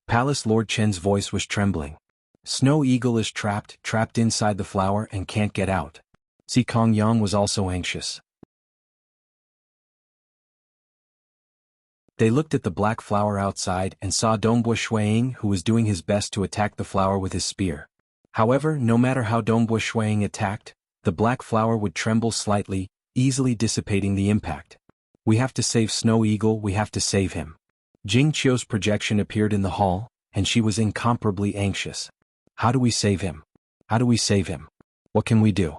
Palace Lord Chen's voice was trembling. Snow Eagle is trapped inside the flower and can't get out. Si Kongyang was also anxious. They looked at the black flower outside and saw Dongbo Shui Ying, who was doing his best to attack the flower with his spear. However, no matter how Dongbo Shui Ying attacked, the black flower would tremble slightly, easily dissipating the impact. We have to save Snow Eagle, we have to save him. Jing Qiu's projection appeared in the hall, and she was incomparably anxious. How do we save him? How do we save him? What can we do?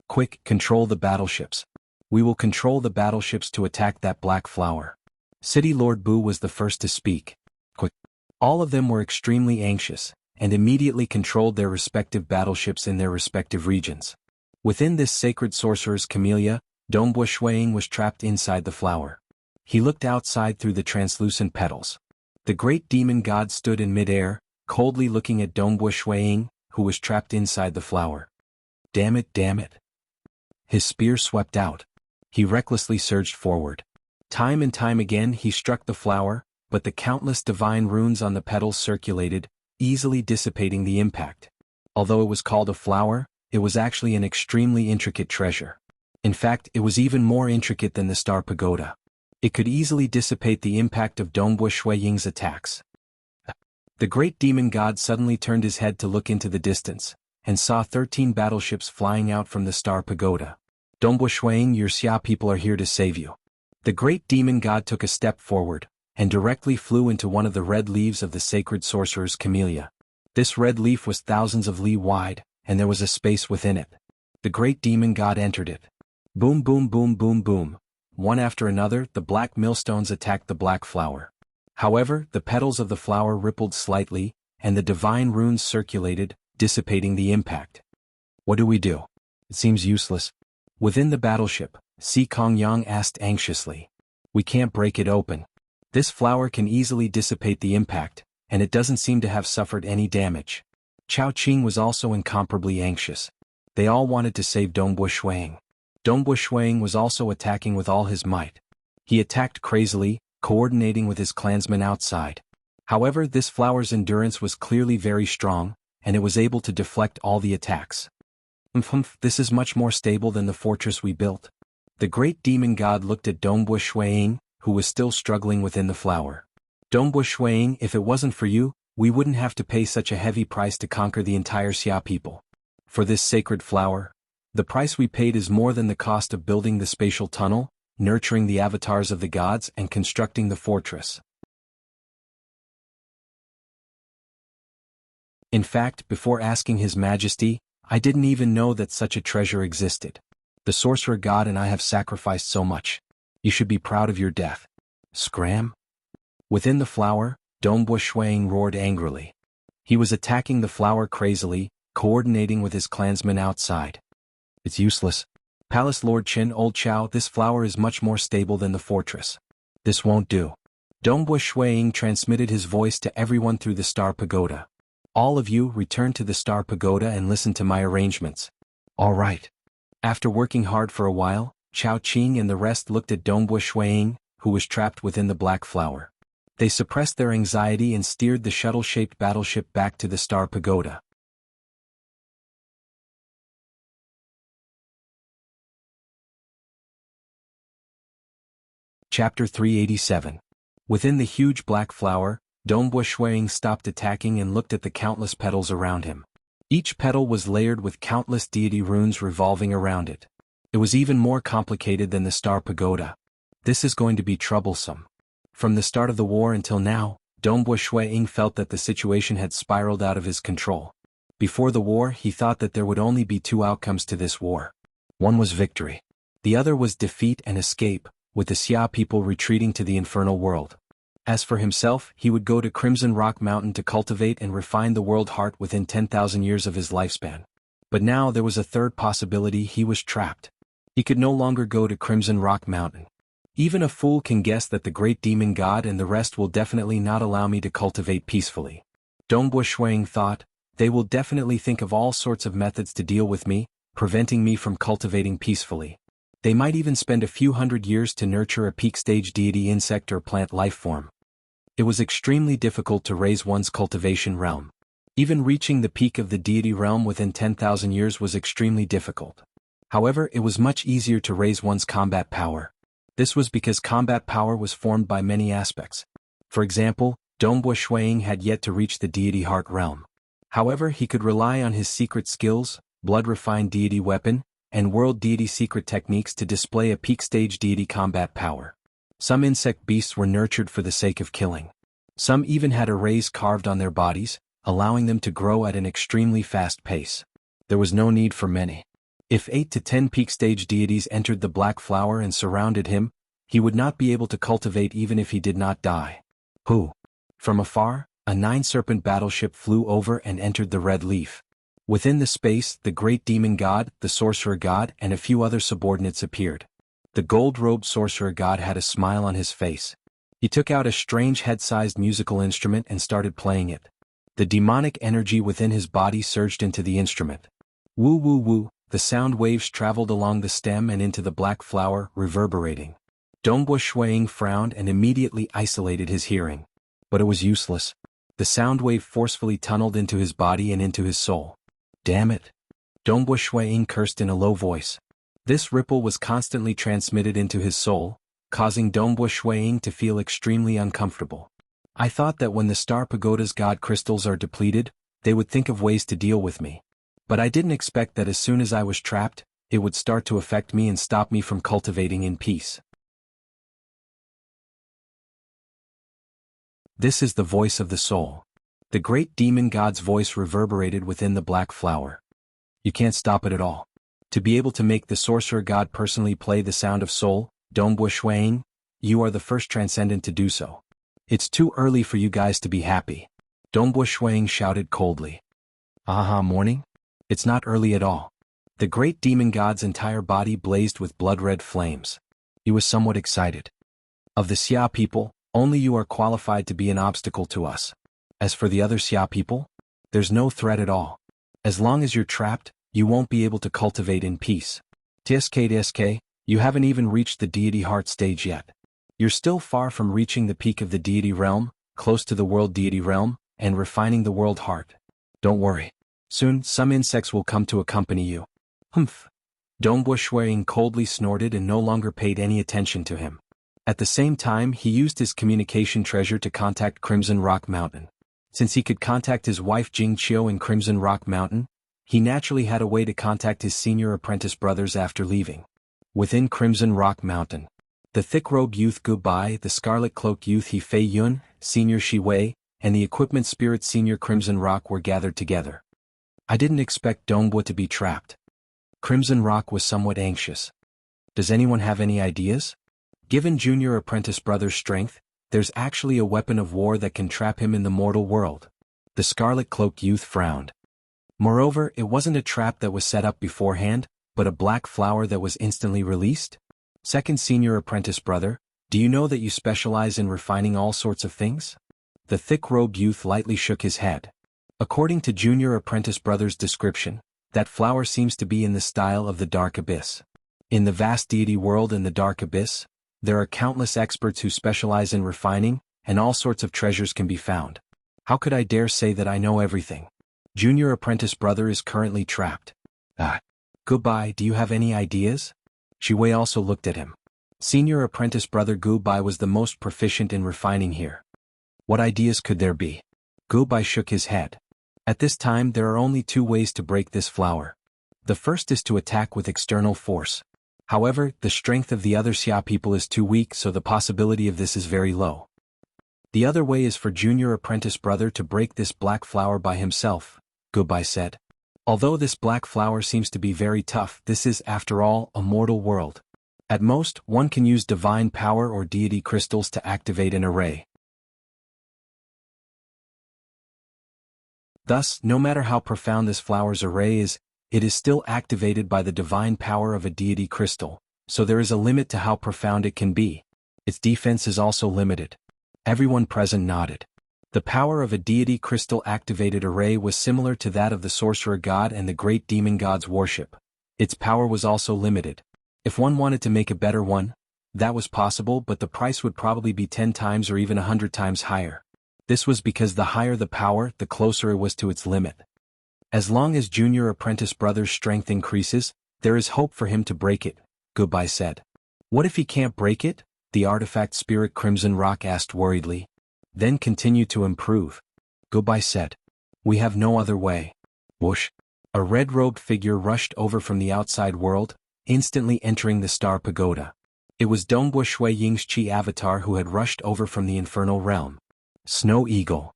Quick, control the battleships. We will control the battleships to attack that black flower. City Lord Bu was the first to speak. Quick. All of them were extremely anxious, and immediately controlled their respective battleships in their respective regions. Within this sacred sorcerer's camellia, Dongbo Shui Ying was trapped inside the flower. He looked outside through the translucent petals. The great demon god stood in mid-air, coldly looking at Dongbo Shui Ying, who was trapped inside the flower. Damn it, damn it. His spear swept out. He recklessly surged forward. Time and time again he struck the flower, but the countless divine runes on the petals circulated, easily dissipating the impact. Although it was called a flower, it was actually an extremely intricate treasure. In fact, it was even more intricate than the Star Pagoda. It could easily dissipate the impact of Dongbo Shui Ying's attacks. The great demon god suddenly turned his head to look into the distance, and saw 13 battleships flying out from the Star Pagoda. Dongbo Shui Ying, your Xia people are here to save you. The great demon god took a step forward, and directly flew into one of the red leaves of the sacred sorcerer's camellia. This red leaf was thousands of li wide, and there was a space within it. The great demon god entered it. Boom boom boom boom boom. One after another, the black millstones attacked the black flower. However, the petals of the flower rippled slightly, and the divine runes circulated, dissipating the impact. What do we do? It seems useless. Within the battleship, Si Kongyang asked anxiously. We can't break it open. This flower can easily dissipate the impact, and it doesn't seem to have suffered any damage. Chao Qing was also incomparably anxious. They all wanted to save Dongbo Shuang. Dongbo Shuang was also attacking with all his might. He attacked crazily, coordinating with his clansmen outside. However, this flower's endurance was clearly very strong, and it was able to deflect all the attacks. This is much more stable than the fortress we built. The great demon god looked at Dongbo Shuang, who was still struggling within the flower. Dongbo Shuang, if it wasn't for you, we wouldn't have to pay such a heavy price to conquer the entire Xia people. For this sacred flower, the price we paid is more than the cost of building the spatial tunnel, nurturing the avatars of the gods, and constructing the fortress. In fact, before asking His Majesty, I didn't even know that such a treasure existed. The sorcerer god and I have sacrificed so much. You should be proud of your death. Scram? Within the flower, Dongbo Shuang roared angrily. He was attacking the flower crazily, coordinating with his clansmen outside. It's useless. Palace Lord Qin Old Chow, this flower is much more stable than the fortress. This won't do. Dongbo Shuang transmitted his voice to everyone through the Star Pagoda. All of you return to the Star Pagoda and listen to my arrangements. All right. After working hard for a while, Chao Qing and the rest looked at Dongbo Shuang, who was trapped within the black flower. They suppressed their anxiety and steered the shuttle-shaped battleship back to the Star Pagoda. Chapter 387. Within the huge black flower, Dongbo Shuang stopped attacking and looked at the countless petals around him. Each petal was layered with countless deity runes revolving around it. It was even more complicated than the Star Pagoda. This is going to be troublesome. From the start of the war until now, Dongbo Shuang felt that the situation had spiraled out of his control. Before the war, he thought that there would only be two outcomes to this war. One was victory. The other was defeat and escape, with the Xia people retreating to the infernal world. As for himself, he would go to Crimson Rock Mountain to cultivate and refine the world heart within 10,000 years of his lifespan. But now there was a third possibility: he was trapped. He could no longer go to Crimson Rock Mountain. Even a fool can guess that the great demon god and the rest will definitely not allow me to cultivate peacefully. Dongbo Shuang thought, they will definitely think of all sorts of methods to deal with me, preventing me from cultivating peacefully. They might even spend a few hundred years to nurture a peak stage deity insect or plant life form. It was extremely difficult to raise one's cultivation realm. Even reaching the peak of the deity realm within 10,000 years was extremely difficult. However, it was much easier to raise one's combat power. This was because combat power was formed by many aspects. For example, Dongbo Shuang had yet to reach the deity heart realm. However, he could rely on his secret skills, blood-refined deity weapon, and world deity secret techniques to display a peak stage deity combat power. Some insect beasts were nurtured for the sake of killing. Some even had arrays carved on their bodies, allowing them to grow at an extremely fast pace. There was no need for many. If 8 to 10 peak stage deities entered the black flower and surrounded him, he would not be able to cultivate even if he did not die. Who? From afar, a 9-serpent battleship flew over and entered the red leaf. Within the space, the great demon god, the sorcerer god, and a few other subordinates appeared. The gold-robed sorcerer god had a smile on his face. He took out a strange head-sized musical instrument and started playing it. The demonic energy within his body surged into the instrument. Woo woo woo, the sound waves traveled along the stem and into the black flower, reverberating. Dongbo Shuang frowned and immediately isolated his hearing. But it was useless. The sound wave forcefully tunneled into his body and into his soul. Damn it! Dongbo Shuang cursed in a low voice. This ripple was constantly transmitted into his soul, causing Dongbo Shuang to feel extremely uncomfortable. I thought that when the Star Pagoda's god crystals are depleted, they would think of ways to deal with me. But I didn't expect that as soon as I was trapped, it would start to affect me and stop me from cultivating in peace. This is the voice of the soul. The great demon god's voice reverberated within the black flower. You can't stop it at all. To be able to make the sorcerer god personally play the sound of soul, Dongbo Shuang, you are the first transcendent to do so. It's too early for you guys to be happy. Dongbo Shuang shouted coldly. Aha, morning? It's not early at all. The great demon god's entire body blazed with blood-red flames. He was somewhat excited. Of the Xia people, only you are qualified to be an obstacle to us. As for the other Xia people, there's no threat at all. As long as you're trapped, you won't be able to cultivate in peace. TSK, you haven't even reached the deity heart stage yet. You're still far from reaching the peak of the deity realm, close to the world deity realm, and refining the world heart. Don't worry. Soon, some insects will come to accompany you. Humph. Dongbo Shuang coldly snorted and no longer paid any attention to him. At the same time, he used his communication treasure to contact Crimson Rock Mountain. Since he could contact his wife Jingqiu in Crimson Rock Mountain, he naturally had a way to contact his senior apprentice brothers after leaving. Within Crimson Rock Mountain, the thick-robed youth Gu Bai, the scarlet-cloaked youth He Fei Yun, senior Shi Wei, and the equipment spirit senior Crimson Rock were gathered together. I didn't expect Dongbo to be trapped. Crimson Rock was somewhat anxious. Does anyone have any ideas? Given junior apprentice brother's strength, there's actually a weapon of war that can trap him in the mortal world. The scarlet-cloaked youth frowned. Moreover, it wasn't a trap that was set up beforehand, but a black flower that was instantly released? Second senior apprentice brother, do you know that you specialize in refining all sorts of things? The thick-robed youth lightly shook his head. According to junior apprentice brother's description, that flower seems to be in the style of the Dark Abyss. In the vast deity world and the Dark Abyss, there are countless experts who specialize in refining, and all sorts of treasures can be found. How could I dare say that I know everything? Junior apprentice brother is currently trapped. Goodbye, do you have any ideas? Shiwei also looked at him. Senior apprentice brother Gu Bai was the most proficient in refining here. What ideas could there be? Gu Bai shook his head. At this time there are only two ways to break this flower. The first is to attack with external force. However, the strength of the other Xia people is too weak, so the possibility of this is very low. The other way is for junior apprentice brother to break this black flower by himself, Gu Bai said. Although this black flower seems to be very tough, this is, after all, a mortal world. At most, one can use divine power or deity crystals to activate an array. Thus, no matter how profound this flower's array is, it is still activated by the divine power of a deity crystal, so there is a limit to how profound it can be. Its defense is also limited. Everyone present nodded. The power of a deity crystal-activated array was similar to that of the sorcerer god and the great demon god's worship. Its power was also limited. If one wanted to make a better one, that was possible, but the price would probably be 10 times or even 100 times higher. This was because the higher the power, the closer it was to its limit. As long as junior apprentice brother's strength increases, there is hope for him to break it, Gu Bai said. What if he can't break it? The artifact spirit Crimson Rock asked worriedly. Then continue to improve, Gu Bai said. We have no other way. Whoosh! A red-robed figure rushed over from the outside world, instantly entering the star pagoda. It was Dongbo Shui Ying's Chi avatar who had rushed over from the infernal realm. Snow Eagle.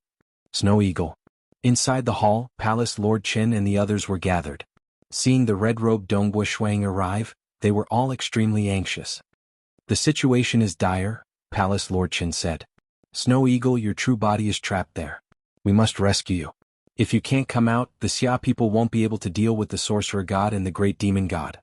Snow Eagle. Inside the hall, Palace Lord Qin and the others were gathered. Seeing the red-robed Dongbo Shuang arrive, they were all extremely anxious. The situation is dire, Palace Lord Qin said. Snow Eagle, your true body is trapped there. We must rescue you. If you can't come out, the Xia people won't be able to deal with the sorcerer god and the great demon god.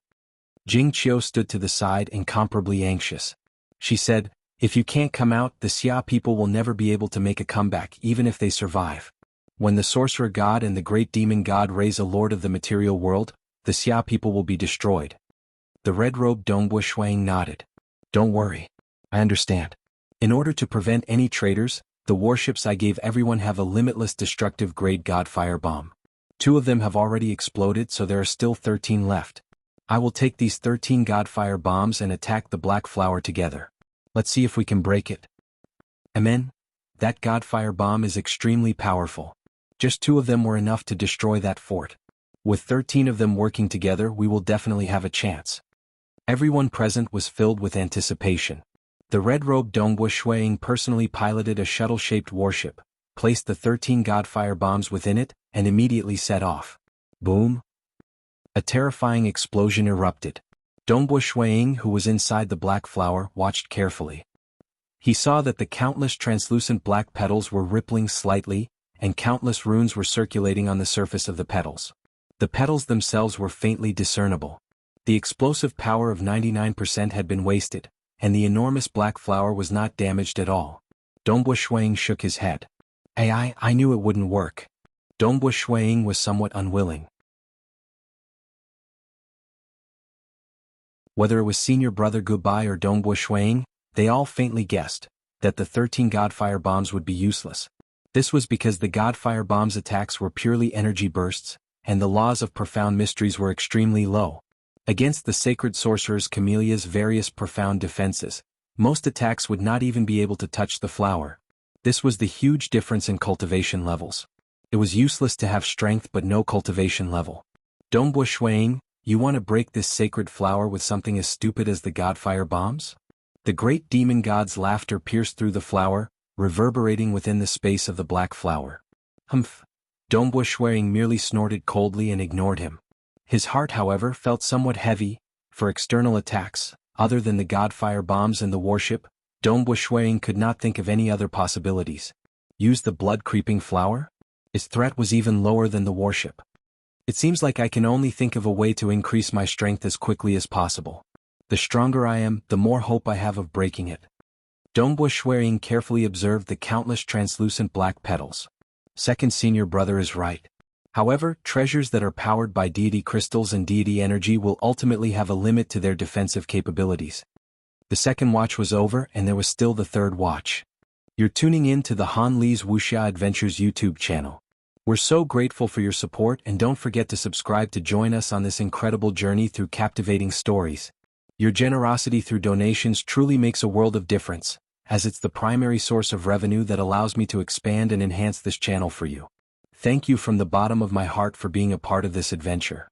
Jingqiu stood to the side, incomparably anxious. She said, if you can't come out, the Xia people will never be able to make a comeback, even if they survive. When the sorcerer god and the great demon god raise a lord of the material world, the Xia people will be destroyed. The red-robed Dongbo Shuang nodded. Don't worry. I understand. In order to prevent any traitors, the warships I gave everyone have a limitless destructive grade god firebomb. 2 of them have already exploded, so there are still 13 left. I will take these 13 god fire bombs and attack the black flower together. Let's see if we can break it. Amen. That god fire bomb is extremely powerful. Just 2 of them were enough to destroy that fort. With 13 of them working together, we will definitely have a chance. Everyone present was filled with anticipation. The red-robed Dongwu Shuiying personally piloted a shuttle-shaped warship, placed the 13 Godfire bombs within it, and immediately set off. Boom! A terrifying explosion erupted. Dongwu Shuiying, who was inside the black flower, watched carefully. He saw that the countless translucent black petals were rippling slightly, and countless runes were circulating on the surface of the petals. The petals themselves were faintly discernible. The explosive power of 99% had been wasted, and the enormous black flower was not damaged at all. Dongwu Shuiying shook his head. I knew it wouldn't work. Dongwu Shuiying was somewhat unwilling. Whether it was senior brother Gubai or Dongwu Shuiying, they all faintly guessed that the 13 Godfire bombs would be useless. This was because the Godfire bombs' attacks were purely energy bursts, and the laws of profound mysteries were extremely low. Against the sacred sorceress Camellia's various profound defenses, most attacks would not even be able to touch the flower. This was the huge difference in cultivation levels. It was useless to have strength but no cultivation level. Dongwu Shuiying, you want to break this sacred flower with something as stupid as the Godfire bombs? The great demon god's laughter pierced through the flower, reverberating within the space of the black flower. Humph! Dongwu Shuiying merely snorted coldly and ignored him. His heart, however, felt somewhat heavy. For external attacks, other than the Godfire bombs and the warship, Dongwu Shuiying could not think of any other possibilities. Use the blood-creeping flower? His threat was even lower than the warship. It seems like I can only think of a way to increase my strength as quickly as possible. The stronger I am, the more hope I have of breaking it. Dongwu Shuiying carefully observed the countless translucent black petals. Second senior brother is right. However, treasures that are powered by deity crystals and deity energy will ultimately have a limit to their defensive capabilities. The second watch was over and there was still the third watch. You're tuning in to the Han Li's Wuxia Adventures YouTube channel. We're so grateful for your support, and don't forget to subscribe to join us on this incredible journey through captivating stories. Your generosity through donations truly makes a world of difference, as it's the primary source of revenue that allows me to expand and enhance this channel for you. Thank you from the bottom of my heart for being a part of this adventure.